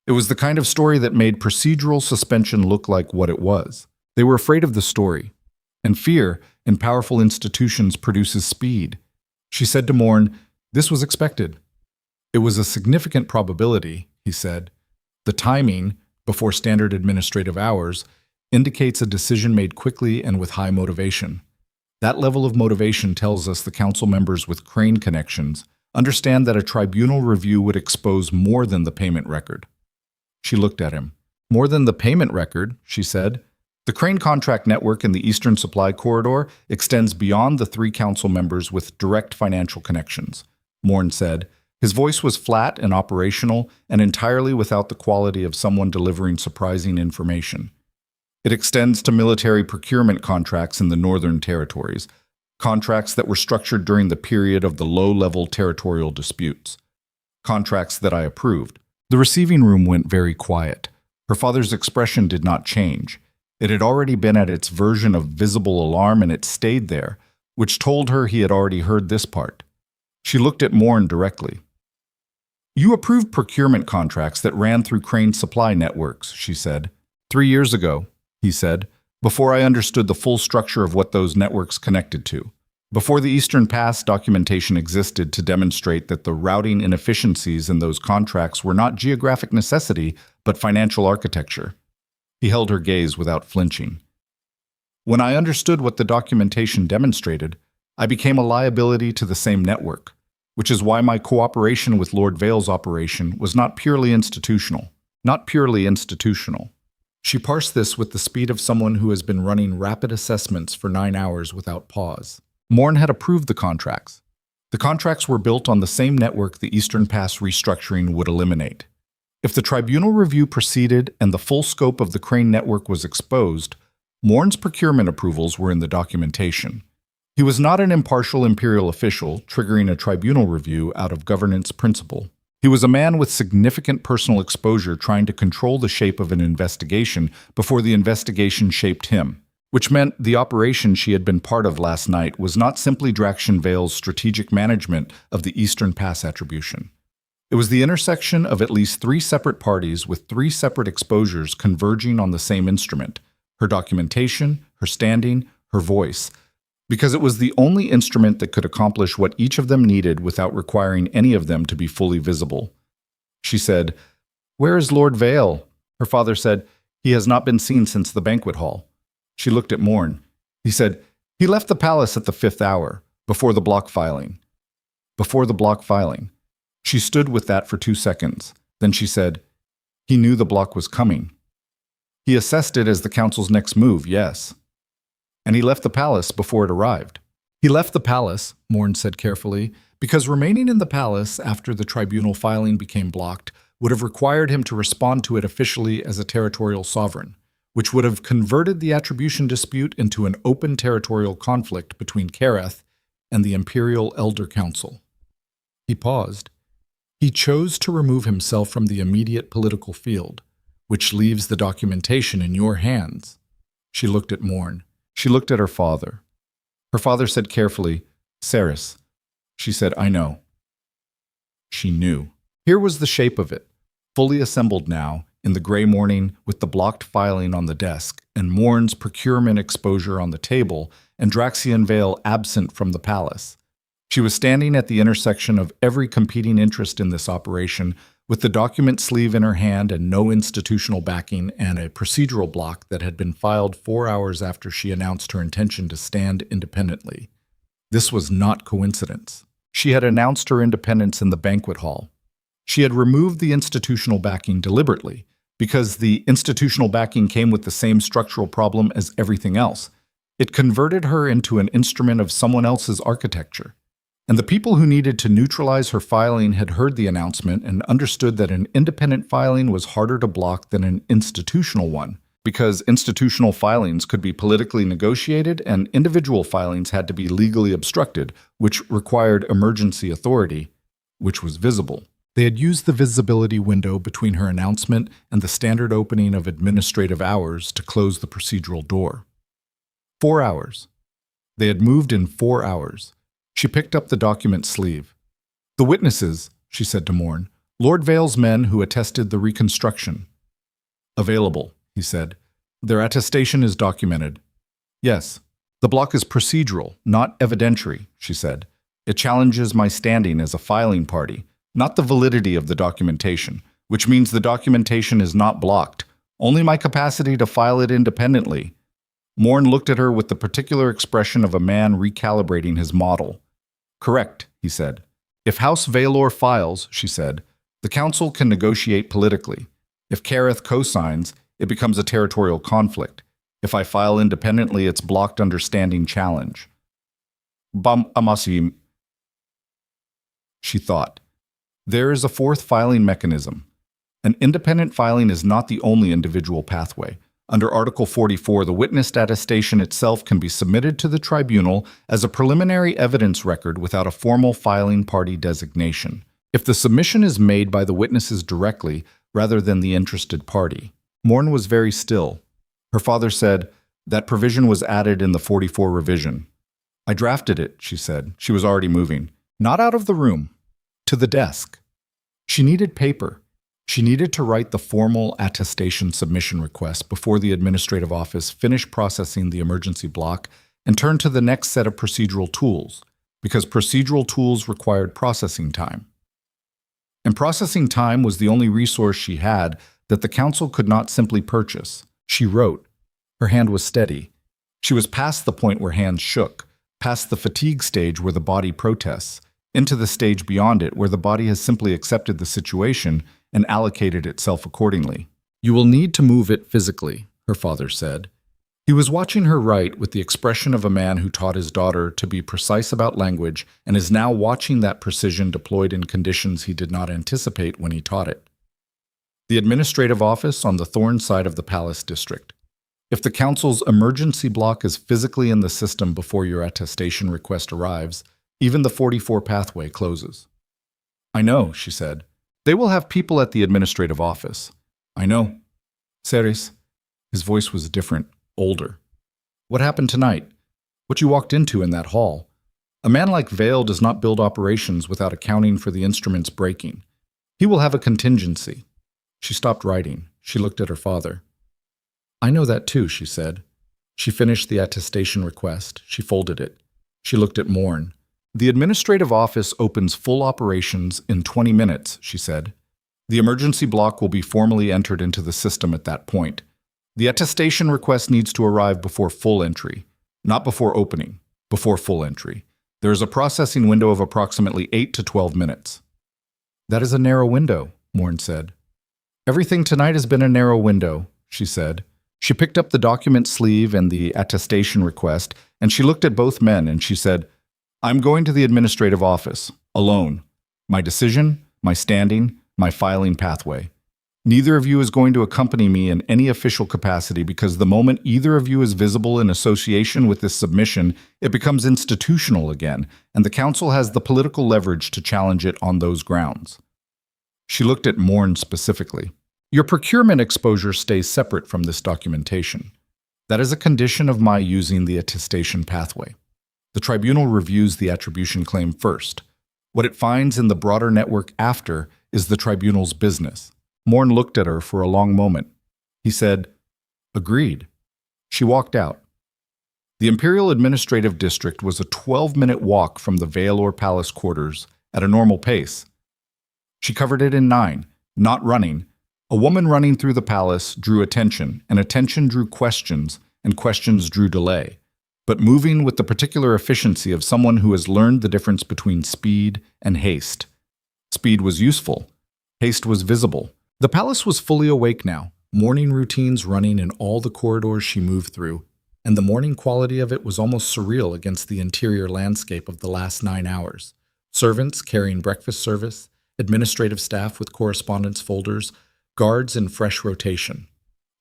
It was the kind of story that made procedural suspension look like what it was. They were afraid of the story. And fear in powerful institutions produces speed. She said to Morn, "This was expected." "It was a significant probability," he said. "The timing, before standard administrative hours, indicates a decision made quickly and with high motivation. That level of motivation tells us the council members with Crane connections understand that a tribunal review would expose more than the payment record." She looked at him. "More than the payment record," she said. "The Crane contract network in the Eastern Supply Corridor extends beyond the 3 council members with direct financial connections," Morn said. His voice was flat and operational and entirely without the quality of someone delivering surprising information. "It extends to military procurement contracts in the Northern Territories, contracts that were structured during the period of the low-level territorial disputes. Contracts that I approved." The receiving room went very quiet. Her father's expression did not change. It had already been at its version of visible alarm and it stayed there, which told her he had already heard this part. She looked at Morn directly. "You approved procurement contracts that ran through Crane supply networks," she said. 3 years ago, he said, "before I understood the full structure of what those networks connected to. Before the Eastern Pass documentation existed to demonstrate that the routing inefficiencies in those contracts were not geographic necessity, but financial architecture." He held her gaze without flinching. "When I understood what the documentation demonstrated, I became a liability to the same network, which is why my cooperation with Lord Vail's operation was not purely institutional. Not purely institutional." She parsed this with the speed of someone who has been running rapid assessments for 9 hours without pause. Morn had approved the contracts. The contracts were built on the same network the Eastern Pass restructuring would eliminate. If the tribunal review proceeded and the full scope of the Crane network was exposed, Morn's procurement approvals were in the documentation. He was not an impartial imperial official triggering a tribunal review out of governance principle. He was a man with significant personal exposure trying to control the shape of an investigation before the investigation shaped him. Which meant the operation she had been part of last night was not simply Draxian Vail's strategic management of the Eastern Pass attribution. It was the intersection of at least 3 separate parties with 3 separate exposures converging on the same instrument, her documentation, her standing, her voice, because it was the only instrument that could accomplish what each of them needed without requiring any of them to be fully visible. She said, "Where is Lord Vail?" Her father said, "He has not been seen since the banquet hall." She looked at Morn. He said, "He left the palace at the 5th hour, before the block filing." Before the block filing. She stood with that for 2 seconds. Then she said, "He knew the block was coming. He assessed it as the council's next move, yes. And he left the palace before it arrived." "He left the palace," Morn said carefully, "because remaining in the palace after the tribunal filing became blocked would have required him to respond to it officially as a territorial sovereign, which would have converted the attribution dispute into an open territorial conflict between Careth and the Imperial Elder Council." He paused. "He chose to remove himself from the immediate political field, which leaves the documentation in your hands." She looked at Morn. She looked at her father. Her father said carefully, "Seris." She said, "I know." She knew. Here was the shape of it, fully assembled now, in the gray morning with the blocked filing on the desk and Morn's procurement exposure on the table and Draxian Vail absent from the palace. She was standing at the intersection of every competing interest in this operation, with the document sleeve in her hand and no institutional backing, and a procedural block that had been filed 4 hours after she announced her intention to stand independently. This was not coincidence. She had announced her independence in the banquet hall. She had removed the institutional backing deliberately, because the institutional backing came with the same structural problem as everything else. It converted her into an instrument of someone else's architecture. And the people who needed to neutralize her filing had heard the announcement and understood that an independent filing was harder to block than an institutional one, because institutional filings could be politically negotiated and individual filings had to be legally obstructed, which required emergency authority, which was visible. They had used the visibility window between her announcement and the standard opening of administrative hours to close the procedural door. 4 hours. They had moved in 4 hours. She picked up the document sleeve. "The witnesses," she said to Morn, "Lord Vael's men who attested the reconstruction." "Available," he said. "Their attestation is documented." "Yes. The block is procedural, not evidentiary," she said. "It challenges my standing as a filing party, not the validity of the documentation, which means the documentation is not blocked, only my capacity to file it independently." Morn looked at her with the particular expression of a man recalibrating his model. "Correct," he said. "If House Vaelor files," she said, "the council can negotiate politically. If Kareth co-signs, it becomes a territorial conflict. If I file independently, it's blocked under standing challenge." Amasim, she thought. There is a fourth filing mechanism. An independent filing is not the only individual pathway. Under Article 44, the witness attestation itself can be submitted to the tribunal as a preliminary evidence record without a formal filing party designation, if the submission is made by the witnesses directly rather than the interested party. Morn was very still. Her father said, "That provision was added in the 44 revision." "I drafted it," she said. She was already moving. Not out of the room. To the desk. She needed paper. She needed to write the formal attestation submission request before the administrative office finished processing the emergency block and turned to the next set of procedural tools, because procedural tools required processing time. And processing time was the only resource she had that the council could not simply purchase. She wrote. Her hand was steady. She was past the point where hands shook, past the fatigue stage where the body protests, into the stage beyond it where the body has simply accepted the situation and allocated itself accordingly. "You will need to move it physically," her father said. He was watching her write with the expression of a man who taught his daughter to be precise about language and is now watching that precision deployed in conditions he did not anticipate when he taught it. "The administrative office on the Thorn side of the Palace District. If the council's emergency block is physically in the system before your attestation request arrives, even the 44 pathway closes." "I know," she said. "They will have people at the administrative office." "I know." "Seris." His voice was different, older. "What happened tonight? What you walked into in that hall? A man like Vael does not build operations without accounting for the instruments breaking. He will have a contingency." She stopped writing. She looked at her father. "I know that too," she said. She finished the attestation request. She folded it. She looked at Morn. "The administrative office opens full operations in 20 minutes, she said. "The emergency block will be formally entered into the system at that point. The attestation request needs to arrive before full entry, not before opening, before full entry. There is a processing window of approximately 8 to 12 minutes. "That is a narrow window," Morn said. "Everything tonight has been a narrow window," she said. She picked up the document sleeve and the attestation request, and she looked at both men and she said, "I'm going to the administrative office, alone. My decision, my standing, my filing pathway. Neither of you is going to accompany me in any official capacity because the moment either of you is visible in association with this submission, it becomes institutional again, and the council has the political leverage to challenge it on those grounds." She looked at Morn specifically. "Your procurement exposure stays separate from this documentation. That is a condition of my using the attestation pathway. The tribunal reviews the attribution claim first. What it finds in the broader network after is the tribunal's business." Morn looked at her for a long moment. He said, "Agreed." She walked out. The Imperial Administrative District was a 12-minute walk from the Vaelor Palace quarters at a normal pace. She covered it in 9, not running. A woman running through the palace drew attention, and attention drew questions, and questions drew delay. But moving with the particular efficiency of someone who has learned the difference between speed and haste. Speed was useful. Haste was visible. The palace was fully awake now, morning routines running in all the corridors she moved through, and the morning quality of it was almost surreal against the interior landscape of the last 9 hours. Servants carrying breakfast service, administrative staff with correspondence folders, guards in fresh rotation.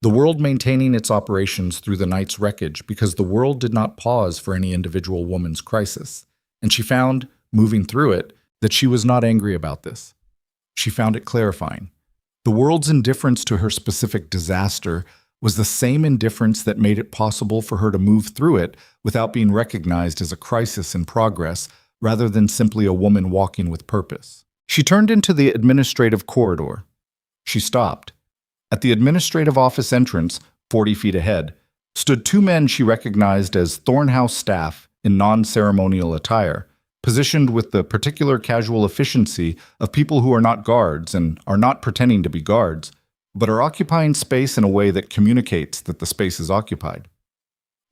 The world maintaining its operations through the night's wreckage because the world did not pause for any individual woman's crisis. And she found, moving through it, that she was not angry about this. She found it clarifying. The world's indifference to her specific disaster was the same indifference that made it possible for her to move through it without being recognized as a crisis in progress rather than simply a woman walking with purpose. She turned into the administrative corridor. She stopped. At the administrative office entrance, 40 feet ahead, stood 2 men she recognized as Thornhouse staff in non-ceremonial attire, positioned with the particular casual efficiency of people who are not guards and are not pretending to be guards, but are occupying space in a way that communicates that the space is occupied.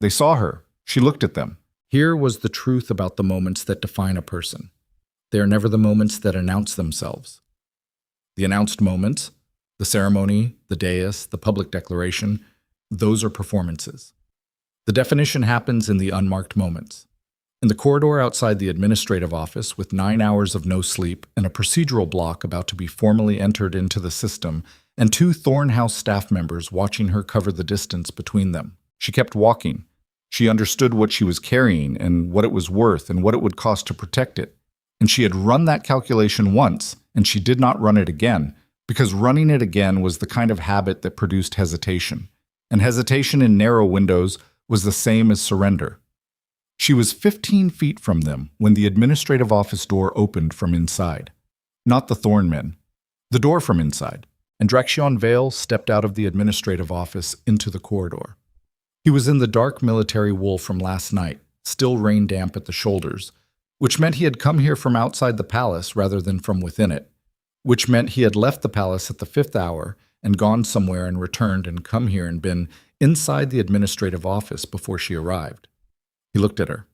They saw her. She looked at them. Here was the truth about the moments that define a person. They are never the moments that announce themselves. The announced moments, the ceremony, the dais, the public declaration, those are performances. The definition happens in the unmarked moments. In the corridor outside the administrative office, with 9 hours of no sleep and a procedural block about to be formally entered into the system, and 2 Thornhouse staff members watching her cover the distance between them. She kept walking. She understood what she was carrying and what it was worth and what it would cost to protect it. And she had run that calculation once, and she did not run it again, because running it again was the kind of habit that produced hesitation. And hesitation in narrow windows was the same as surrender. She was 15 feet from them when the administrative office door opened from inside. Not the Thorn men. The door from inside. And Seris Vaelor stepped out of the administrative office into the corridor. He was in the dark military wool from last night, still rain-damp at the shoulders, which meant he had come here from outside the palace rather than from within it, which meant he had left the palace at the 5th hour and gone somewhere and returned and come here and been inside the administrative office before she arrived. He looked at her.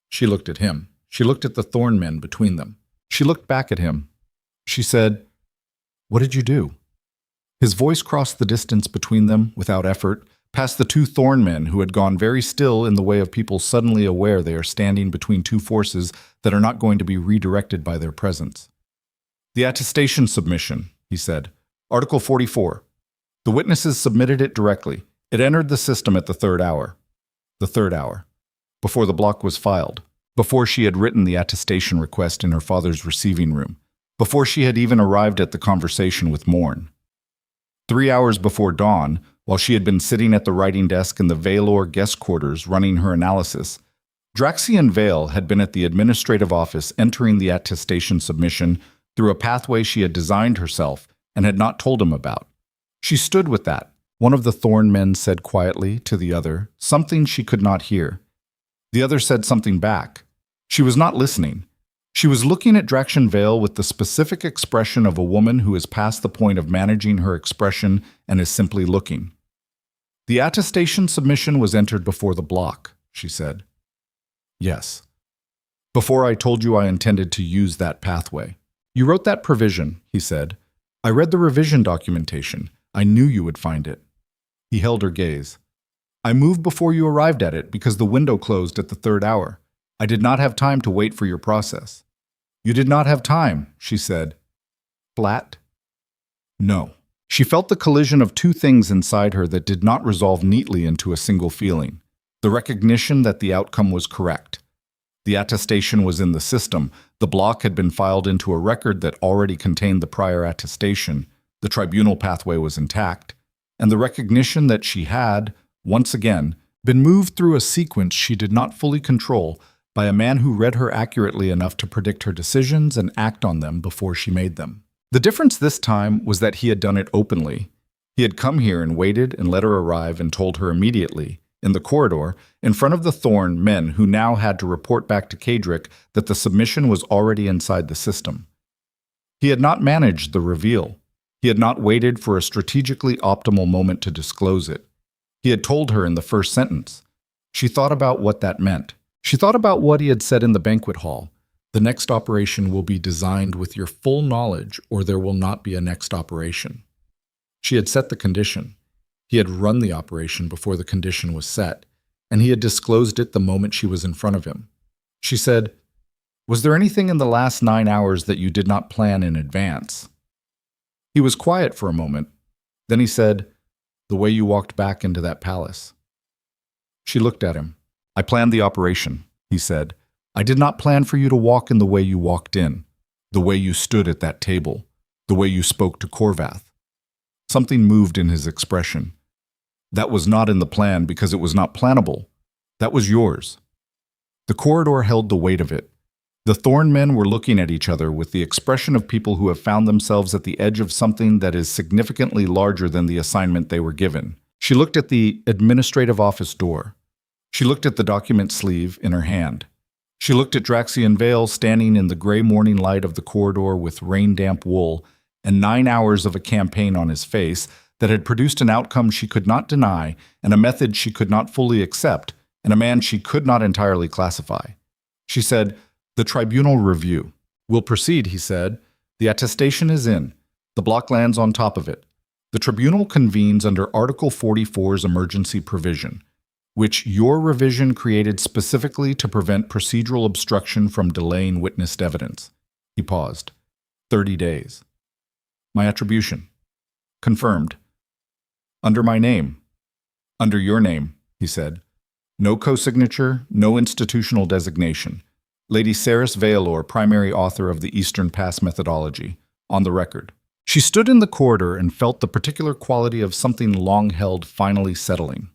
She looked at him. She looked at the Thorn men between them. She looked back at him. She said, "What did you do?" His voice crossed the distance between them without effort, past the 2 Thorn men who had gone very still in the way of people suddenly aware they are standing between 2 forces that are not going to be redirected by their presence. "The attestation submission," he said. "Article 44. The witnesses submitted it directly. It entered the system at the 3rd hour. The 3rd hour. Before the block was filed. Before she had written the attestation request in her father's receiving room. Before she had even arrived at the conversation with Morn. 3 hours before dawn, while she had been sitting at the writing desk in the Vaelor guest quarters running her analysis, Seris Vaelor had been at the administrative office entering the attestation submission through a pathway she had designed herself and had not told him about. She stood with that, one of the Thorn men said quietly to the other, something she could not hear. The other said something back. She was not listening. She was looking at Seris Vaelor with the specific expression of a woman who is past the point of managing her expression and is simply looking. "The attestation submission was entered before the block," she said. "Yes. Before I told you I intended to use that pathway. You wrote that provision," he said. "I read the revision documentation. I knew you would find it." He held her gaze. "I moved before you arrived at it because the window closed at the 3rd hour. I did not have time to wait for your process." "You did not have time," she said. Flat? No. She felt the collision of 2 things inside her that did not resolve neatly into a single feeling. The recognition that the outcome was correct. The attestation was in the system. The block had been filed into a record that already contained the prior attestation. The tribunal pathway was intact. And the recognition that she had, once again, been moved through a sequence she did not fully control by a man who read her accurately enough to predict her decisions and act on them before she made them. The difference this time was that he had done it openly. He had come here and waited and let her arrive and told her immediately, in the corridor, in front of the Thorn men who now had to report back to Kadric that the submission was already inside the system. He had not managed the reveal. He had not waited for a strategically optimal moment to disclose it. He had told her in the first sentence. She thought about what that meant. She thought about what he had said in the banquet hall. The next operation will be designed with your full knowledge, or there will not be a next operation. She had set the condition. He had run the operation before the condition was set, and he had disclosed it the moment she was in front of him. She said, "Was there anything in the last 9 hours that you did not plan in advance?" He was quiet for a moment. Then he said, "The way you walked back into that palace." She looked at him. "I planned the operation," he said. "I did not plan for you to walk in the way you walked in, the way you stood at that table, the way you spoke to Corvath." Something moved in his expression. "That was not in the plan because it was not plannable. That was yours." The corridor held the weight of it. The Thorn men were looking at each other with the expression of people who have found themselves at the edge of something that is significantly larger than the assignment they were given. She looked at the administrative office door. She looked at the document sleeve in her hand. She looked at Draxian Vael standing in the gray morning light of the corridor with rain-damp wool and 9 hours of a campaign on his face that had produced an outcome she could not deny and a method she could not fully accept and a man she could not entirely classify. She said, "The tribunal review will proceed," he said. "The attestation is in. The block lands on top of it. The tribunal convenes under Article 44's emergency provision, which your revision created specifically to prevent procedural obstruction from delaying witnessed evidence." He paused. 30 days. "My attribution." "Confirmed." "Under my name." "Under your name," he said. "No co-signature, no institutional designation. Lady Seris Vaelor, primary author of the Eastern Pass methodology. On the record." She stood in the corridor and felt the particular quality of something long held finally settling.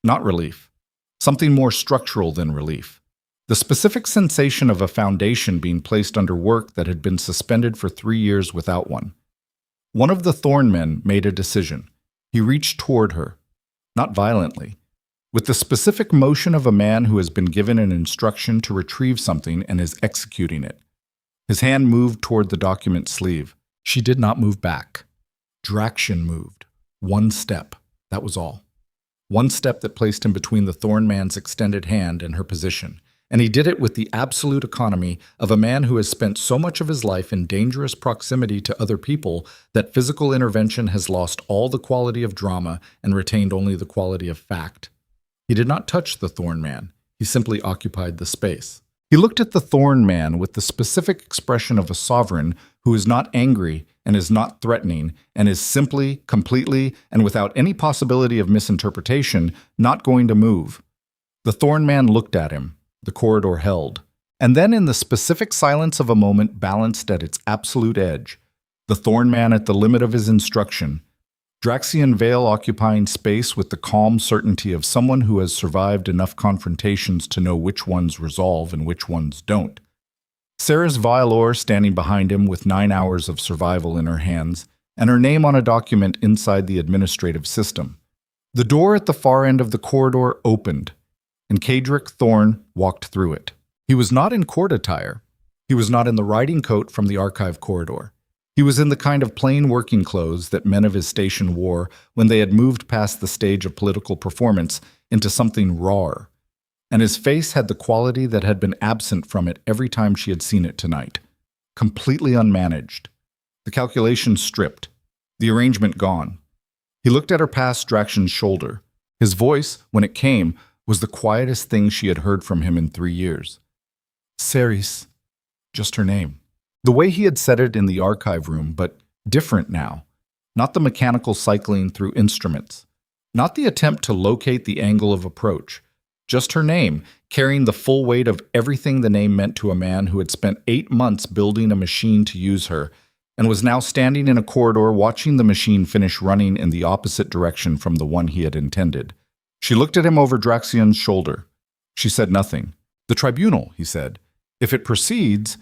Not relief. Something more structural than relief. The specific sensation of a foundation being placed under work that had been suspended for 3 years without one. One of the Thorn men made a decision. He reached toward her. Not violently. With the specific motion of a man who has been given an instruction to retrieve something and is executing it. His hand moved toward the document sleeve. She did not move back. Draxian moved. 1 step. That was all. 1 step that placed him between the Thorn man's extended hand and her position. And he did it with the absolute economy of a man who has spent so much of his life in dangerous proximity to other people that physical intervention has lost all the quality of drama and retained only the quality of fact. He did not touch the Thorn man. He simply occupied the space. He looked at the Thorn man with the specific expression of a sovereign who is not angry and is not threatening and is simply, completely, and without any possibility of misinterpretation, not going to move. The Thorn man looked at him. The corridor held. And then in the specific silence of a moment balanced at its absolute edge, the Thorn man at the limit of his instruction, Draxian Vael occupying space with the calm certainty of someone who has survived enough confrontations to know which ones resolve and which ones don't. Seris Vaelor standing behind him with 9 hours of survival in her hands, and her name on a document inside the administrative system. The door at the far end of the corridor opened, and Kadric Thorn walked through it. He was not in court attire. He was not in the riding coat from the archive corridor. He was in the kind of plain working clothes that men of his station wore when they had moved past the stage of political performance into something rawer. And his face had the quality that had been absent from it every time she had seen it tonight. Completely unmanaged. The calculation stripped. The arrangement gone. He looked at her past Draxian's shoulder. His voice, when it came, was the quietest thing she had heard from him in 3 years. Seris. Just her name. The way he had said it in the archive room, but different now. Not the mechanical cycling through instruments. Not the attempt to locate the angle of approach. Just her name, carrying the full weight of everything the name meant to a man who had spent 8 months building a machine to use her, and was now standing in a corridor watching the machine finish running in the opposite direction from the one he had intended. She looked at him over Draxian's shoulder. She said nothing. "The tribunal," he said. "If it proceeds,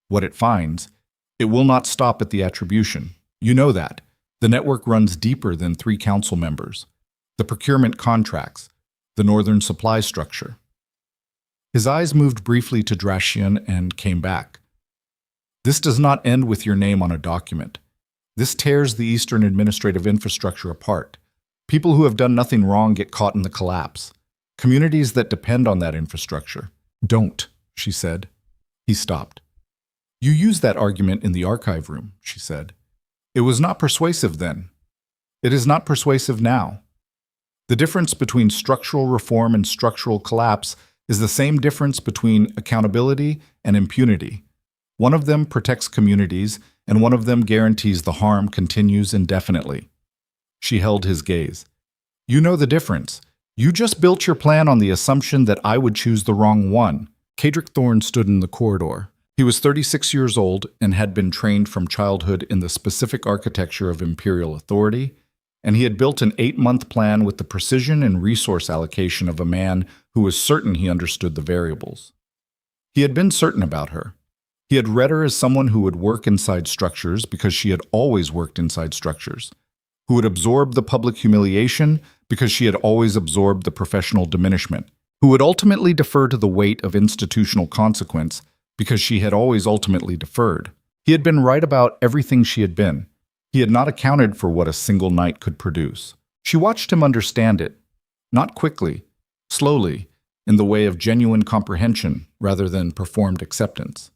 what it finds, it will not stop at the attribution. You know that. The network runs deeper than 3 council members. The procurement contracts, the northern supply structure. His eyes moved briefly to Drashian and came back. This does not end with your name on a document. This tears the Eastern administrative infrastructure apart. People who have done nothing wrong get caught in the collapse. Communities that depend on that infrastructure don't, she said. He stopped. You used that argument in the archive room, she said. It was not persuasive then. It is not persuasive now. The difference between structural reform and structural collapse is the same difference between accountability and impunity. One of them protects communities, and one of them guarantees the harm continues indefinitely. She held his gaze. You know the difference. You just built your plan on the assumption that I would choose the wrong one. Cadric Thorne stood in the corridor. He was 36 years old and had been trained from childhood in the specific architecture of imperial authority, and he had built an 8-month plan with the precision and resource allocation of a man who was certain he understood the variables. He had been certain about her. He had read her as someone who would work inside structures because she had always worked inside structures, who would absorb the public humiliation because she had always absorbed the professional diminishment, who would ultimately defer to the weight of institutional consequence because she had always ultimately deferred. He had been right about everything she had been. He had not accounted for what a single night could produce. She watched him understand it, not quickly, slowly, in the way of genuine comprehension rather than performed acceptance.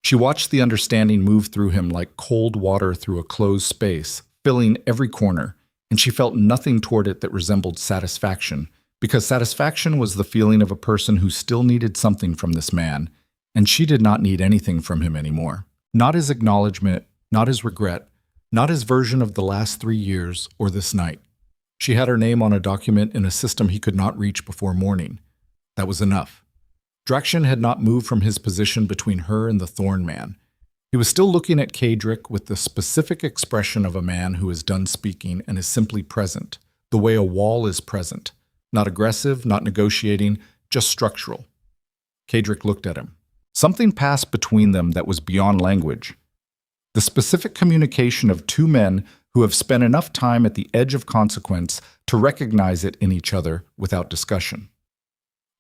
She watched the understanding move through him like cold water through a closed space, filling every corner, and she felt nothing toward it that resembled satisfaction, because satisfaction was the feeling of a person who still needed something from this man, and she did not need anything from him anymore. Not his acknowledgement, not his regret, not his version of the last 3 years or this night. She had her name on a document in a system he could not reach before morning. That was enough. Draxian had not moved from his position between her and the Thorn Man. He was still looking at Cadric with the specific expression of a man who is done speaking and is simply present, the way a wall is present, not aggressive, not negotiating, just structural. Cadric looked at him. Something passed between them that was beyond language. The specific communication of two men who have spent enough time at the edge of consequence to recognize it in each other without discussion.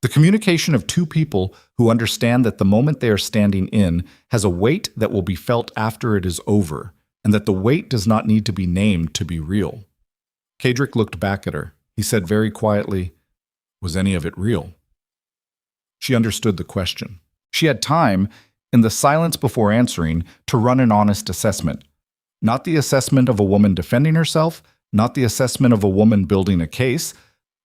The communication of two people who understand that the moment they are standing in has a weight that will be felt after it is over, and that the weight does not need to be named to be real. Cadric looked back at her. He said very quietly, "Was any of it real?" She understood the question. She had time, in the silence before answering, to run an honest assessment. Not the assessment of a woman defending herself, not the assessment of a woman building a case,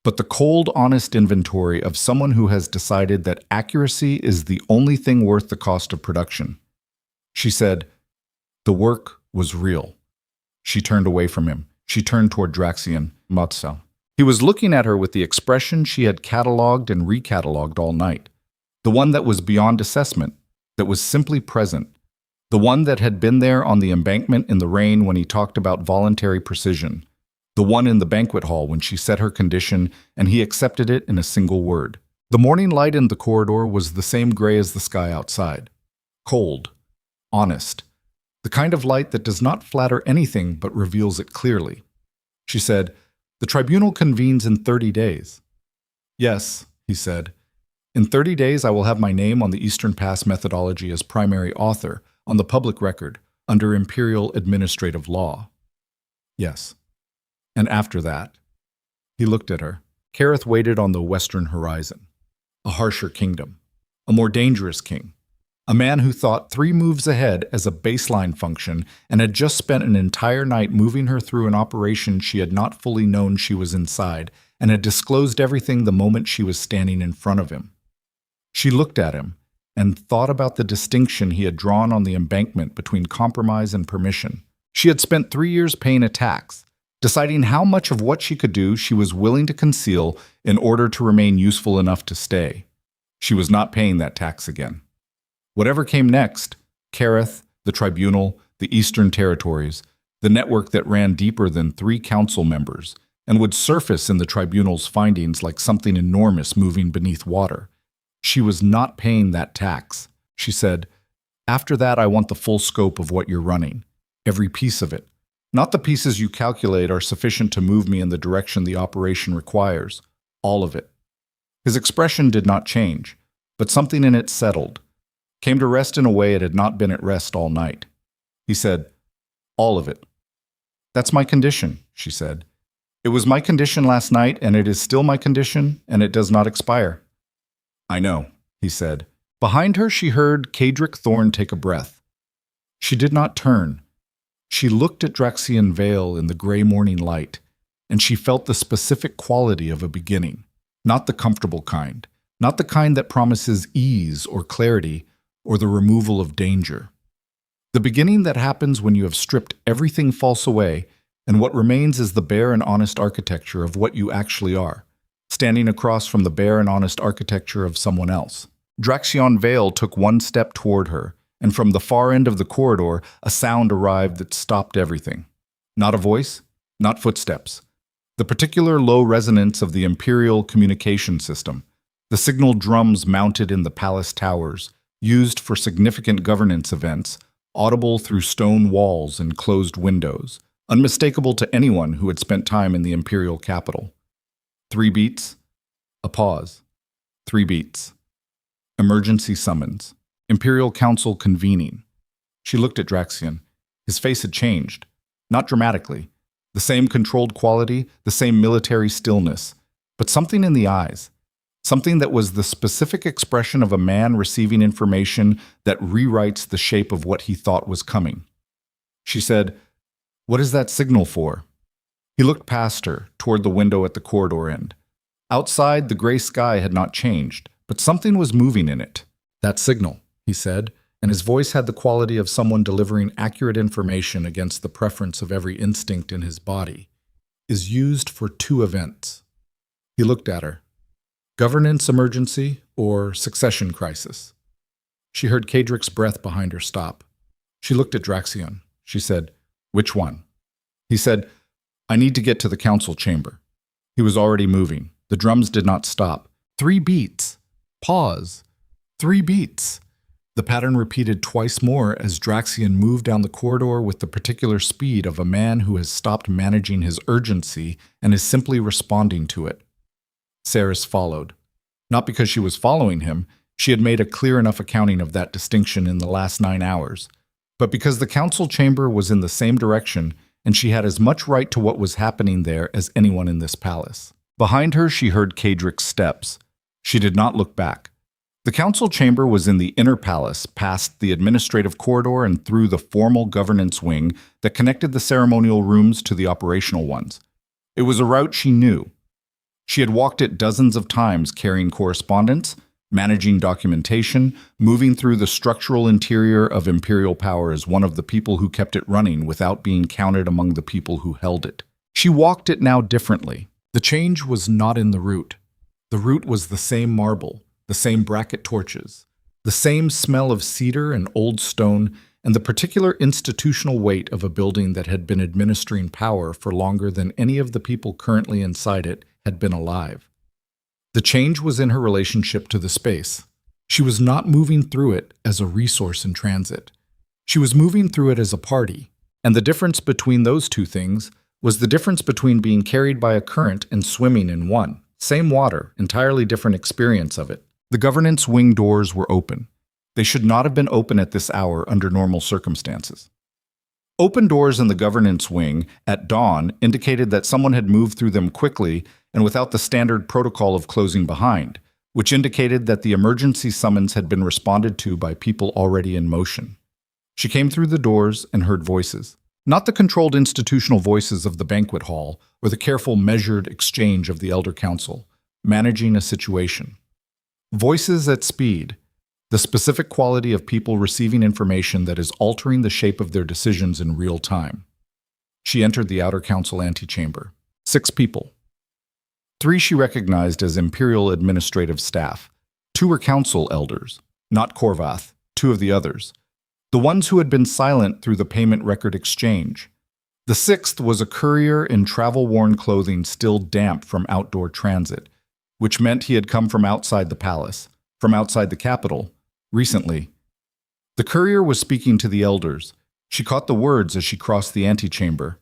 but the cold, honest inventory of someone who has decided that accuracy is the only thing worth the cost of production. She said, "The work was real." She turned away from him. She turned toward Draxian Matsal. He was looking at her with the expression she had catalogued and recatalogued all night. The one that was beyond assessment, that was simply present. The one that had been there on the embankment in the rain when he talked about voluntary precision. The one in the banquet hall when she set her condition and he accepted it in a single word. The morning light in the corridor was the same gray as the sky outside. Cold. Honest. The kind of light that does not flatter anything but reveals it clearly. She said, "The tribunal convenes in 30 days. "Yes," he said. "In 30 days I will have my name on the Eastern Pass methodology as primary author, on the public record, under imperial administrative law." "Yes." "And after that?" He looked at her. Kareth waited on the western horizon. A harsher kingdom. A more dangerous king. A man who thought 3 moves ahead as a baseline function and had just spent an entire night moving her through an operation she had not fully known she was inside and had disclosed everything the moment she was standing in front of him. She looked at him and thought about the distinction he had drawn on the embankment between compromise and permission. She had spent 3 years paying a tax, deciding how much of what she could do she was willing to conceal in order to remain useful enough to stay. She was not paying that tax again. Whatever came next, Kareth, the tribunal, the Eastern Territories, the network that ran deeper than 3 council members, and would surface in the tribunal's findings like something enormous moving beneath water. She was not paying that tax. She said, "After that, I want the full scope of what you're running, every piece of it. Not the pieces you calculate are sufficient to move me in the direction the operation requires. All of it. His expression did not change, but something in it settled, came to rest in a way it had not been at rest all night. He said, "All of it." "That's my condition," she said. "It was my condition last night, and it is still my condition, and it does not expire." "I know," he said. Behind her she heard Cedric Thorne take a breath. She did not turn. She looked at Draxian Vale in the gray morning light, and she felt the specific quality of a beginning, not the comfortable kind, not the kind that promises ease or clarity or the removal of danger. The beginning that happens when you have stripped everything false away, and what remains is the bare and honest architecture of what you actually are, standing across from the bare and honest architecture of someone else. Draxian Vale took one step toward her, and from the far end of the corridor, a sound arrived that stopped everything. Not a voice, not footsteps. The particular low resonance of the imperial communication system, the signal drums mounted in the palace towers, used for significant governance events, audible through stone walls and closed windows, unmistakable to anyone who had spent time in the imperial capital. 3 beats, a pause. 3 beats. Emergency summons. Imperial Council convening. She looked at Draxian. His face had changed. Not dramatically. The same controlled quality, the same military stillness, but something in the eyes. Something that was the specific expression of a man receiving information that rewrites the shape of what he thought was coming. She said, "What is that signal for?" He looked past her, toward the window at the corridor end. Outside, the gray sky had not changed, but something was moving in it. "That signal," he said, and his voice had the quality of someone delivering accurate information against the preference of every instinct in his body, "is used for 2 events. He looked at her. Governance emergency or succession crisis. She heard Cedric's breath behind her stop. She looked at Draxian. She said, "Which one?" He said, "I need to get to the council chamber." He was already moving. The drums did not stop. 3 beats. Pause. 3 beats. The pattern repeated twice more as Draxian moved down the corridor with the particular speed of a man who has stopped managing his urgency and is simply responding to it. Seris followed. Not because she was following him, she had made a clear enough accounting of that distinction in the last 9 hours, but because the council chamber was in the same direction and she had as much right to what was happening there as anyone in this palace. Behind her she heard Cedric's steps. She did not look back. The council chamber was in the inner palace, past the administrative corridor and through the formal governance wing that connected the ceremonial rooms to the operational ones. It was a route she knew. She had walked it dozens of times carrying correspondence, managing documentation, moving through the structural interior of imperial power as one of the people who kept it running without being counted among the people who held it. She walked it now differently. The change was not in the route. The route was the same marble, the same bracket torches, the same smell of cedar and old stone, and the particular institutional weight of a building that had been administering power for longer than any of the people currently inside it had been alive. The change was in her relationship to the space. She was not moving through it as a resource in transit. She was moving through it as a party, and the difference between those 2 things was the difference between being carried by a current and swimming in one. Same water, entirely different experience of it. The governance wing doors were open. They should not have been open at this hour under normal circumstances. Open doors in the governance wing at dawn indicated that someone had moved through them quickly and without the standard protocol of closing behind, which indicated that the emergency summons had been responded to by people already in motion. She came through the doors and heard voices. Not the controlled institutional voices of the banquet hall or the careful, measured exchange of the Elder Council, managing a situation. Voices at speed, the specific quality of people receiving information that is altering the shape of their decisions in real time. She entered the Outer Council antechamber. 6 people. 3 she recognized as Imperial administrative staff. 2 were council elders, not Korvath, 2 of the others. The ones who had been silent through the payment record exchange. The 6th was a courier in travel-worn clothing still damp from outdoor transit, which meant he had come from outside the palace, from outside the capital, recently. The courier was speaking to the elders. She caught the words as she crossed the antechamber.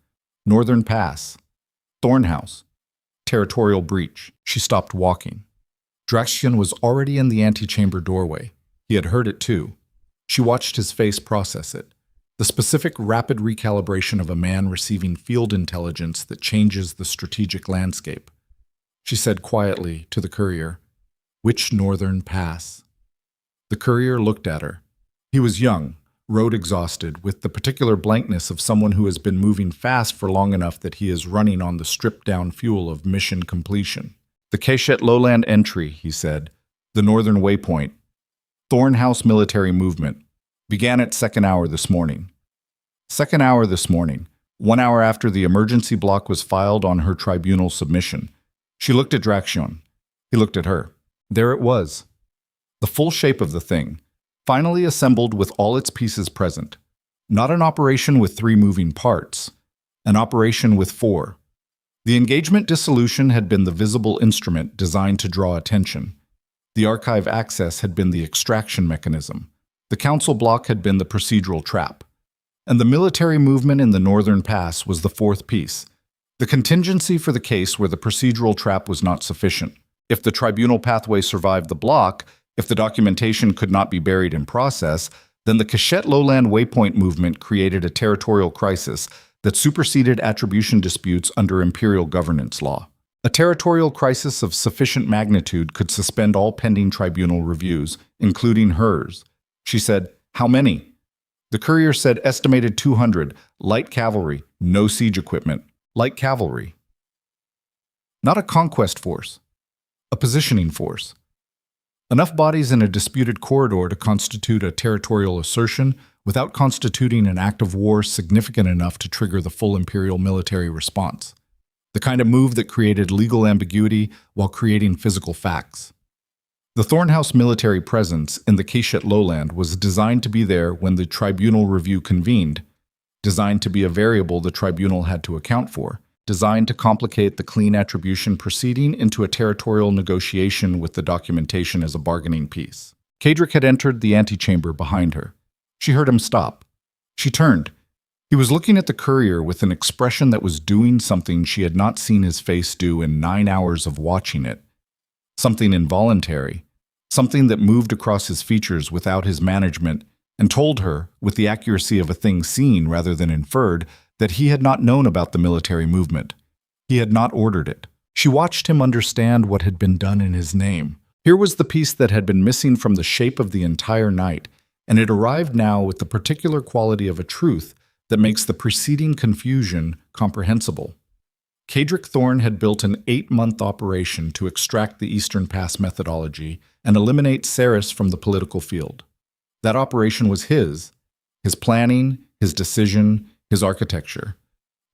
Northern Pass. Thornhouse. territorial breach. She stopped walking. Draxion was already in the antechamber doorway. He had heard it too. She watched his face process it. The specific rapid recalibration of a man receiving field intelligence that changes the strategic landscape. She said quietly to the courier, "Which northern pass?" The courier looked at her. He was young, road exhausted, with the particular blankness of someone who has been moving fast for long enough that he is running on the stripped-down fuel of mission completion. "The Keshet lowland entry," he said. "The northern waypoint. Thornhouse military movement. Began at second hour this morning." Second hour this morning, 1 hour after the emergency block was filed on her tribunal submission. She looked at Draxion. He looked at her. There it was. The full shape of the thing, finally assembled with all its pieces present. Not an operation with 3 moving parts, an operation with 4. The engagement dissolution had been the visible instrument designed to draw attention. The archive access had been the extraction mechanism. The council block had been the procedural trap. And the military movement in the northern pass was the 4th piece, the contingency for the case where the procedural trap was not sufficient. If the tribunal pathway survived the block, if the documentation could not be buried in process, then the Keshet lowland waypoint movement created a territorial crisis that superseded attribution disputes under imperial governance law. A territorial crisis of sufficient magnitude could suspend all pending tribunal reviews, including hers. She said, "How many?" The courier said estimated 200, light cavalry, no siege equipment. Light cavalry. Not a conquest force, a positioning force. Enough bodies in a disputed corridor to constitute a territorial assertion without constituting an act of war significant enough to trigger the full imperial military response. The kind of move that created legal ambiguity while creating physical facts. The Thornhouse military presence in the Keshet lowland was designed to be there when the tribunal review convened, designed to be a variable the tribunal had to account for, designed to complicate the clean attribution proceeding into a territorial negotiation with the documentation as a bargaining piece. Kadric had entered the antechamber behind her. She heard him stop. She turned. He was looking at the courier with an expression that was doing something she had not seen his face do in 9 hours of watching it. Something involuntary, something that moved across his features without his management and told her, with the accuracy of a thing seen rather than inferred, that he had not known about the military movement. He had not ordered it. She watched him understand what had been done in his name. Here was the piece that had been missing from the shape of the entire night, and it arrived now with the particular quality of a truth that makes the preceding confusion comprehensible. Kadric Thorne had built an 8-month operation to extract the Eastern Pass methodology and eliminate Seris from the political field. That operation was his planning, his decision, his architecture.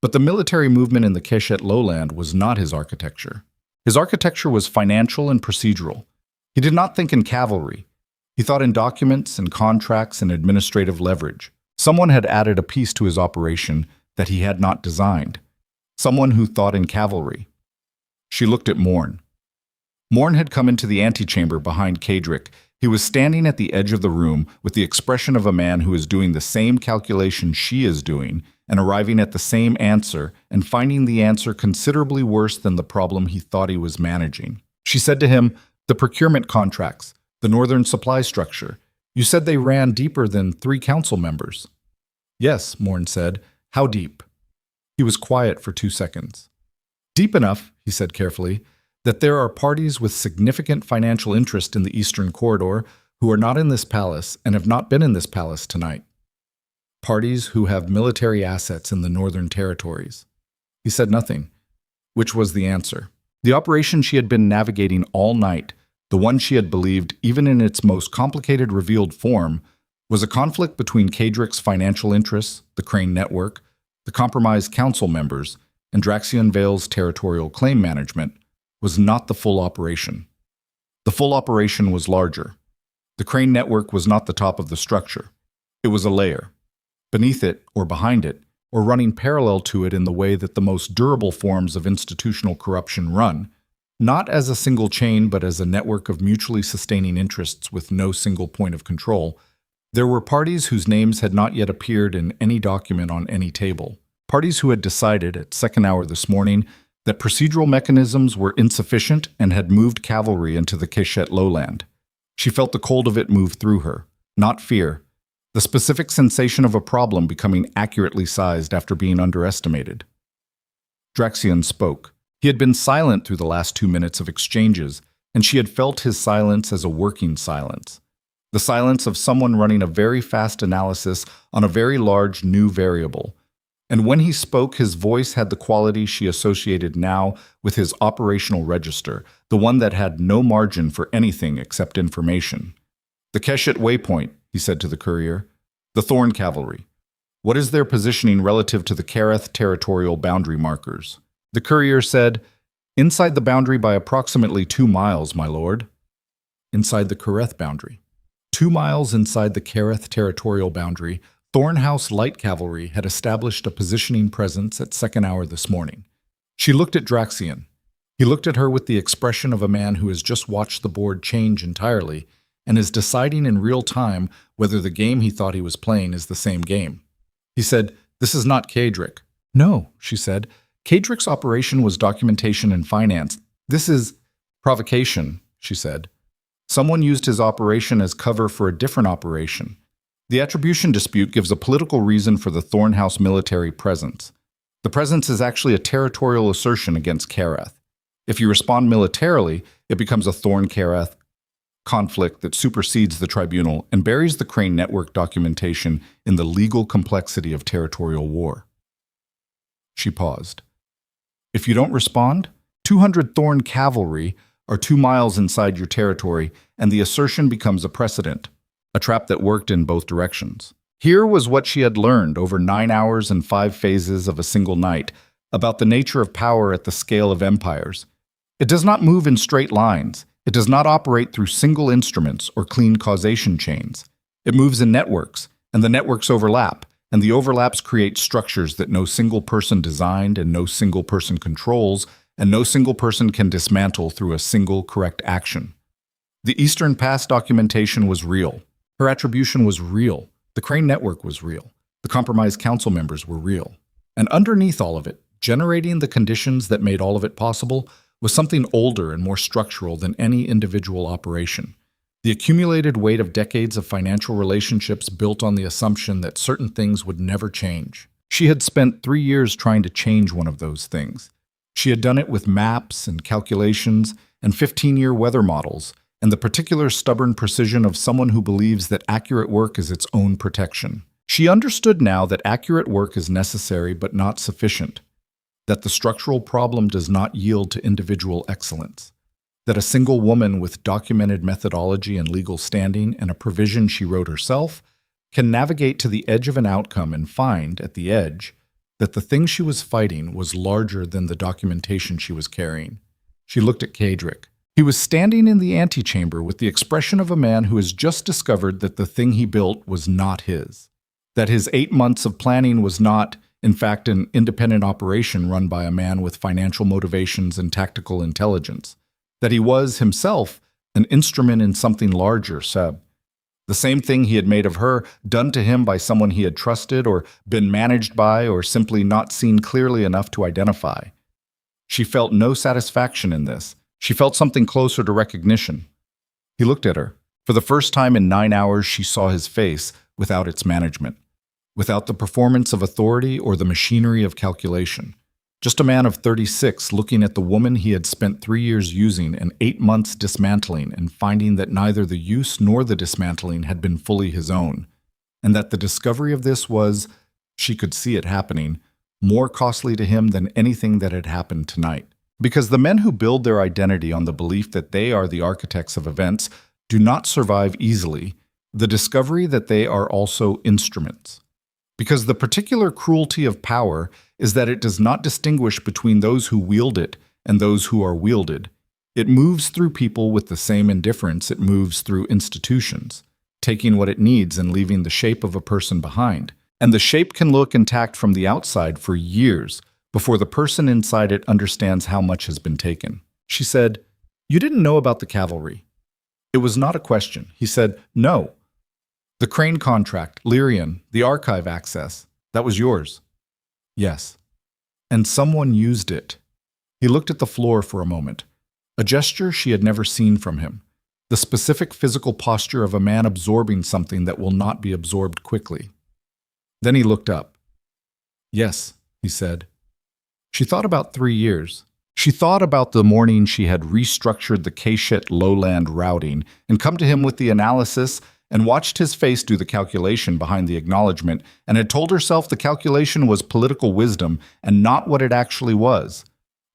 But the military movement in the Keshet lowland was not his architecture. His architecture was financial and procedural. He did not think in cavalry. He thought in documents and contracts and administrative leverage. Someone had added a piece to his operation that he had not designed. Someone who thought in cavalry. She looked at Morn. Morn had come into the antechamber behind Kadric. He was standing at the edge of the room with the expression of a man who is doing the same calculation she is doing and arriving at the same answer and finding the answer considerably worse than the problem he thought he was managing. She said to him, "The procurement contracts, the northern supply structure. You said they ran deeper than 3 council members." "Yes," Morn said. "How deep?" He was quiet for 2 seconds. "Deep enough," he said carefully, "that there are parties with significant financial interest in the Eastern Corridor who are not in this palace and have not been in this palace tonight. Parties who have military assets in the northern territories." He said nothing, which was the answer. The operation she had been navigating all night, the one she had believed, even in its most complicated revealed form, was a conflict between Kadric's financial interests, the Crane Network, the compromised council members, and Draxion Vale's territorial claim management, was not the full operation. The full operation was larger. The Crane Network was not the top of the structure. It was a layer. Beneath it, or behind it, or running parallel to it in the way that the most durable forms of institutional corruption run, not as a single chain but as a network of mutually sustaining interests with no single point of control, there were parties whose names had not yet appeared in any document on any table, parties who had decided at second hour this morning that procedural mechanisms were insufficient and had moved cavalry into the Keshet lowland. She felt the cold of it move through her, not fear, the specific sensation of a problem becoming accurately sized after being underestimated. Draxion spoke. He had been silent through the last 2 minutes of exchanges, and she had felt his silence as a working silence. The silence of someone running a very fast analysis on a very large new variable. And when he spoke, his voice had the quality she associated now with his operational register, the one that had no margin for anything except information. "The Keshet waypoint," he said to the courier. "The Thorn Cavalry. What is their positioning relative to the Kareth territorial boundary markers?" The courier said, "Inside the boundary by approximately 2 miles, my lord." Inside the Kareth boundary. 2 miles inside the Kareth territorial boundary, Thornhouse Light Cavalry had established a positioning presence at second hour this morning. She looked at Draxion. He looked at her with the expression of a man who has just watched the board change entirely and is deciding in real time whether the game he thought he was playing is the same game. He said, "This is not Kadric." "No," she said. "Kadric's operation was documentation and finance. This is provocation," she said. "Someone used his operation as cover for a different operation. The attribution dispute gives a political reason for the Thornhouse military presence. The presence is actually a territorial assertion against Kareth. If you respond militarily, it becomes a Thorn-Kareth conflict that supersedes the tribunal and buries the Crane Network documentation in the legal complexity of territorial war." She paused. "If you don't respond, 200 Thorn cavalry are 2 miles inside your territory, and the assertion becomes a precedent, a trap that worked in both directions." Here was what she had learned over 9 hours and 5 phases of a single night about the nature of power at the scale of empires. It does not move in straight lines. It does not operate through single instruments or clean causation chains. It moves in networks, and the networks overlap, and the overlaps create structures that no single person designed and no single person controls, and no single person can dismantle through a single correct action. The Eastern Pass documentation was real. Her attribution was real. The Crane Network was real. The compromised council members were real. And underneath all of it, generating the conditions that made all of it possible, was something older and more structural than any individual operation. The accumulated weight of decades of financial relationships built on the assumption that certain things would never change. She had spent 3 years trying to change one of those things. She had done it with maps and calculations and 15-year weather models, and the particular stubborn precision of someone who believes that accurate work is its own protection. She understood now that accurate work is necessary but not sufficient, that the structural problem does not yield to individual excellence, that a single woman with documented methodology and legal standing and a provision she wrote herself can navigate to the edge of an outcome and find, at the edge, that the thing she was fighting was larger than the documentation she was carrying. She looked at Kadric. He was standing in the antechamber with the expression of a man who has just discovered that the thing he built was not his, that his 8 months of planning was not, in fact, an independent operation run by a man with financial motivations and tactical intelligence, that he was, himself, an instrument in something larger, Seb. The same thing he had made of her, done to him by someone he had trusted or been managed by or simply not seen clearly enough to identify. She felt no satisfaction in this. She felt something closer to recognition. He looked at her. For the first time in 9 hours, she saw his face without its management, without the performance of authority or the machinery of calculation. Just a man of 36 looking at the woman he had spent 3 years using and 8 months dismantling and finding that neither the use nor the dismantling had been fully his own, and that the discovery of this was, she could see it happening, more costly to him than anything that had happened tonight. Because the men who build their identity on the belief that they are the architects of events do not survive easily the discovery that they are also instruments. Because the particular cruelty of power is that it does not distinguish between those who wield it and those who are wielded. It moves through people with the same indifference it moves through institutions, taking what it needs and leaving the shape of a person behind. And the shape can look intact from the outside for years before the person inside it understands how much has been taken. She said, "You didn't know about the cavalry." It was not a question. He said, "No. The Crane contract, Lyrian, the archive access, that was yours." "Yes." "And someone used it." He looked at the floor for a moment, a gesture she had never seen from him, the specific physical posture of a man absorbing something that will not be absorbed quickly. Then he looked up. "Yes," he said. She thought about 3 years. She thought about the morning she had restructured the Kashet lowland routing and come to him with the analysis and watched his face do the calculation behind the acknowledgement and had told herself the calculation was political wisdom and not what it actually was.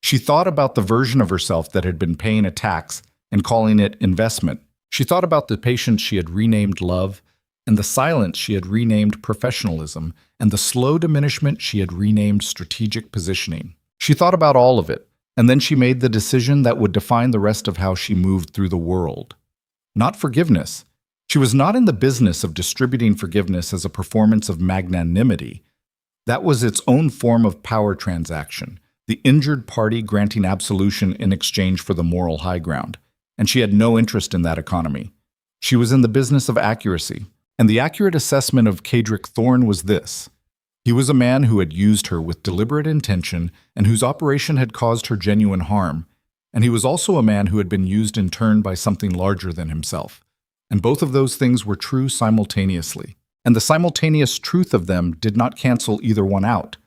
She thought about the version of herself that had been paying a tax and calling it investment. She thought about the patience she had renamed love, and the silence she had renamed professionalism, and the slow diminishment she had renamed strategic positioning. She thought about all of it, and then she made the decision that would define the rest of how she moved through the world. Not forgiveness. She was not in the business of distributing forgiveness as a performance of magnanimity. That was its own form of power transaction, the injured party granting absolution in exchange for the moral high ground, and she had no interest in that economy. She was in the business of accuracy, and the accurate assessment of Cedric Thorne was this. He was a man who had used her with deliberate intention and whose operation had caused her genuine harm, and he was also a man who had been used in turn by something larger than himself. And both of those things were true simultaneously, and the simultaneous truth of them did not cancel either one out.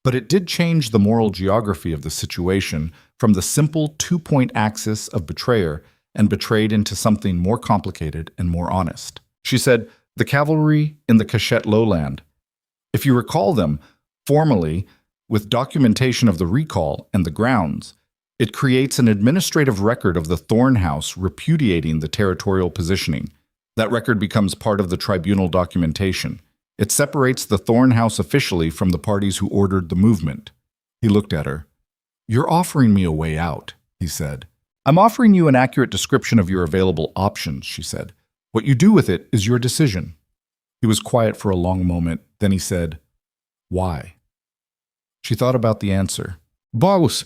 But it did change the moral geography of the situation from the simple two-point axis of betrayer and betrayed into something more complicated and more honest. She said, "The cavalry in the Kashet lowland. If you recall them, formally, with documentation of the recall and the grounds, it creates an administrative record of the Thorne House repudiating the territorial positioning. That record becomes part of the tribunal documentation. It separates the Thorne House officially from the parties who ordered the movement." He looked at her. "You're offering me a way out," he said. "I'm offering you an accurate description of your available options," she said. "What you do with it is your decision." He was quiet for a long moment. Then he said, "Why?" She thought about the answer. "Boss."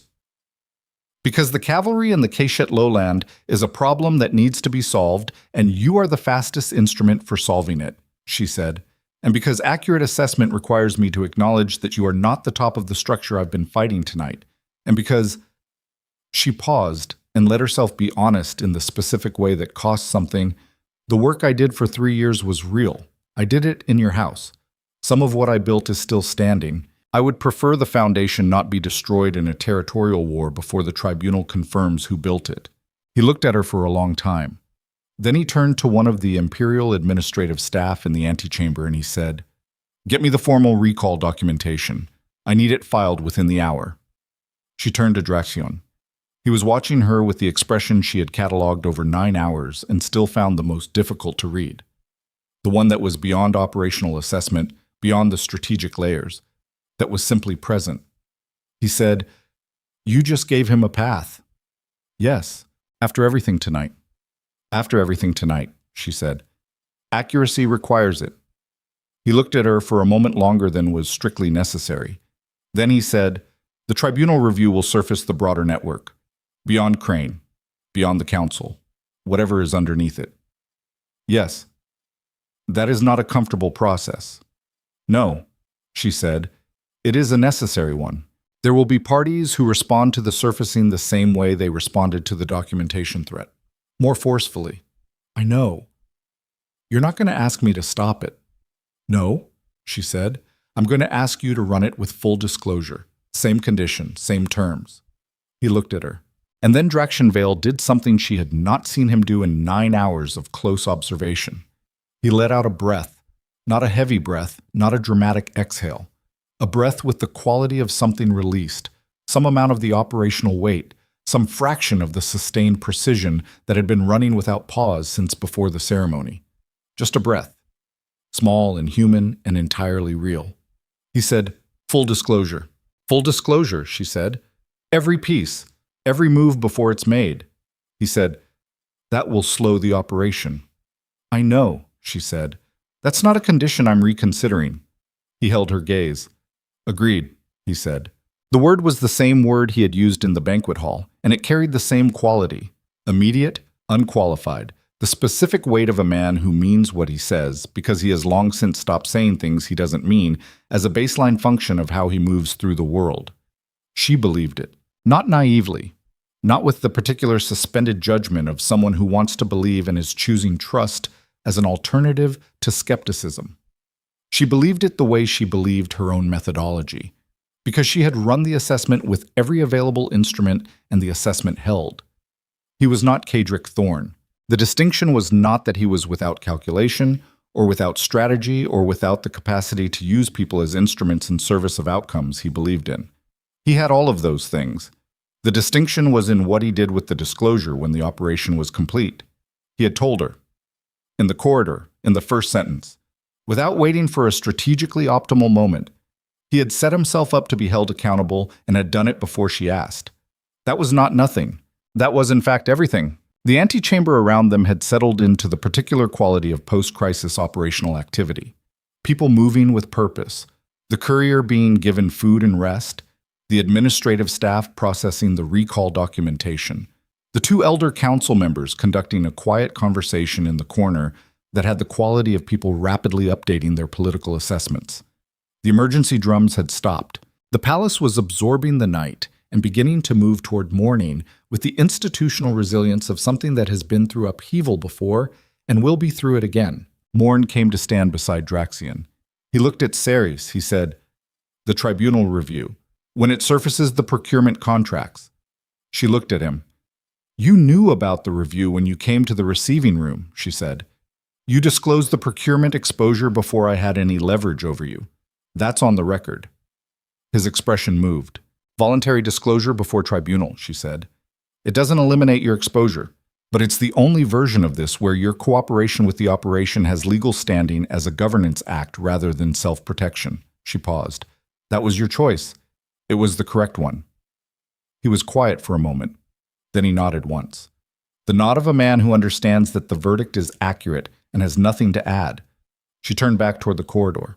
"Because the cavalry in the Kashet lowland is a problem that needs to be solved, and you are the fastest instrument for solving it," she said. "And because accurate assessment requires me to acknowledge that you are not the top of the structure I've been fighting tonight. And because—" She paused and let herself be honest in the specific way that cost something. "The work I did for 3 years was real. I did it in your house. Some of what I built is still standing. I would prefer the foundation not be destroyed in a territorial war before the tribunal confirms who built it." He looked at her for a long time. Then he turned to one of the imperial administrative staff in the antechamber and he said, "Get me the formal recall documentation. I need it filed within the hour." She turned to Draxion. He was watching her with the expression she had catalogued over 9 hours and still found the most difficult to read. The one that was beyond operational assessment, beyond the strategic layers, that was simply present. He said, "You just gave him a path." "Yes, after everything tonight." "After everything tonight," she said. "Accuracy requires it." He looked at her for a moment longer than was strictly necessary. Then he said, "The tribunal review will surface the broader network, beyond Crane, beyond the council, whatever is underneath it." "Yes." "That is not a comfortable process." "No," she said. "It is a necessary one. There will be parties who respond to the surfacing the same way they responded to the documentation threat. More forcefully." "I know." "You're not going to ask me to stop it." "No," she said. "I'm going to ask you to run it with full disclosure. Same conditions, same terms." He looked at her. And then Seris Vaelor did something she had not seen him do in 9 hours of close observation. He let out a breath, not a heavy breath, not a dramatic exhale. A breath with the quality of something released, some amount of the operational weight, some fraction of the sustained precision that had been running without pause since before the ceremony. Just a breath, small and human and entirely real. He said, "Full disclosure." "Full disclosure," she said. "Every piece, every move before it's made." He said, "That will slow the operation." "I know," she said. "That's not a condition I'm reconsidering." He held her gaze. "Agreed," he said. The word was the same word he had used in the banquet hall, and it carried the same quality. Immediate, unqualified, the specific weight of a man who means what he says because he has long since stopped saying things he doesn't mean as a baseline function of how he moves through the world. She believed it. Not naively, not with the particular suspended judgment of someone who wants to believe and is choosing trust as an alternative to skepticism. She believed it the way she believed her own methodology, because she had run the assessment with every available instrument and the assessment held. He was not Cadric Thorne. The distinction was not that he was without calculation, or without strategy, or without the capacity to use people as instruments in service of outcomes he believed in. He had all of those things. The distinction was in what he did with the disclosure when the operation was complete. He had told her, in the corridor, in the first sentence, without waiting for a strategically optimal moment. He had set himself up to be held accountable and had done it before she asked. That was not nothing. That was, in fact, everything. The antechamber around them had settled into the particular quality of post-crisis operational activity. People moving with purpose, the courier being given food and rest, the administrative staff processing the recall documentation, the two elder council members conducting a quiet conversation in the corner that had the quality of people rapidly updating their political assessments. The emergency drums had stopped. The palace was absorbing the night and beginning to move toward morning with the institutional resilience of something that has been through upheaval before and will be through it again. Morn came to stand beside Draxion. He looked at Seris. He said, "The tribunal review. When it surfaces the procurement contracts." She looked at him. "You knew about the review when you came to the receiving room," she said. "You disclosed the procurement exposure before I had any leverage over you. That's on the record." His expression moved. "Voluntary disclosure before tribunal," she said. "It doesn't eliminate your exposure, but it's the only version of this where your cooperation with the operation has legal standing as a governance act rather than self-protection." She paused. "That was your choice. It was the correct one." He was quiet for a moment. Then he nodded once. The nod of a man who understands that the verdict is accurate and has nothing to add. She turned back toward the corridor.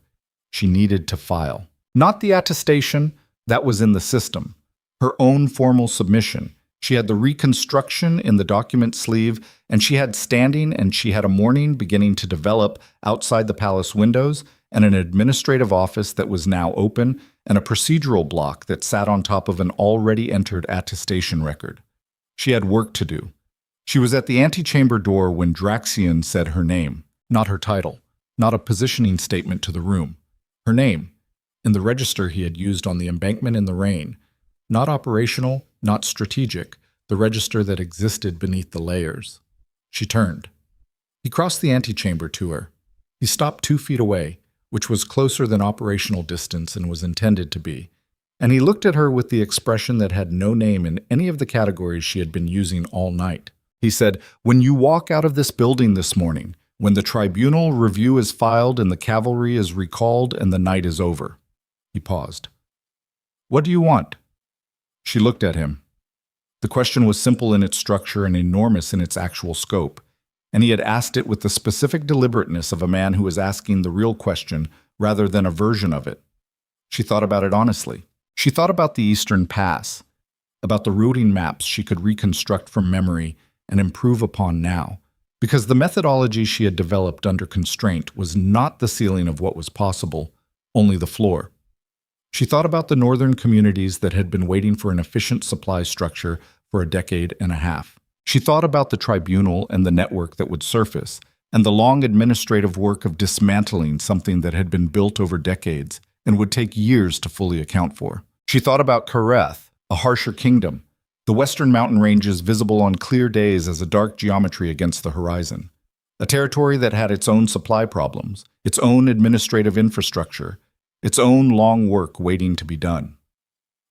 She needed to file. Not the attestation, that was in the system. Her own formal submission. She had the reconstruction in the document sleeve, and she had standing, and she had a morning beginning to develop outside the palace windows, and an administrative office that was now open, and a procedural block that sat on top of an already entered attestation record. She had work to do. She was at the antechamber door when Draxion said her name, not her title, not a positioning statement to the room. Her name, in the register he had used on the embankment in the rain, not operational, not strategic, the register that existed beneath the layers. She turned. He crossed the antechamber to her. He stopped 2 feet away, which was closer than operational distance and was intended to be, and he looked at her with the expression that had no name in any of the categories she had been using all night. He said, "When you walk out of this building this morning, when the tribunal review is filed and the cavalry is recalled and the night is over." He paused. "What do you want?" She looked at him. The question was simple in its structure and enormous in its actual scope, and he had asked it with the specific deliberateness of a man who was asking the real question rather than a version of it. She thought about it honestly. She thought about the Eastern Pass, about the routing maps she could reconstruct from memory and improve upon now, because the methodology she had developed under constraint was not the ceiling of what was possible, only the floor. She thought about the northern communities that had been waiting for an efficient supply structure for a decade and a half. She thought about the tribunal and the network that would surface, and the long administrative work of dismantling something that had been built over decades and would take years to fully account for. She thought about Kareth, a harsher kingdom, the western mountain ranges visible on clear days as a dark geometry against the horizon, a territory that had its own supply problems, its own administrative infrastructure, its own long work waiting to be done.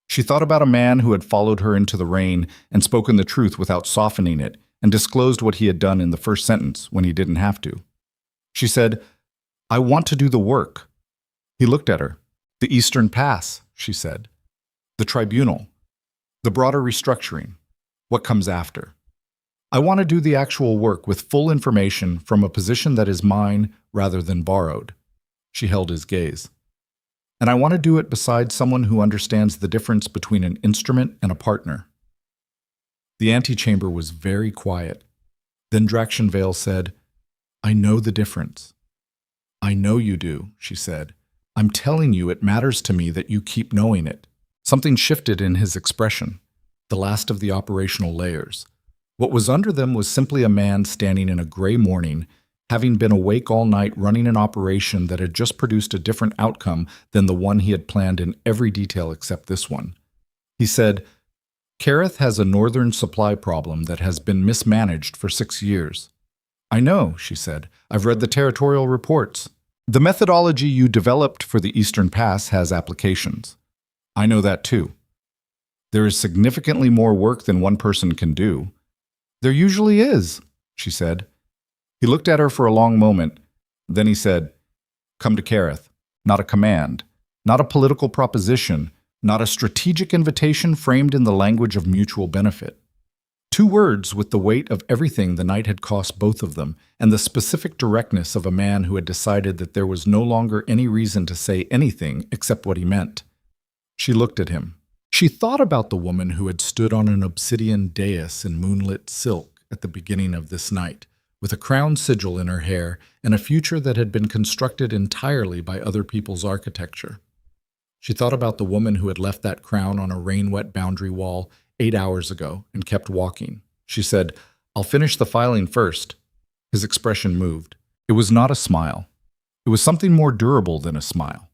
She thought about a man who had followed her into the rain and spoken the truth without softening it, and disclosed what he had done in the first sentence when he didn't have to. She said, "I want to do the work." He looked at her. "The Eastern Pass," she said. "The tribunal. The broader restructuring. What comes after. I want to do the actual work with full information from a position that is mine rather than borrowed." She held his gaze. "And I want to do it beside someone who understands the difference between an instrument and a partner." The antechamber was very quiet. Then Draxion Vael said, "I know the difference." "I know you do," she said. "I'm telling you it matters to me that you keep knowing it." Something shifted in his expression. the last of the operational layers. What was under them was simply a man standing in a gray morning, having been awake all night running an operation that had just produced a different outcome than the one he had planned in every detail except this one. He said, "Kareth has a northern supply problem that has been mismanaged for 6 years." "I know," she said. "I've read the territorial reports. The methodology you developed for the Eastern Pass has applications." "I know that too. There is significantly more work than one person can do." "There usually is," she said. He looked at her for a long moment. Then he said, "Come to Kareth. Not a command, not a political proposition, not a strategic invitation framed in the language of mutual benefit. 2 words with the weight of everything the night had cost both of them, and the specific directness of a man who had decided that there was no longer any reason to say anything except what he meant. She looked at him. She thought about the woman who had stood on an obsidian dais in moonlit silk at the beginning of this night, with a crown sigil in her hair and a future that had been constructed entirely by other people's architecture. She thought about the woman who had left that crown on a rain-wet boundary wall 8 hours ago and kept walking. She said, "I'll finish the filing first." His expression moved. It was not a smile. It was something more durable than a smile.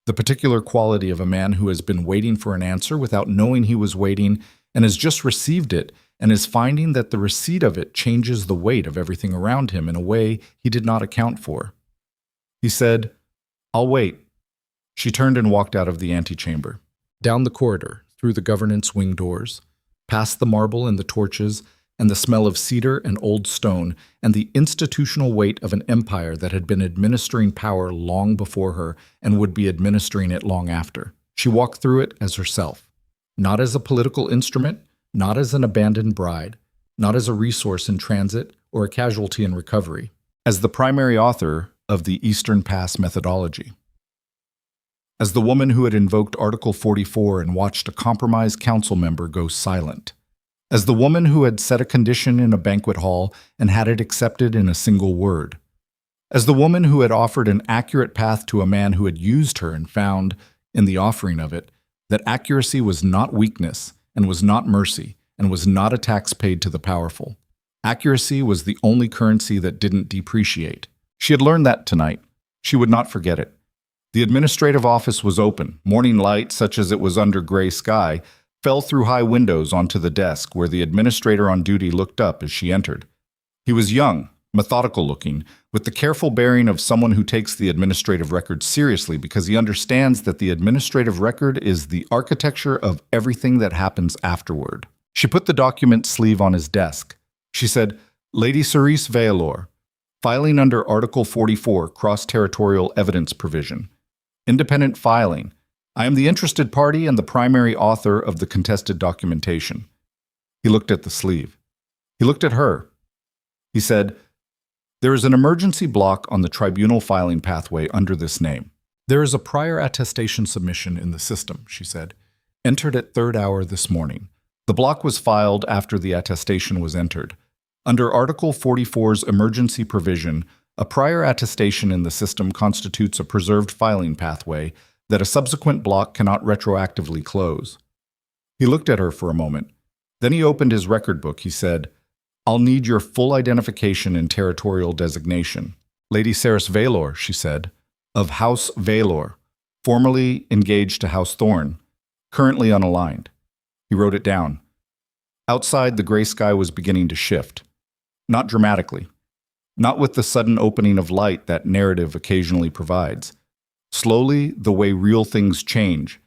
The particular quality of a man who has been waiting for an answer without knowing he was waiting and has just received it and is finding that the receipt of it changes the weight of everything around him in a way he did not account for. He said, "I'll wait." She turned and walked out of the antechamber, down the corridor, through the governance wing doors, past the marble and the torches, and the smell of cedar and old stone, and the institutional weight of an empire that had been administering power long before her and would be administering it long after. She walked through it as herself, not as a political instrument, not as an abandoned bride, not as a resource in transit or a casualty in recovery, as the primary author of the Eastern Pass methodology. As the woman who had invoked Article 44 and watched a compromised council member go silent. As the woman who had set a condition in a banquet hall and had it accepted in a single word. As the woman who had offered an accurate path to a man who had used her and found, in the offering of it, that accuracy was not weakness and was not mercy and was not a tax paid to the powerful. Accuracy was the only currency that didn't depreciate. She had learned that tonight. She would not forget it. The administrative office was open. Morning light, such as it was under gray sky, fell through high windows onto the desk where the administrator on duty looked up as she entered. He was young, methodical-looking, with the careful bearing of someone who takes the administrative record seriously because he understands that the administrative record is the architecture of everything that happens afterward. She put the document sleeve on his desk. She said, "Lady Seris Vaelor, filing under Article 44, cross-territorial evidence provision. Independent filing. I am the interested party and the primary author of the contested documentation." He looked at the sleeve. He looked at her. He said, "There is an emergency block on the tribunal filing pathway under this name." "There is a prior attestation submission in the system," she said, "entered at 3rd hour this morning. The block was filed after the attestation was entered. Under Article 44's emergency provision, a prior attestation in the system constitutes a preserved filing pathway that a subsequent block cannot retroactively close." He looked at her for a moment. Then he opened his record book. He said, "I'll need your full identification and territorial designation." "Lady Seris Vaelor," she said, "of House Vaelor, formerly engaged to House Thorn, currently unaligned." He wrote it down. Outside, the gray sky was beginning to shift. Not dramatically. Not with the sudden opening of light that narrative occasionally provides. Slowly, the way real things change.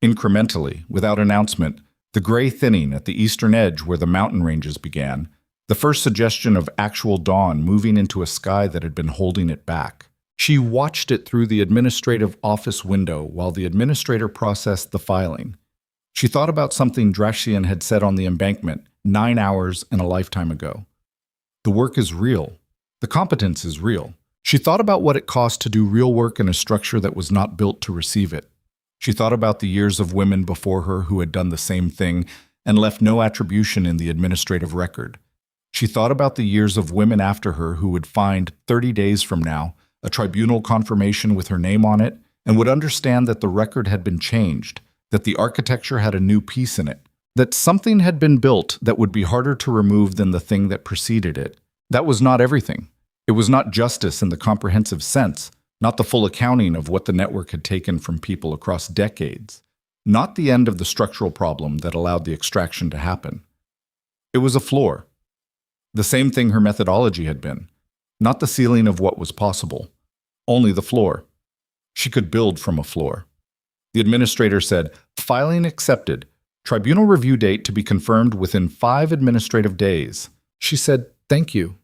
Incrementally, without announcement, the gray thinning at the eastern edge where the mountain ranges began, the first suggestion of actual dawn moving into a sky that had been holding it back. She watched it through the administrative office window while the administrator processed the filing. She thought about something Drashian had said on the embankment 9 hours and a lifetime ago. The work is real. The competence is real. She thought about what it cost to do real work in a structure that was not built to receive it. She thought about the years of women before her who had done the same thing and left no attribution in the administrative record. She thought about the years of women after her who would find, 30 days from now, a tribunal confirmation with her name on it and would understand that the record had been changed, that the architecture had a new piece in it, That something had been built that would be harder to remove than the thing that preceded it. That was not everything. It was not justice in the comprehensive sense, not the full accounting of what the network had taken from people across decades, not the end of the structural problem that allowed the extraction to happen. It was a floor. The same thing her methodology had been, not the ceiling of what was possible, only the floor. She could build from a floor. The administrator said, "Filing accepted. Tribunal review date to be confirmed within 5 administrative days." She said, "Thank you."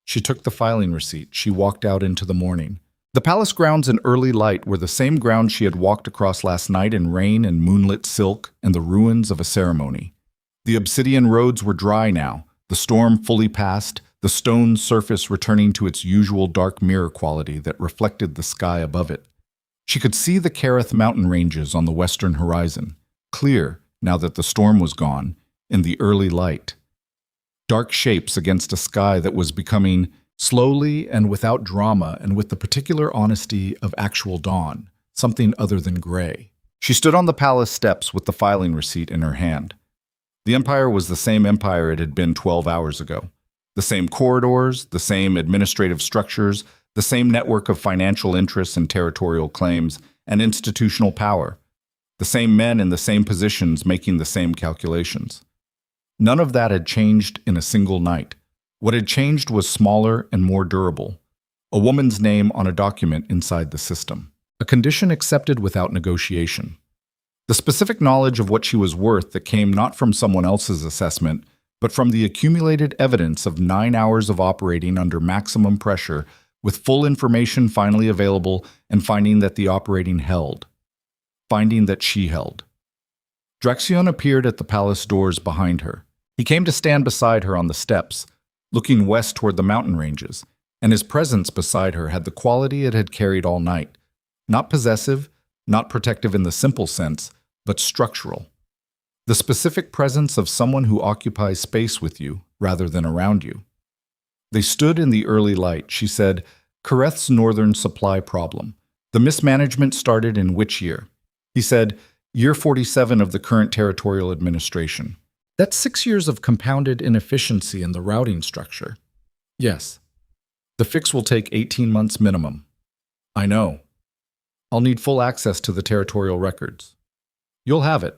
She took the filing receipt. She walked out into the morning. The palace grounds in early light were the same ground she had walked across last night in rain and moonlit silk and the ruins of a ceremony. The obsidian roads were dry now, the storm fully past, the stone surface returning to its usual dark mirror quality that reflected the sky above it. She could see the Kareth mountain ranges on the western horizon, clear now that the storm was gone, in the early light. Dark shapes against a sky that was becoming, slowly and without drama and with the particular honesty of actual dawn, something other than gray. She stood on the palace steps with the filing receipt in her hand. The empire was the same empire it had been 12 hours ago. The same corridors, the same administrative structures, the same network of financial interests and territorial claims and institutional power. The same men in the same positions making the same calculations. None of that had changed in a single night. What had changed was smaller and more durable. A woman's name on a document inside the system. A condition accepted without negotiation. The specific knowledge of what she was worth that came not from someone else's assessment, but from the accumulated evidence of 9 hours of operating under maximum pressure, with full information finally available and finding that the operating held. Finding that she held. Draxion appeared at the palace doors behind her. He came to stand beside her on the steps, looking west toward the mountain ranges, and his presence beside her had the quality it had carried all night. Not possessive, not protective in the simple sense, but structural. The specific presence of someone who occupies space with you rather than around you. They stood in the early light. She said, "Kareth's northern supply problem. The mismanagement started in which year?" He said, "Year 47 of the current territorial administration." That's 6 years of compounded inefficiency in the routing structure. Yes. The fix will take 18 months minimum. I know. I'll need full access to the territorial records. You'll have it.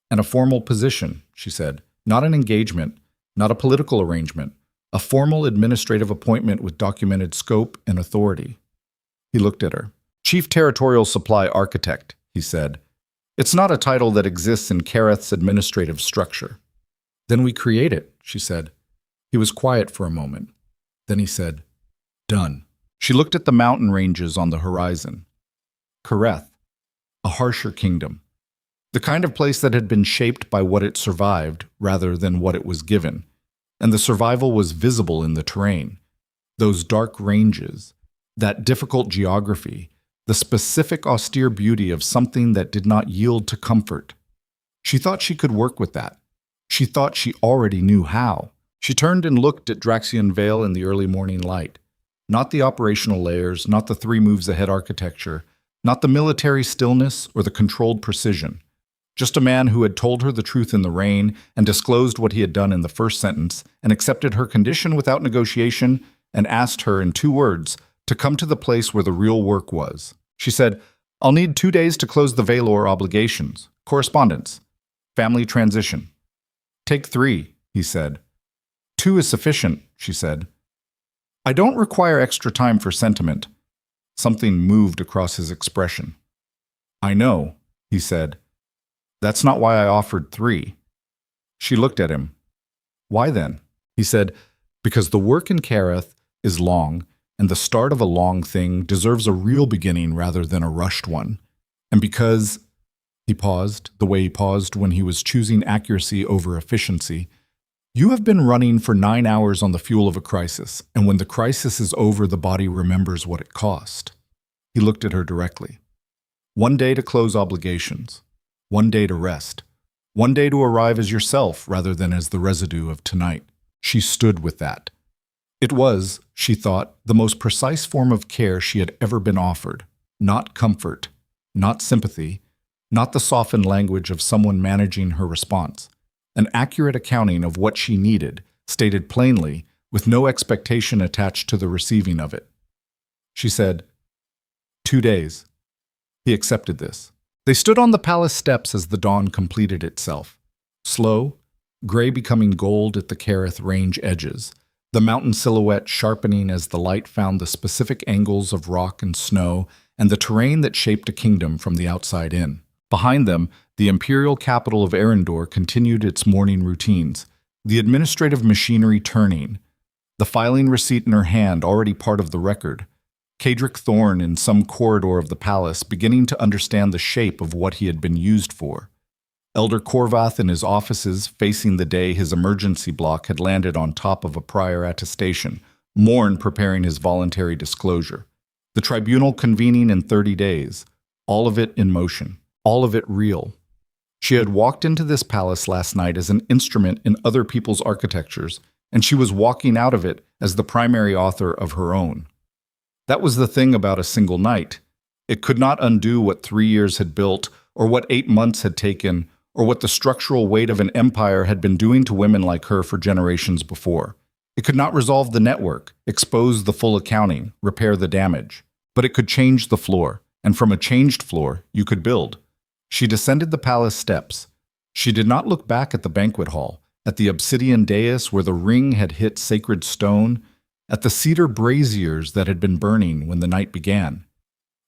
And a formal position, she said. Not an engagement, not a political arrangement. A formal administrative appointment with documented scope and authority. He looked at her. Chief Territorial Supply Architect, he said. It's not a title that exists in Kareth's administrative structure. Then we create it, she said. He was quiet for a moment. Then he said, "Done." She looked at the mountain ranges on the horizon. Kareth, a harsher kingdom. The kind of place that had been shaped by what it survived rather than what it was given. And the survival was visible in the terrain. Those dark ranges, that difficult geography, the specific austere beauty of something that did not yield to comfort. She thought she could work with that. She thought she already knew how. She turned and looked at Draxion Vale in the early morning light. Not the operational layers, not the 3 moves ahead architecture, not the military stillness or the controlled precision. Just a man who had told her the truth in the rain and disclosed what he had done in the first sentence and accepted her condition without negotiation and asked her in 2 words to come to the place where the real work was. She said, "I'll need 2 days to close the Vaelor obligations, correspondence, family transition." "Take 3, he said. 2 is sufficient, she said. "I don't require extra time for sentiment." Something moved across his expression. "I know," he said. "That's not why I offered 3. She looked at him. "Why then?" He said, "Because the work in Kareth is long, and the start of a long thing deserves a real beginning rather than a rushed one. And because," he paused, the way he paused when he was choosing accuracy over efficiency, "you have been running for 9 hours on the fuel of a crisis, and when the crisis is over, the body remembers what it cost." He looked at her directly. 1 day to close obligations. 1 day to rest. 1 day to arrive as yourself rather than as the residue of tonight. She stood with that. It was, she thought, the most precise form of care she had ever been offered. Not comfort, not sympathy, not the softened language of someone managing her response. An accurate accounting of what she needed, stated plainly, with no expectation attached to the receiving of it. She said, 2 days. He accepted this. They stood on the palace steps as the dawn completed itself. Slow, gray becoming gold at the Kareth range edges, the mountain silhouette sharpening as the light found the specific angles of rock and snow and the terrain that shaped a kingdom from the outside in. Behind them, the imperial capital of Arendor continued its morning routines, the administrative machinery turning, the filing receipt in her hand already part of the record, Cadric Thorn in some corridor of the palace beginning to understand the shape of what he had been used for. Elder Corvath in his offices facing the day his emergency block had landed on top of a prior attestation, Morn preparing his voluntary disclosure. The tribunal convening in 30 days, all of it in motion, all of it real. She had walked into this palace last night as an instrument in other people's architectures, and she was walking out of it as the primary author of her own. That was the thing about a single night. It could not undo what 3 years had built, or what 8 months had taken, or what the structural weight of an empire had been doing to women like her for generations before. It could not resolve the network, expose the full accounting, repair the damage. But it could change the floor, and from a changed floor, you could build. She descended the palace steps. She did not look back at the banquet hall, at the obsidian dais where the ring had hit sacred stone, at the cedar braziers that had been burning when the night began.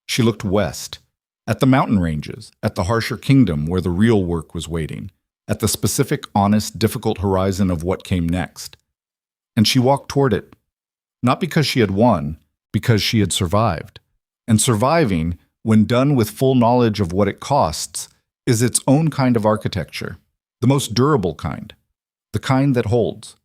She looked west, at the mountain ranges, at the harsher kingdom where the real work was waiting, at the specific, honest, difficult horizon of what came next. And she walked toward it, not because she had won, because she had survived. And surviving, when done with full knowledge of what it costs, is its own kind of architecture, the most durable kind, the kind that holds.